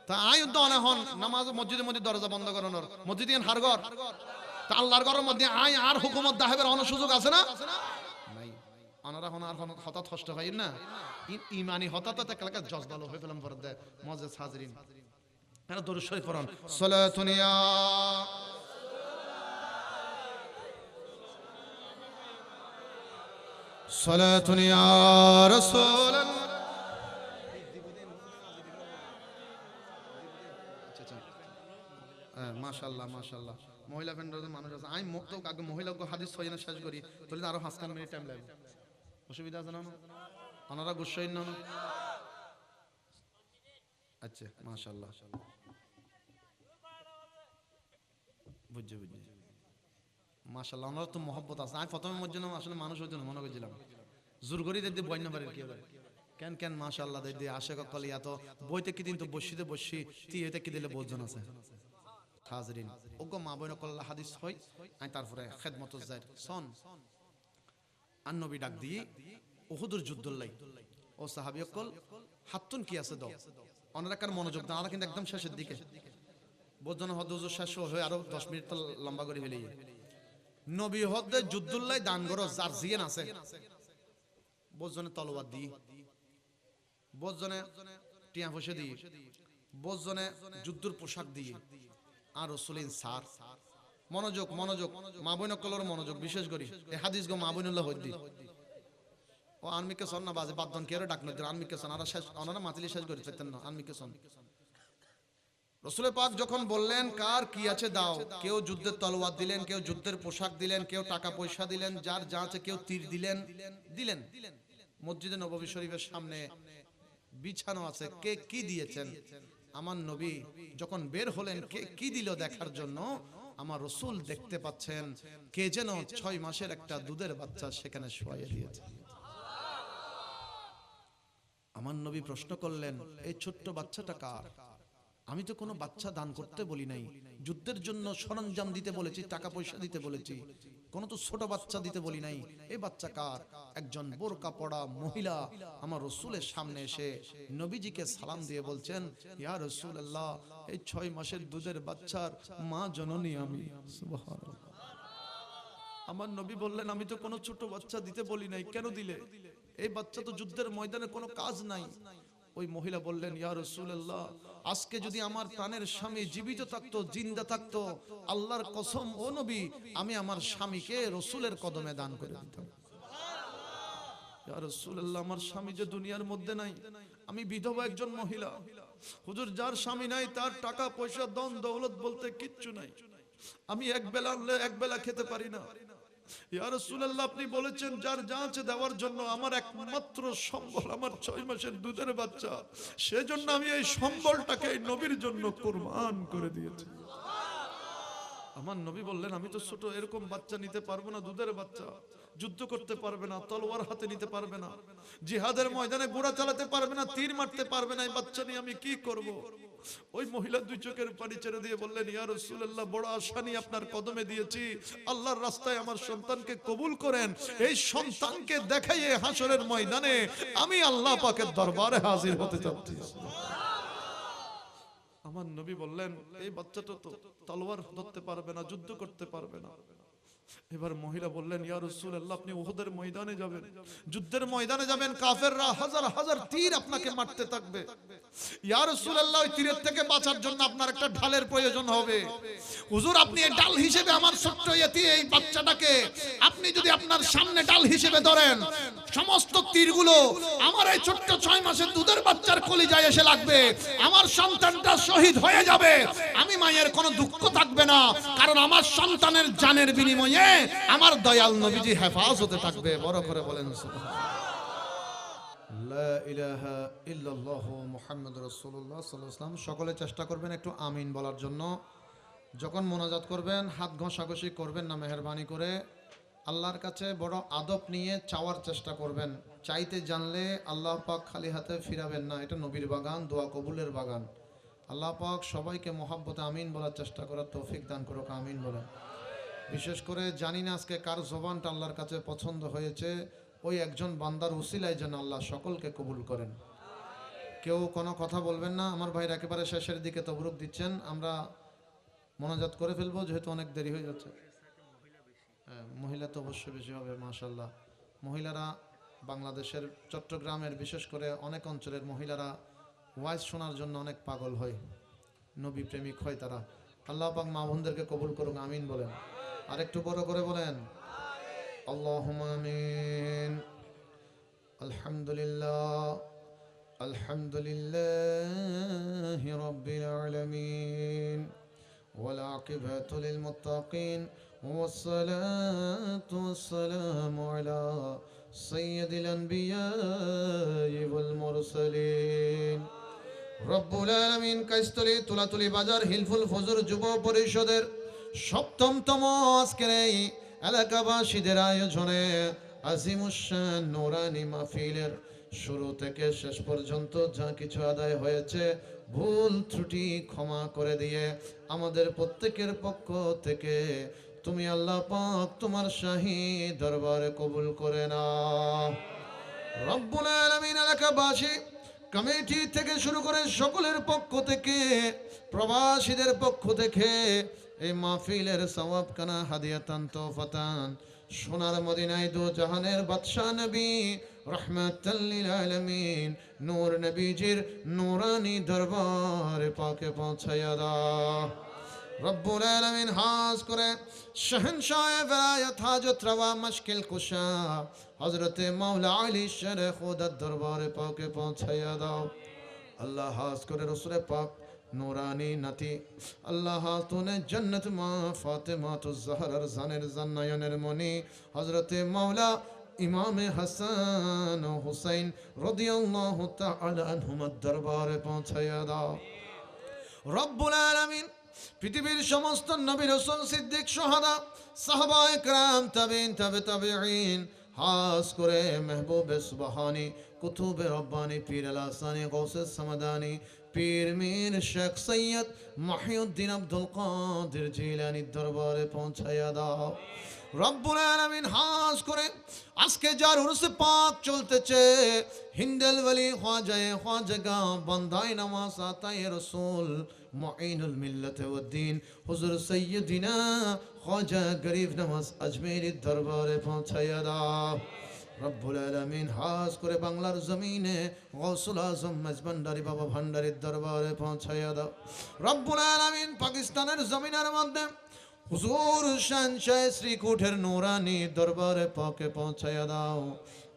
B: তা আই উদ্দানে হন নামাজ মসজিদের মধ্যে দরজা বন্ধ করানোর মসজিদ হার ঘর, তা আল্লাহর ঘরের মধ্যে আই আর হুকুমত দাহেবের অন্য সুযোগ আছে না নাই। আনারা হন আর হঠাৎ কষ্ট হয় না ইমানি হঠাৎ এলাকা জজবালো হয়ে পেলাম পরে দে মুআজ্জাজ হাজরিন এরা দরুদ শরীফ পড়ুন সালাতুন ইয়া সালাতুন ইয়া রাসূলুল্লাহ। মাশাআল্লাহ মাশাআল্লাহ মহিলা ফ্রেন্ডদের মানুষ আছে আমি মুক্ত আগে মহিলাকে হাদিস সহিনা শেষ করি তাহলে আরো 5 মিনিট টাইম লাগবে, অসুবিধা আছে না ওনারা গুছাইন না? আচ্ছা মাশাআল্লাহ বুঝছি মাশাআল্লাহ ওনার তো মহব্বত আছে। আমি প্রথমে মসজিদে আসলে মানুষ হইতো না মনে করছিলাম জোর করি দিদি বই না পারে কি কেন কেন মাশাআল্লাহ দিদি আশা কল এত বইতে কি দিন তো বসিতে বসি তি হইতে কি দিলে বহুজন আছে হাজরিন ওগো মা বোন কল হাদিস হই আমি তারপরে খেদমত যাই সন আর নবী ডাক দিয়ে উহুদের যুদ্ধর লাই ও সাহাবী কল হাতুন কি আছে দাও ওনারা কার মনোযোগ দাও, আমরা কিন্তু একদম শেষের দিকে বহুজন হদ হুজুর শেষ হয়ে আরো 10 মিনিট লম্বা করে ফেলি নবী হদে যুদ্ধর লাই দান করো যার জিয়ান আছে বহুজনে তলোয়ার দি বহুজনে টিয়া পয়সা দি বহুজনে যুদ্ধর পোশাক দিয়ে আর রাসূলের সার মনোযোগ মনোযোগ মা বোন কলর মনোযোগ বিশেষ করে এই হাদিস গো মা বোনুল্লাহ হদ্দি ও আনমিকে সন না বাজে বাদন কেরে ডাক না আনমিকে সন আর শেষ ওনারা মাতলি শেষ করে ফেলতেন না আনমিকে সন রসুল পাক যখন বললেন কার কি আছে দাও, কেউ যুদ্ধের তলোয়ার দিলেন, কেউ যুদ্ধের পোশাক দিলেন, কেউ টাকা পয়সা দিলেন, যার যা আছে, কেউ তীর দিলেন। মসজিদে নববী শরীফের সামনে বিছানো আছে, কে কি দিয়েছেন। আমার নবী যখন বের হলেন কে কি দিল দেখার জন্য, আমার রসুল দেখতে পাচ্ছেন কে যেন 6 মাসের একটা দুধের বাচ্চা সেখানে শোয়াইয়ে দিয়েছে। আমার নবী প্রশ্ন করলেন, এই ছোট্ট বাচ্চাটা কার? আমি তো কোনো বাচ্চা দান করতে বলি নাই, যুদ্ধের জন্য সরঞ্জাম দিতে বলেছি, টাকা পয়সা দিতে বলেছি, কোনো তো ছোট বাচ্চা দিতে বলি নাই। এই বাচ্চা কার? একজন বোরকা পড়া মহিলা আমার রসুলের সামনে এসে নবীজিকে সালাম দিয়ে বলছেন, ইয়া রাসূলুল্লাহ, এই 6 মাসের দুধের বাচ্চার মা জননী আমি। সুবহানাল্লাহ। আমার নবী বললেন, আমি তো কোনো ছোট বাচ্চা দিতে বলি নাই, কেন দিলে? এই বাচ্চা তো যুদ্ধের ময়দানে কোনো কাজ নাই। ওই মহিলা বললেন, ইয়া রাসূলুল্লাহ, আজকে যদি আমার প্রাণের স্বামী জীবিত থাকতো, জিন্দা থাকতো, আল্লাহর কসম ও নবী, আমি আমার স্বামীকে রসুলের কদমে দান করে দিতাম। ইয়া রাসূলুল্লাহ, আমার স্বামী যে দুনিয়ার মধ্যে নাই, আমি বিধবা একজন মহিলা। হুজুর, যার স্বামী নাই তার টাকা পয়সা ধন দৌলত বলতে কিচ্ছু নাই, আমি এক বেলা আনলে এক বেলা খেতে পারি না। ইয়া রাসূলুল্লাহ, আপনি বলেছেন যার যা আছে দেওয়ার জন্য, আমার একমাত্র সম্বল আমার 6 মাসের দুধের বাচ্চা, সেজন্য আমি এই সম্বলটাকে এই নবীর জন্য কুরবান করে দিয়েছি। আমার নবী বললেন, আমি তো ছোট এরকম বাচ্চা নিতে পারবো না, দুধের বাচ্চা, যুদ্ধ করতে পারবে না, তলোয়ার হাতে নিতে পারবে না, জিহাদের ময়দানে ঘোড়া চালাতে পারবে না, তীর মারতে পারবে না, এই বাচ্চা নিয়ে আমি কি করব? ওই মহিলা 2 চোখের পানি ছেড়ে দিয়ে বললেন, ইয়া রাসূলুল্লাহ, বড় আশা নিয়ে আপনার কদমে দিয়েছি, আল্লাহর রাস্তায় আমার সন্তানকে কবুল করেন। এই সন্তানকে দেখাইয়ে হাসরের ময়দানে আমি আল্লাহ পাকের দরবারে হাজির হতে চাচ্ছি। আমার নবী বললেন, এই বাচ্চাটা তো তলোয়ার ধরতে পারবে না, যুদ্ধ করতে পারবে না। এবার মহিলা বললেন, ইয়া রাসূলুল্লাহ, আপনি উহুদের ময়দানে যাবেন, যুদ্ধের ময়দানে যাবেন, কাফেররা হাজার হাজার তীর আপনাকে মারতে থাকবে। ইয়া রাসূলুল্লাহ, ওই তীরের থেকে বাঁচার জন্য আপনার একটা ঢালের প্রয়োজন হবে। হুজুর, আপনি এই ডাল হিসেবে আমার ছোট্ট এই বাচ্চাটাকে আপনি যদি আপনার সামনে ডাল হিসেবে ধরেন, সমস্ত তীরগুলো আমার এই ছোট্ট 6 মাসের দুধের বাচ্চার কলিজায় এসে লাগবে, আমার সন্তানটা শহীদ হয়ে যাবে, আমি মায়ের কোনো দুঃখ থাকবে না, কারণ আমার সন্তানের জানের বিনিময়ে আমার দয়াল নবীজি হেফাজতে থাকবে। বড় করে বলেন সুবহানাল্লাহ। লা ইলাহা ইল্লাল্লাহ মুহাম্মাদুর রাসূলুল্লাহ সাল্লাল্লাহু আলাইহি ওয়াসাল্লাম। সকলে চেষ্টা করবেন একটু আমিন বলার জন্য। যখন মোনাজাত করবেন হাত ঘষাঘষি করবেন না, মেহেরবানি করে আল্লাহর কাছে বড় আদব নিয়ে চাওয়ার চেষ্টা করবেন। চাইতে জানলে আল্লাহ পাক খালি হাতে ফিরাবেন না, এটা নবীর বাগান, দোয়া কবুলের বাগান। আল্লাহ পাক সবাইকে মহব্বতে আমিন বলার চেষ্টা করার তৌফিক দান করুক, আমিন বলেন। বিশেষ করে জানি না আজকে কার জবানটা আল্লাহর কাছে পছন্দ হয়েছে, ওই একজন বান্দার উসিলায় যেন আল্লাহ সকলকে কবুল করেন। কেউ কোনো কথা বলবেন না। আমার ভাইরা একেবারে শেষের দিকে তবরুক দিচ্ছেন, আমরা মোনাজাত করে ফেলবো যেহেতু অনেক দেরি হয়ে যাচ্ছে। হ্যাঁ, মহিলা তো অবশ্যই বেশি হবে, মাশাআল্লাহ। মহিলারা বাংলাদেশের চট্টগ্রামের বিশেষ করে অনেক অঞ্চলের মহিলারা ওয়াইজ শোনার জন্য অনেক পাগল হয়, নবী প্রেমিক হয় তারা। আল্লাহ পাক মা বোনদেরকে কবুল করুন, আমিন বলেন। আর একটু বড় করে বলেন, আল্লাহুম্মা আমিন। আলহামদুলিল্লাহ, আলহামদুলিল্লাহি রাব্বিল আলামিন, ওয়াল আকিবাতু লিল মুত্তাকিন, ওয়াসসালাতু ওয়াসসালামু আলা সাইয়্যিদিল আনবিয়াই ওয়াল মুরসালিন। রব্বুল আলামিন কাইস্তলি তুলাতুলি বাজার হিলফুল ফজর যুব পরিষদের ৭ম আজকের এই এলাকাবাসীদের আয়োজনে আজিমুশান নূরানী মাহফিলের শুরু থেকে শেষ পর্যন্ত যা কিছু আদায় হয়েছে, ভুল ত্রুটি ক্ষমা করে দিয়ে আমাদের প্রত্যেকের পক্ষ থেকে তুমি আল্লাহ পাক তোমার শাহী দরবারে কবুল করে নাও। রব্বুল আলামিন এলাকাবাসী কমিটি থেকে শুরু করে সকলের পক্ষ থেকে, প্রবাসীদের পক্ষ থেকে এই মাহফিলের সওয়াব কানা হাদিয়াতান তোফাতান সোনার মদিনায় দু জাহানের বাদশা নবী রহমাতাল লিল আলামিন নূর নবীজির নূরানী দরবারে পাকে পৌঁছায়া দাও। রব্বুল আলামিন হাজ করে শহনশাহ ওয়ালায়াত হাজত রওয়া মুশকিল কুশা হযরতে মাওলা আলী শরে খুদার দরবারে পাকে পৌঁছায়া দাও। আল্লাহ হাজ করে রাসূল পাক নুরানি নাতি আল্লাহ তুনে জন্নত মা ফাতেমা তো জাহরার জানের জান্নায়নের মনি হযরতে মাওলা ইমামে হাসান ও হুসাইন রাদিয়াল্লাহু তাআলা আনহুমার দরবারে পৌঁছায়া দাও রব্বুল আলামিন পৃথিবীর সমস্ত নবী রাসূল সিদ্দিক সুহাদা সাহাবায়ে کرام তাবেঈন তাবেঈন খাস করে মেহবুবে সুবহানী কুতুবে রব্বানী পীর আল হাসানী গৌসে সামাদানী পীর মীর শেখ সৈয়দ মহিউদ্দিন আব্দুল কাদের জিলানীর দরবারে পৌঁছায়া দাও রব্বুল আলামিন খাস করে আজকে যার উরুস পাক চলতেছে হিন্দেল ওয়ালি খাজা বান্দায়ে নামাজ আতায়ে রাসূল মুঈনুল মিল্লাত ওয়াদ দ্বীন হুজুর সাইয়্যিদিনা খাজা গরিব নওয়াজ আজমেরের দরবারে পৌঁছায়া দাও রব্বুল আলামিন খাস করে বাংলার জমিনে গৌসুল আজম মেজবান্ডারি বাবা ভান্ডারীর দরবারে পৌঁছায়া দাও রব্বুল আলামিন পাকিস্তানের জমিনের মধ্যে হুজুর শানশাহ শ্রীকুঠের নুরানি দরবারে পাকে পৌঁছায়া দাও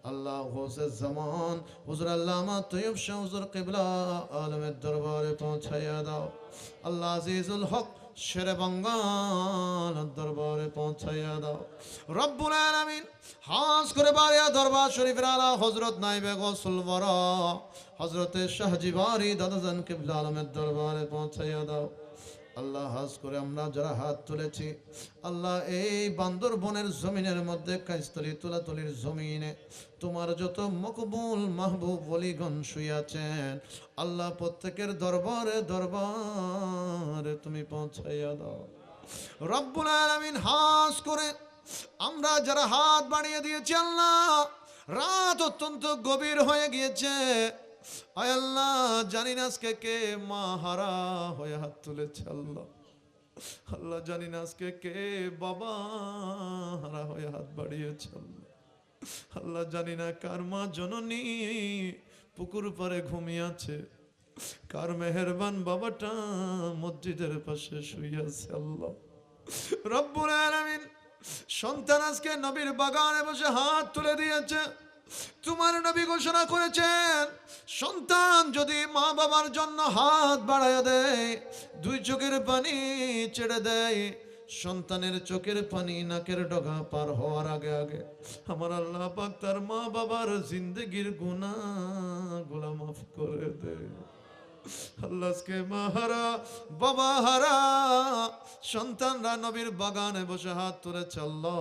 B: আল্লাহ হোসে জামান হুজুর আল্লামা তৈয়ব শাহ হুজুর কিবলা আলমের দরবারে পৌঁছায়া দাও আল্লাহ আজিজুল হক শেরে বাঙ্গাল দরবারে পৌঁছায়া দাও রব্বুল আলামিন খাস করে বারিয়া দরবার শরীফের আলা হযরত নাইবে গৌসুল ওয়ারা হযরতে শাহজিবারি দাদাজান কিবলা আলমের দরবারে পৌঁছায়া দাও আল্লাহ হাজ করে আমরা যারা হাত তুলেছি আল্লাহ এই বান্দরবনের জমিনের মধ্যে কাইস্তলি তুলাতলির জমিনে তোমার যত মকবুল মাহবুব ওলিগণ শুয়াছেন আল্লাহ প্রত্যেকের দরবারে তুমি পৌঁছাইয়া দাও রব্বুল আলামিন হাজ করে আমরা যারা হাত বাড়িয়ে দিয়েছি আল্লাহ রাত অত্যন্ত গভীর হয়ে গিয়েছে আয় আল্লাহ জানি না আজকে কে মা হারা হয়ে হাত তুলেছে আল্লাহ আল্লাহ জানি না আজকে কে বাবা হারা হয়ে হাত বাড়িয়েছে আল্লাহ আল্লাহ জানি না কার মা জননী পুকুর পারে ঘুমিয়ে আছে কার মেহেরবান বাবাটা মসজিদের পাশে শুয়ে আছে আল্লাহ রব্বুল আলামিন সন্তান আজকে নবীর বাগানে বসে হাত তুলে দিয়েছে তোমার নবী ঘোষণা করেছেন সন্তান যদি মা বাবার জন্য হাত বাড়ায় দেয় দুই চোখের পানি ছেড়ে দেয় সন্তানের চোখের পানি নাকের ডগা পার হওয়ার আগে আগে আমার আল্লাহ পাক তার মা বাবার জিন্দেগির গুনাহগুলো মাফ করে দেয় আল্লাহ আজকে মা হারা বাবা হারা সন্তানরা নবীর বাগানে বসে হাত তুলেছে আল্লাহ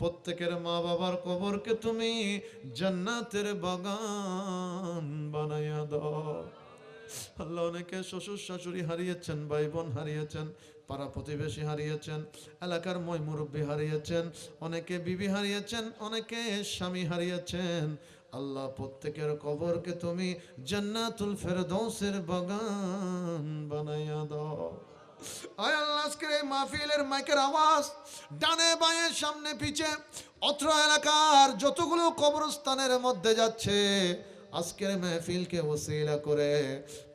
B: প্রত্যেকের মা বাবার কবরকে তুমি জান্নাতের বাগান বানাইয়া দাও আল্লাহ অনেকে শ্বশুর শাশুড়ি হারিয়েছেন ভাই বোন হারিয়েছেন পাড়া প্রতিবেশী হারিয়েছেন এলাকার মই মুরব্বী হারিয়েছেন অনেকে বিবি হারিয়েছেন অনেকে স্বামী হারিয়েছেন আল্লাহ প্রত্যেকের কবরকে তুমি জান্নাতুল ফেরদৌসের বাগান বানাইয়া দাও আয় আল্লাহ আজকের এই মাহফিলের মাইকের আওয়াজ ডানে বাঁয়ে সামনে পিছে অত্র এলাকার যতগুলো কবরস্থানের মধ্যে যাচ্ছে আজকের মাহফিলকে ওসিলা করে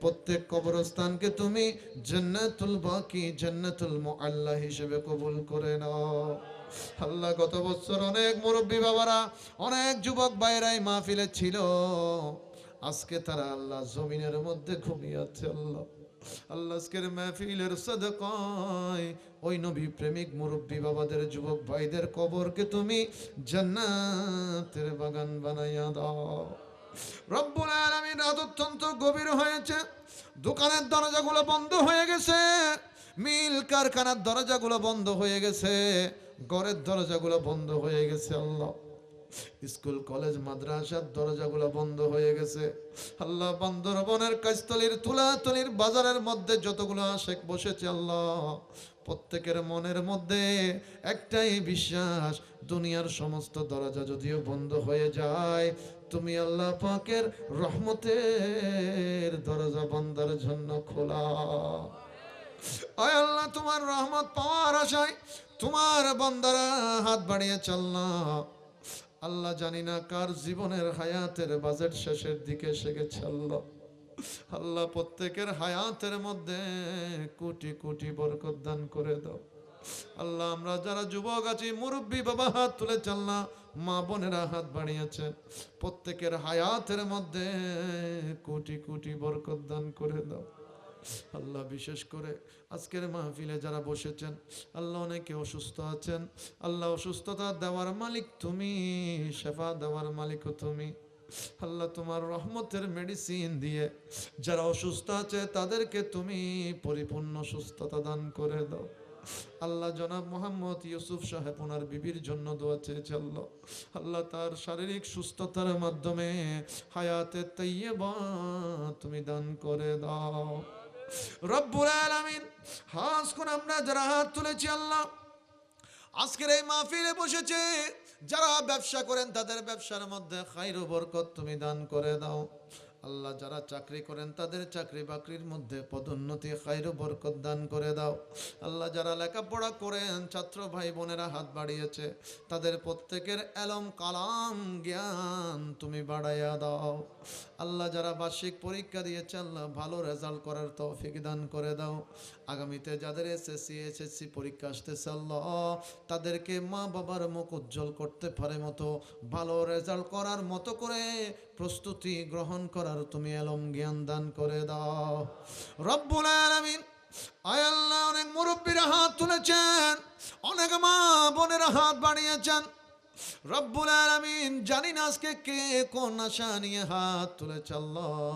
B: প্রত্যেক কবরস্থানকে তুমি জান্নাতুল বাকি জান্নাতুল মুআল্লা হিসেবে কবুল করে নাও আল্লাহ গত বছর অনেক মুরব্বী বাবারা অনেক যুবক ভাইরাই মাহফিলে ছিল আজকে তারা আল্লাহ জমিনের মধ্যে ঘুমিয়ে আছে আল্লাহ আল্লাহ আজকের মাহফিলের সাদকায় ওই নবী প্রেমিক মুরব্বী বাবাদের যুবক ভাইদের কবরকে তুমি জান্নাতের বাগান বানাইয়া দাও রব্বুল আলামিন রাত অত্যন্ত গভীর হয়েছে দোকানের দরজাগুলো বন্ধ হয়ে গেছে মিল কারখানার দরজাগুলো বন্ধ হয়ে গেছে ঘরের দরজাগুলো বন্ধ হয়ে গেছে আল্লাহ স্কুল কলেজ মাদ্রাসার দরজাগুলো বন্ধ হয়ে গেছে আল্লাহ বান্দরবনের কাইস্তলির তুলাতলির বাজারের মধ্যে যতগুলো আশেক বসেছে আল্লাহ প্রত্যেকের মনের মধ্যে একটাই বিশ্বাস দুনিয়ার সমস্ত দরজা যদিও বন্ধ হয়ে যায় তুমি আল্লাহ পাকের রহমতের দরজা বান্দার জন্য খোলা আয় আল্লাহ তোমার রহমত পাওয়ার আশায় তোমার বান্দারা হাত বাড়িয়েছে আল্লাহ আল্লাহ জানি না কার জীবনের হায়াতের বাজেট শেষের দিকে এসে গেছে আল্লাহ আল্লাহ প্রত্যেকের হায়াতের মধ্যে কোটি কোটি বরকত দান করে দাও আল্লাহ আমরা যারা যুবক আছি মুরব্বী বাবা হাত তুলেছে আল্লাহ মা বোনেরা হাত বাড়িয়েছেন প্রত্যেকের হায়াতের মধ্যে কোটি কোটি বরকত দান করে দাও
A: আল্লাহ বিশেষ করে আজকের মাহফিলে যারা বসেছেন আল্লাহ অনেকে অসুস্থ আছেন আল্লাহ অসুস্থতা দেওয়ার মালিক তুমি শেফা দেওয়ার মালিকও তুমি আল্লাহ তোমার রহমতের মেডিসিন দিয়ে যারা অসুস্থ আছে তাদেরকে তুমি পরিপূর্ণ সুস্থতা দান করে দাও আল্লাহ জনাব মোহাম্মদ ইউসুফ সাহেব ওনার বিবির জন্য দোয়া চেয়েছে আল্লাহ আল্লাহ তার শারীরিক সুস্থতার মাধ্যমে হায়াতে তাইয়্যিবা তুমি দান করে দাও রব্বুল আলামিন হাস করে আমরা যারা হাত তুলেছি আল্লাহ আজকের এই মাহফিলে বসেছে যারা ব্যবসা করেন তাদের ব্যবসার মধ্যে খায়র ও বরকত তুমি দান করে দাও আল্লাহ যারা চাকরি করেন তাদের চাকরি বাকরির মধ্যে পদোন্নতি খায়র ও বরকত দান করে দাও আল্লাহ যারা লেখাপড়া করেন ছাত্র ভাই বোনেরা হাত বাড়িয়েছে তাদের প্রত্যেকের এলম কালাম জ্ঞান তুমি বাড়াইয়া দাও আল্লাহ যারা বার্ষিক পরীক্ষা দিয়েছে আল্লাহ ভালো রেজাল্ট করার তৌফিক দান করে দাও আগামীতে যাদের এসএসসি পরীক্ষা আসতেছে আল্লাহ তাদেরকে মা বাবার মুখ উজ্জ্বল করতে পারে মতো ভালো রেজাল্ট করার মতো করে প্রস্তুতি গ্রহণ করার তুমি এলম জ্ঞান দান করে দাও রব্বুল আলামিন আয় আল্লাহ অনেক মুরব্বীরা হাত তুলেছেন অনেক মা বোনেরা হাত বাড়িয়েছেন রব্বুল আলামিন জানি না আজকে কে কোন আশা নিয়ে হাত তুলেছে আল্লাহ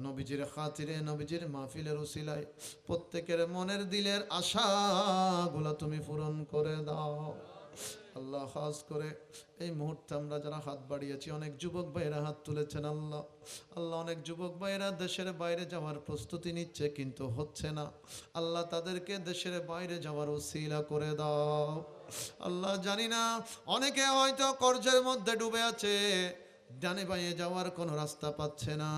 A: নবীজির খাতিরে নবীজির মাহফিলের উসিলায় প্রত্যেকের মনের দিলের আশাগুলো তুমি পূরণ করে দাও আল্লাহ খাস করে এই মুহূর্তে আমরা যারা হাত বাড়িয়েছি অনেক যুবক ভাইয়েরা হাত তুলেছেন আল্লাহ আল্লাহ অনেক যুবক ভাইয়েরা দেশের বাইরে যাওয়ার প্রস্তুতি নিচ্ছে কিন্তু হচ্ছে না আল্লাহ তাদেরকে দেশের বাইরে যাওয়ার উসিলা করে দাও আল্লাহ জানি না অনেকে হয়তো কর্জের মধ্যে ডুবে আছে ডানে বাঁয়ে যাওয়ার কোনো রাস্তা পাচ্ছে না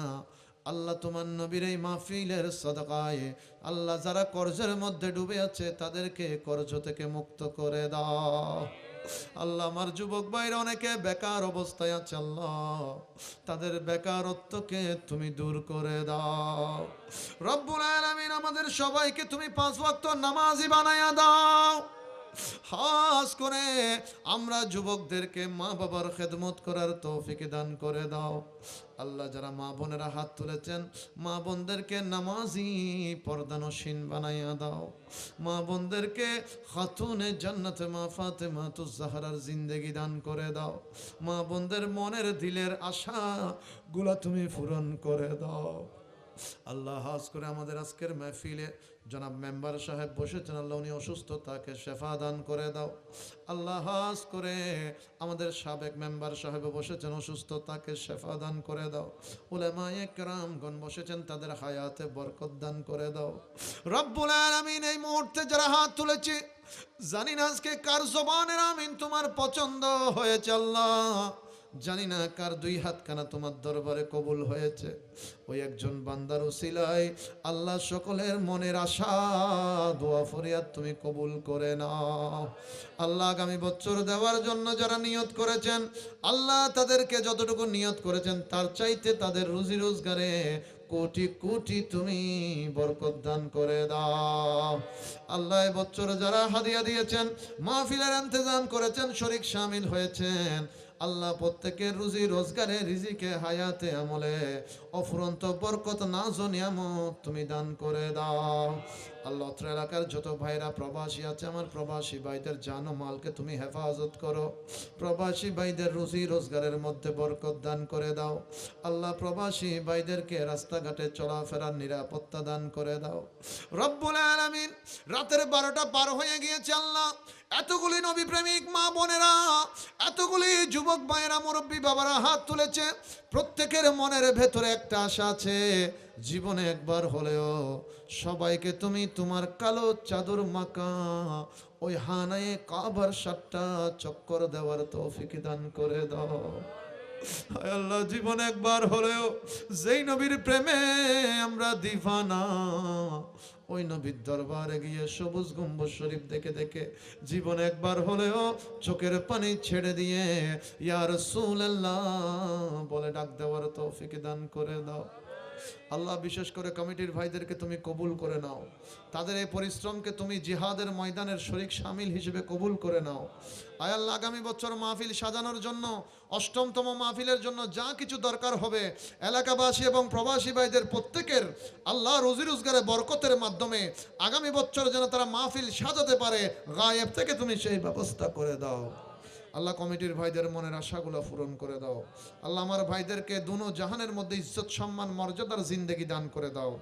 A: আল্লাহ তোমার নবীর এই মাহফিলের সাদাকায় আল্লাহ যারা কর্জের মধ্যে ডুবে আছে তাদেরকে কর্জ থেকে মুক্ত করে দাও আল্লাহ আমার যুবক ভাইরা অনেকে বেকার অবস্থায় আছে আল্লাহ তাদের বেকারত্বকে তুমি দূর করে দাও রব্বুল আলামিন আমাদের সবাইকে তুমি 5 ওয়াক্ত নামাজি বানায়া দাও খাস করে আমরা যুবকদেরকে মা বাবার খেদমত করার তৌফিক দান করে দাও আল্লাহ যারা মা বোনেরা হাত তুলেছেন মা বোনদেরকে নামাজি পর্দানশীন বানাইয়া দাও মা বোনদেরকে খাতুনে জান্নাতে মা ফাতেমা তুজ জাহরার জিন্দেগি দান করে দাও মা বোনদের মনের দিলের আশা গুলা তুমি পূরণ করে দাও আল্লাহ হাজ করে আমাদের আজকের মাহফিলে জনাব মেম্বার সাহেব বসেছেন আল্লাহ উনি অসুস্থ তাকে শেফা দান করে দাও আল্লাহ হাজ করে আমাদের সাবেক মেম্বার সাহেব বসেছেন অসুস্থ তাকে শেফা দান করে দাও উলামায়ে কেরামগণ বসেছেন তাদের হায়াতে বরকত দান করে দাও রব্বুল আলামিন এই মুহূর্তে যারা হাত তুলেছে জানি না আজকে কার জবানের আমিন তোমার পছন্দ হয়েছে আল্লাহ জানি না কার 2 হাতখানা তোমার দরবারে কবুল হয়েছে ওই একজন বান্দার উসিলায় আল্লাহ সকলের মনের আশা দোয়া ফরিয়াদ তুমি কবুল করে নাও আল্লাহ আগামী বছর দেওয়ার জন্য যারা নিয়ত করেছেন আল্লাহ তাদেরকে যতটুকু নিয়ত করেছেন তার চাইতে তাদের রুজি রোজগারে কোটি কোটি তুমি বরকত দান করে দাও আল্লাহ এই বছর যারা হাদিয়া দিয়েছেন মাহফিলের ইন্তজাম করেছেন শরীক শামিল হয়েছেন আল্লাহ প্রত্যেকের রুজি রোজগারে রিজিকে হায়াতে আমলে অফুরন্ত বরকত নাজ নিয়ামত তুমি দান করে দাও আল্লাহ অত্র এলাকার যত ভাইরা প্রবাসী আছে আমার প্রবাসী ভাইদের জান ও মালকে তুমি হেফাজত করো প্রবাসী ভাইদের রুজি রোজগারের মধ্যে বরকত দান করে দাও আল্লাহ প্রবাসী ভাইদেরকে রাস্তাঘাটে চলাফেরার নিরাপত্তা দান করে দাও রব্বুল আলামিন রাতের 12টা পার হয়ে গিয়েছে আল্লাহ এতগুলি নবী প্রেমিক মা বোনেরা এতগুলি যুবক ভাইয়েরা মুরব্বী বাবারা হাত তুলেছে প্রত্যেকের মনের ভেতরে একটা আশা আছে জীবনে একবার হলেও সবাইকে তুমি তোমার কালো চাদর মাকা ওই হানায়ে কাবার 7টা চক্কর দেওয়ার তৌফিক দান করে দাও হায় আল্লাহ জীবনে একবার হলেও যেই নবীর প্রেমে আমরা দিওয়ানা ওই নবীর দরবারে গিয়ে সবুজ গম্বুজ শরীফ দেখে দেখে জীবনে একবার হলেও চোখের পানি ছেড়ে দিয়ে ইয়া রাসূলুল্লাহ বলে ডাক দেওয়ার তৌফিক দান করে দাও
B: আল্লাহ বিশেষ করে কমিটির ভাইদেরকে তুমি কবুল করে নাও, তাদের এই পরিশ্রমকে তুমি জিহাদের ময়দানের শরীক শামিল হিসেবে কবুল করে নাও। আয় আল্লাহ, আগামী বছর মাহফিল সাজানোর জন্য, অষ্টমতম মাহফিলের জন্য যা কিছু দরকার হবে এলাকাবাসী এবং প্রবাসী ভাইদের প্রত্যেকের আল্লাহ রুজি রোজগারে বরকতের মাধ্যমে আগামী বছর যেন তারা মাহফিল সাজাতে পারে, গায়েব থেকে তুমি সেই ব্যবস্থা করে দাও। আল্লাহ কমিটির ভাইদের মনের আশাগুলো পূরণ করে দাও। আল্লাহ আমার ভাইদেরকে দুনো জাহানের মধ্যে ইজ্জত সম্মান মর্যাদার জিন্দেগি দান করে দাও।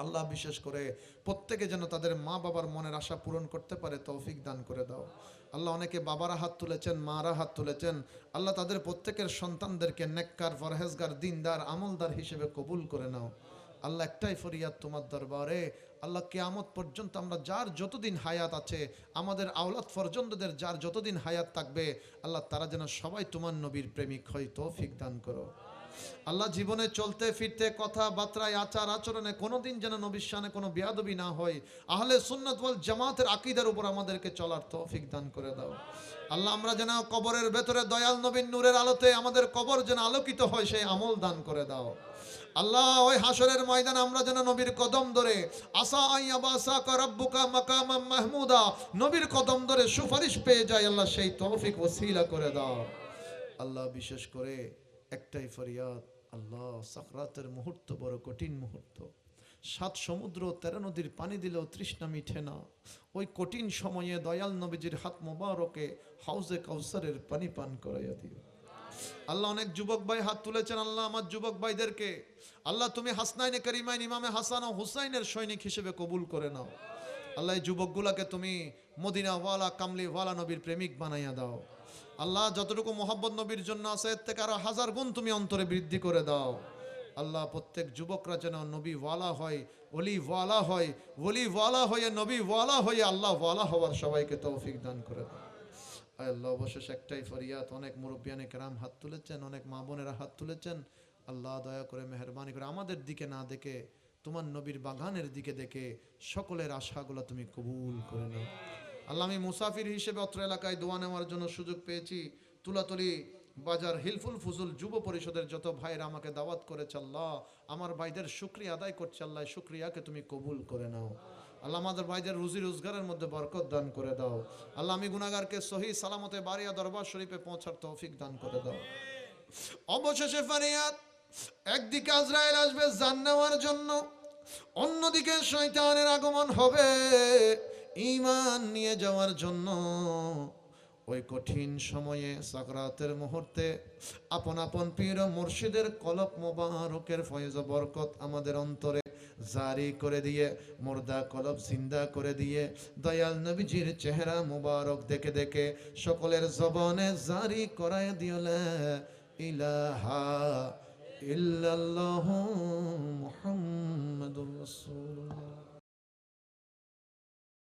B: আল্লাহ বিশেষ করে প্রত্যেকে যেন তাদের মা বাবার মনের আশা পূরণ করতে পারে তৌফিক দান করে দাও। আল্লাহ অনেকে বাবারা হাত তুলেছেন, মারা হাত তুলেছেন, আল্লাহ তাদের প্রত্যেকের সন্তানদেরকে নেককার, পরহেজগার, দিনদার, আমলদার হিসেবে কবুল করে নাও। আল্লাহ একটাই ফরিয়াদ তোমার দরবারে, আল্লাহ কিয়ামত পর্যন্ত আমরা যার যতদিন হায়াত আছে, আমাদের আওলাদ ফরজন্দদের যার যতদিন হায়াত থাকবে, আল্লাহ তারা যেন সবাই তোমার নবীর প্রেমিক হয় তৌফিক দান করো। আল্লাহ জীবনে চলতে ফিরতে, কথাবার্তায়, আচার আচরণে কোনোদিন যেন নবীর শানে কোনো বেয়াদবি না হয়, আহলে সুন্নাত ওয়াল জামাতের আকীদার উপর আমাদেরকে চলার তৌফিক দান করে দাও। আল্লাহ আমরা যেন কবরের ভেতরে দয়াল নবীর নূরের আলোতে আমাদের কবর যেন আলোকিত হয় সেই আমল দান করে দাও। আল্লাহ ওই হাসরের ময়দানে আমরা যেন নবীর কদম ধরে আসা আইয়াবাসাকা রাব্বুকা মাকামাম মাহমুদা, নবীর কদম ধরে সুপারিশ পেয়ে যায়, আল্লাহ সেই তৌফিক ওসিলা করে দাও। আল্লাহ বিশেষ করে একটাই ফরিয়াদ, আল্লাহ সাকরাতের মুহূর্ত বড় কঠিন মুহূর্ত, 7 সমুদ্র 13 নদীর পানি দিলেও তৃষ্ণা মিঠে না, ওই কঠিন সময়ে দয়াল নবীজির হাত মোবারকে হাউজে কাউসারের পানি পান করাইয়া দিও। আল্লাহ অনেক যুবক ভাই হাত তুলেছেন, আল্লাহ আমার যুবক ভাইদেরকে আল্লাহ তুমি হাসনাইনে কারিমাইন ইমামে হাসান ও হুসাইনের সৈনিক হিসেবে কবুল করে নাও। আল্লাহ এই যুবকগুলাকে তুমি মদিনাওয়ালা, কামলিওয়ালা নবীর প্রেমিক বানাইয়া দাও। আল্লাহ যতটুকু মোহাব্বত নবীর জন্য আছে এর থেকে আরো 1000 গুণ তুমি অন্তরে বৃদ্ধি করে দাও। আল্লাহ প্রত্যেক যুবকরা যেন নবী ওয়ালা হয়, ওলি ওয়ালা হয়, ওলি ওয়ালা হয়ে নবী ওয়ালা হয়ে আল্লাহ ওয়ালা হওয়ার সবাইকে তৌফিক দান করে দাও। আল্লাহ অবশেষ একটাই ফরিয়াদ, অনেক মুরব্বিয়ানে কেরাম হাত তুলেছেন, অনেক মা বোনেরা হাত তুলেছেন, আল্লাহ দয়া করে মেহেরবানি করে আমাদের দিকে না দেখে তোমার নবীর বাগানের দিকে দেখে সকলের আশাগুলো তুমি কবুল করে নাও। আল্লাহ আমি মুসাফির হিসেবে অত্র এলাকায় দোয়া নেওয়ার জন্য সুযোগ পেয়েছি। তুলাতলি বাজার হিলফুল ফুজুল যুব পরিষদের যত ভাইরা আমাকে দাওয়াত করেছে, আল্লাহ আমার ভাইদের শুকরিয়া আদায় করছে, আল্লাহ শুকরিয়াকে তুমি কবুল করে নাও। আল্লাহ আমাদের ভাইদের রুজি রোজগারের মধ্যে বরকত দান করে দাও। আল্লাহ আমি গুনাহগারকে সহি সালামতে বারিয়া দরবার শরীফে পৌঁছার তৌফিক দান করে দাও। অবশেষে ফরিয়াদ, একদিকে আজরাইল আসবে জান নেওয়ার জন্য, অন্যদিকে শয়তানের আগমন হবে ঈমান নিয়ে যাওয়ার জন্য। ওই কঠিন সময়ে সাকরাতের মুহূর্তে আপন আপন পীর ও মুর্শিদের কলব মোবারকের ফয়েজ ও বরকত আমাদের অন্তরে জারি করে দিয়ে, মুর্দা কলব জিন্দা করে দিয়ে, দয়াল নবীজির চেহারা মুবারক দেখে দেখে সকলের জবানে জারি করায় দিও লা ইলাহা ইল্লাল্লাহু